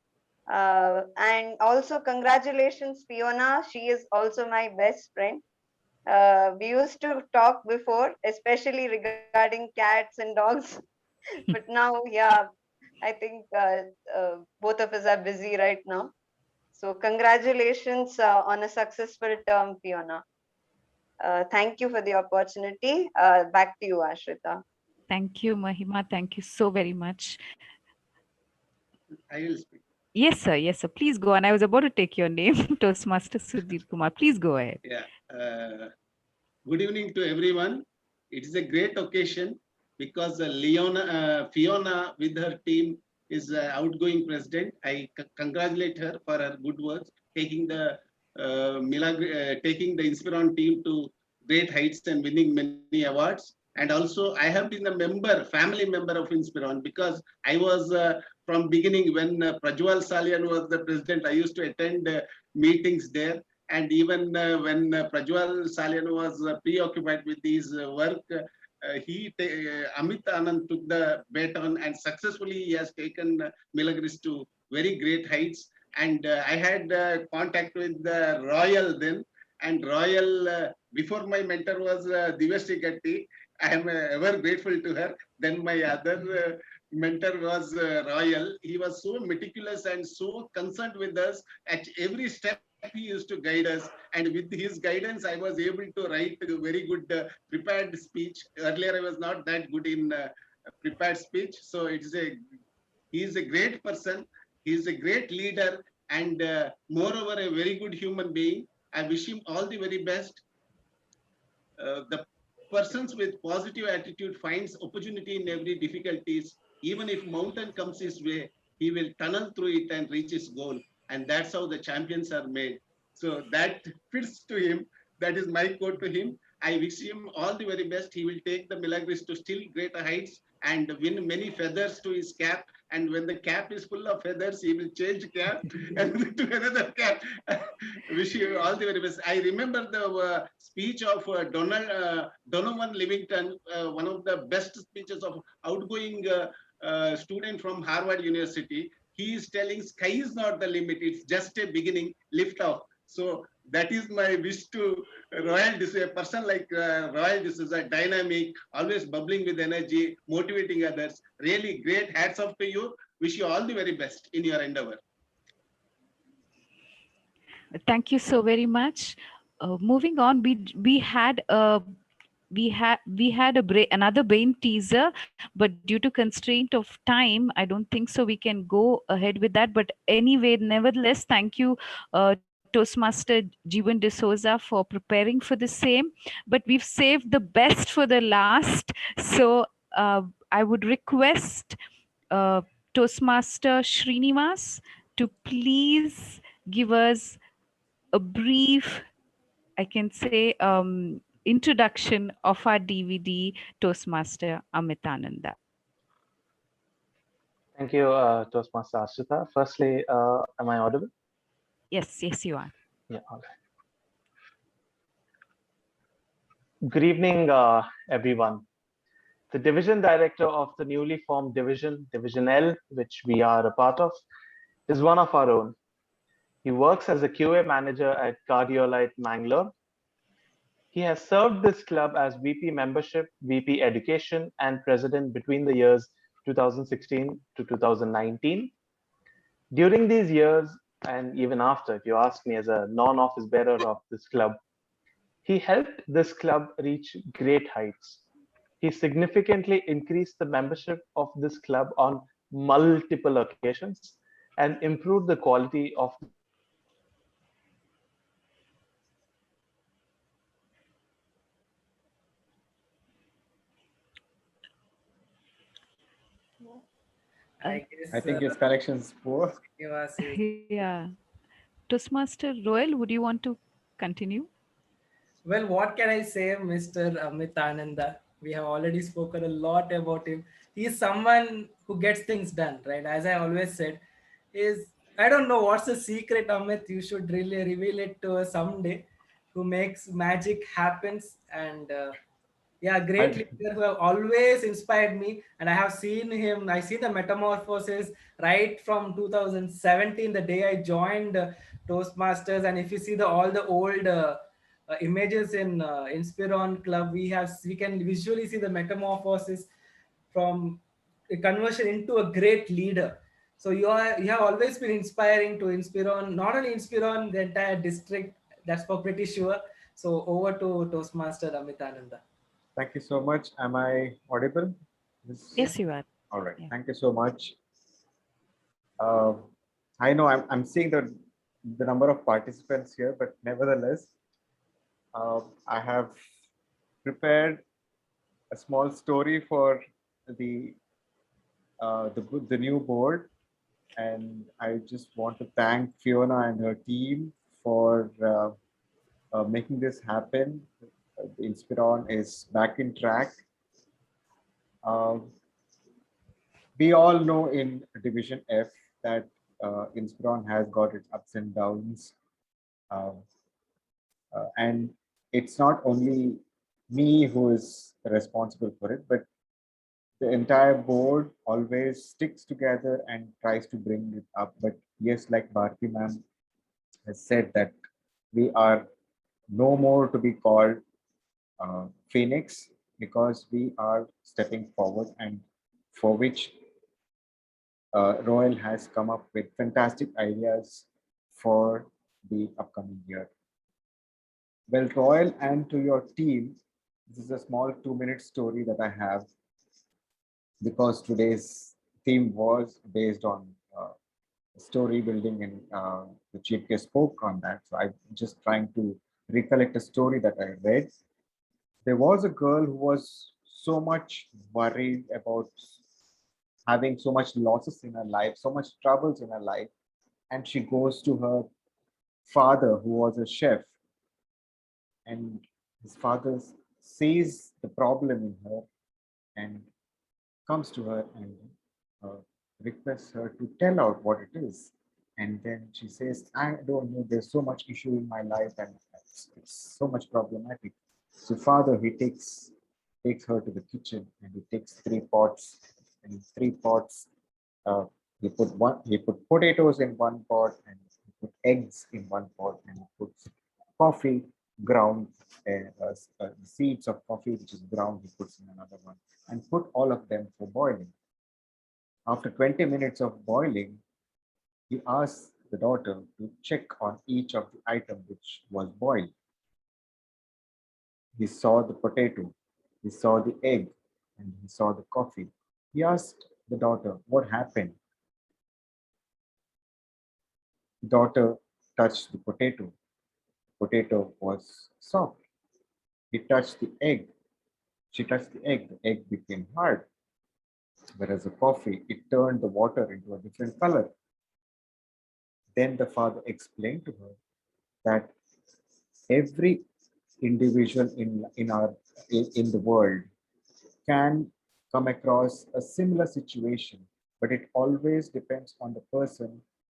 And also congratulations, Fiona. She is also my best friend. We used to talk before, especially regarding cats and dogs. But now, yeah, I think both of us are busy right now. So congratulations on a successful term, Fiona. Thank you for the opportunity. Back to you, Ashrita. Thank you, Mahima. Thank you so very much. I will speak. Yes, sir. Yes, sir. Please go on. I was about to take your name, Toastmaster Sudhir Kumar. Please go ahead. Yeah. Good evening to everyone. It is a great occasion because Fiona with her team is outgoing president. I congratulate her for her good work, taking the Inspiron team to great heights and winning many awards. And also, I have been a family member of Inspiron because I was from beginning when Prajwal Salian was the president. I used to attend meetings there. And even when Prajwal Salian was preoccupied with his work, Amit Anand took the baton and successfully he has taken Milagris to very great heights. And I had contact with Royal then. And Royal, before my mentor was Divya Gatti, I am ever grateful to her. Then my other mentor was Royal. He was so meticulous and so concerned with us at every step. He used to guide us, and with his guidance, I was able to write a very good prepared speech. Earlier, I was not that good in prepared speech. So he is a great person. He is a great leader, and moreover, a very good human being. I wish him all the very best. The persons with positive attitude finds opportunity in every difficulties. Even if mountain comes his way, he will tunnel through it and reach his goal. And that's how the champions are made. So that fits to him. That is my quote to him. I wish him all the very best. He will take the Milagris to still greater heights and win many feathers to his cap. And when the cap is full of feathers, he will change cap and to another cap. Wish you all the very best. I remember the speech of Donovan Livington, one of the best speeches of outgoing student from Harvard University. He is telling sky is not the limit. It's just a beginning, lift off. So That is my wish to Royal D'Souza. A person like Royal D'Souza, dynamic, always bubbling with energy, motivating others. Really great. Hats off to you. Wish you all the very best in your endeavor. Thank you so very much. Moving on, we had a another brain teaser, but due to constraint of time, I don't think so we can go ahead with that. But anyway, nevertheless, thank you, Toastmaster Jeevan D'Souza, for preparing for the same. But we've saved the best for the last, so I would request Toastmaster Srinivas to please give us a brief, I can say, introduction of our DVD Toastmaster Amitananda. Thank you, Toastmaster Ashrita. Firstly, am I audible? Yes, yes, you are. Yeah, all right. Good evening, everyone. The Division Director of the newly formed Division L, which we are a part of, is one of our own. He works as a QA manager at Cardiolite, Mangalore. He has served this club as VP Membership, VP Education, and President between the years 2016 to 2019. During these years, and even after, if you ask me as a non-office bearer of this club, he helped this club reach great heights. He significantly increased the membership of this club on multiple occasions and improved the quality of I think his connection is poor. Yeah. Toastmaster Royal, would you want to continue? Well, what can I say, Mr. Amitananda? We have already spoken a lot about him. He is someone who gets things done, right? As I always said, I don't know what's the secret, Amit. You should really reveal it to us someday. Who makes magic happens, and yeah, great leader who have always inspired me. And I have seen him. I see the metamorphosis right from 2017, the day I joined Toastmasters. And if you see all the old images in Inspiron Club, we can visually see the metamorphosis from a conversion into a great leader. So you have always been inspiring to Inspiron, not only Inspiron, the entire district. That's for pretty sure. So over to Toastmaster Amitananda. Thank you so much. Am I audible? Yes, you are. All right. Yeah. Thank you so much. I know I'm seeing the number of participants here, but nevertheless, I have prepared a small story for the new board, and I just want to thank Fiona and her team for making this happen. The Inspiron is back in track. We all know in Division F that Inspiron has got its ups and downs. And it's not only me who is responsible for it, but the entire board always sticks together and tries to bring it up. But yes, like Bharti ma'am has said, that we are no more to be called Phoenix, because we are stepping forward, and for which Royal has come up with fantastic ideas for the upcoming year. Well, Royal, and to your team, this is a small 2-minute story that I have, because today's theme was based on story building, and the chief guest spoke on that. So I'm just trying to recollect a story that I read. There was a girl who was so much worried about having so much losses in her life, so much troubles in her life, and she goes to her father, who was a chef, and his father sees the problem in her and comes to her and requests her to tell out what it is. And then she says, I don't know, there's so much issue in my life, and it's so much problematic. So father, he takes her to the kitchen, and he takes 3 pots, and in 3 pots he put potatoes in 1 pot, and he put eggs in 1 pot, and he puts coffee ground, seeds of coffee which is ground, he puts in another one and put all of them for boiling. After 20 minutes of boiling, he asks the daughter to check on each of the items which was boiled. He saw the potato, he saw the egg, and he saw the coffee. He asked the daughter, what happened? The daughter touched the potato. Potato was soft. He touched the egg. She touched the egg became hard. Whereas the coffee, it turned the water into a different color. Then the father explained to her that every individual in the world can come across a similar situation, but it always depends on the person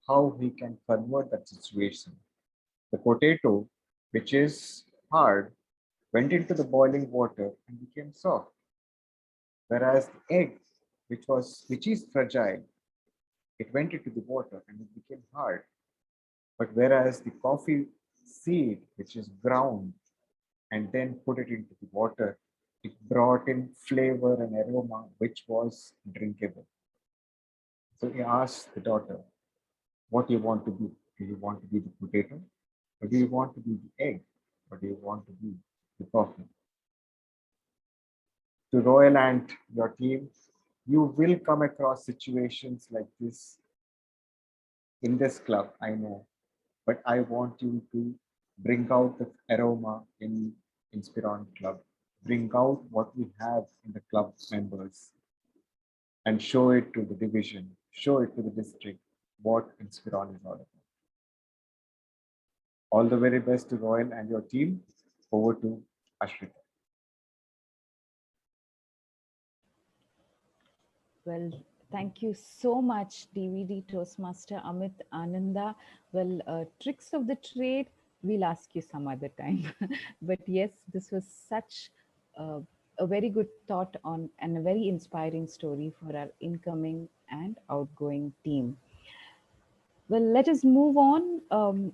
how he can convert that situation. The potato, which is hard, went into the boiling water and became soft, whereas the egg, which is fragile, it went into the water and it became hard. But whereas the coffee seed, which is ground and then put it into the water, it brought in flavor and aroma, which was drinkable. So he asked the daughter, what do you want to be? Do you want to be the potato? Or do you want to be the egg? Or do you want to be the coffee? To Royal and your team, you will come across situations like this in this club, I know, but I want you to bring out the aroma in Inspiron Club, bring out what we have in the club members and show it to the division, show it to the district, what Inspiron is all about. All the very best to Royal and your team. Over to Ashrita. Well, thank you so much, DVD Toastmaster Amit Ananda. Well, tricks of the trade, we'll ask you some other time. But yes, this was such a very good thought on and a very inspiring story for our incoming and outgoing team. Well, let us move on.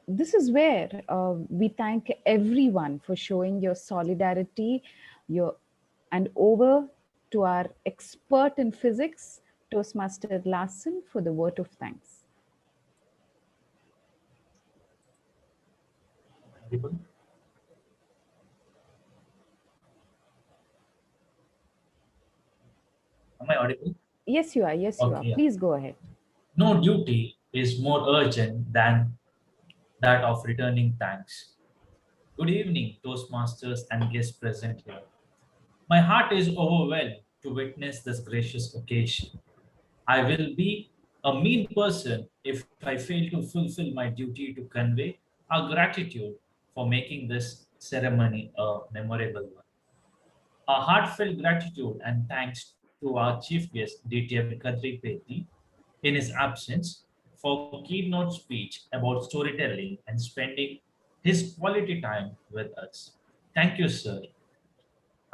This is where we thank everyone for showing your solidarity, and over to our expert in physics, Toastmaster Larson, for the word of thanks. Am I audible? Yes, you are. Yes, you are. Yeah. Please go ahead. No duty is more urgent than that of returning thanks. Good evening, Toastmasters and guests present here. My heart is overwhelmed to witness this gracious occasion. I will be a mean person if I fail to fulfill my duty to convey our gratitude for making this ceremony a memorable one. A heartfelt gratitude and thanks to our chief guest, Dtm Urmila, in his absence, for keynote speech about storytelling and spending his quality time with us. Thank you, sir.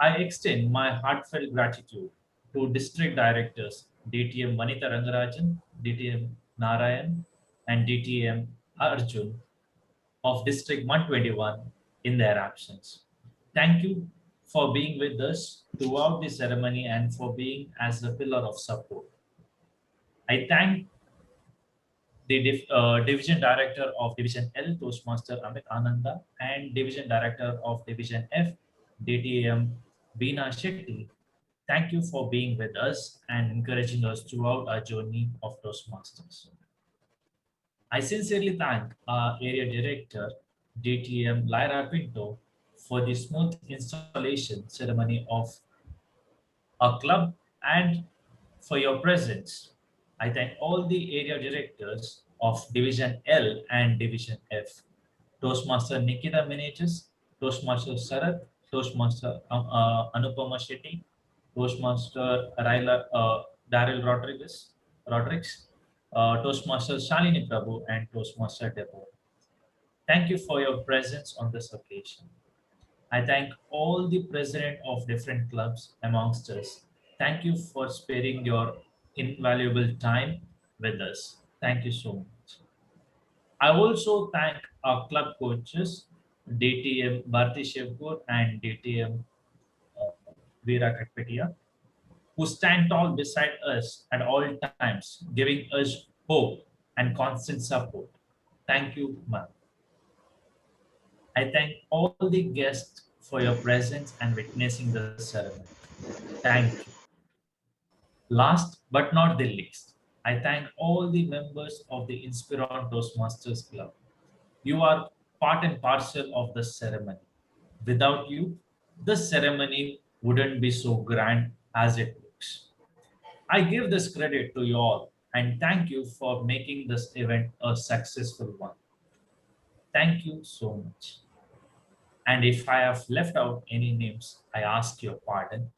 I extend my heartfelt gratitude to District Directors Dtm Vanitha Rangarajan, Dtm Narayan, and Dtm Arjun of District 121 in their absence. Thank you for being with us throughout the ceremony and for being as a pillar of support. I thank the Division Director of Division L, Toastmaster Amit Ananda, and Division Director of Division F, Dtm Urmila Shetty. Thank you for being with us and encouraging us throughout our journey of Toastmasters. I sincerely thank our Area Director, Dtm Lyra Pinto, for the smooth installation ceremony of our club and for your presence. I thank all the area directors of Division L and Division F, Toastmaster Nikita Meneges, Toastmaster Sarath, Toastmaster Anupama Shetty, Toastmaster Daryl Rodriguez, Toastmaster Shalini Prabhu, and Toastmaster Deborah. Thank you for your presence on this occasion. I thank all the president of different clubs amongst us. Thank you for sparing your invaluable time with us. Thank you so much. I also thank our club coaches, DTM Bharti Shivpur and DTM Veera Katpetia, who stand tall beside us at all times, giving us hope and constant support. Thank you, ma'am. I thank all the guests for your presence and witnessing the ceremony. Thank you. Last but not the least, I thank all the members of the Inspiron Toastmasters Club. You are part and parcel of the ceremony. Without you, the ceremony wouldn't be so grand as it looks. I give this credit to you all and thank you for making this event a successful one. Thank you so much. And if I have left out any names, I ask your pardon.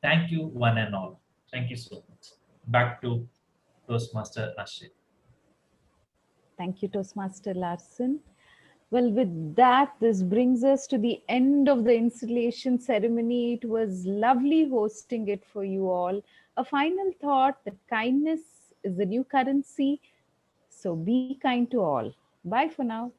Thank you, one and all. Thank you so much. Back to Toastmaster Ashik. Thank you, Toastmaster Larson. Well, with that, this brings us to the end of the installation ceremony. It was lovely hosting it for you all. A final thought that kindness is the new currency. So be kind to all. Bye for now.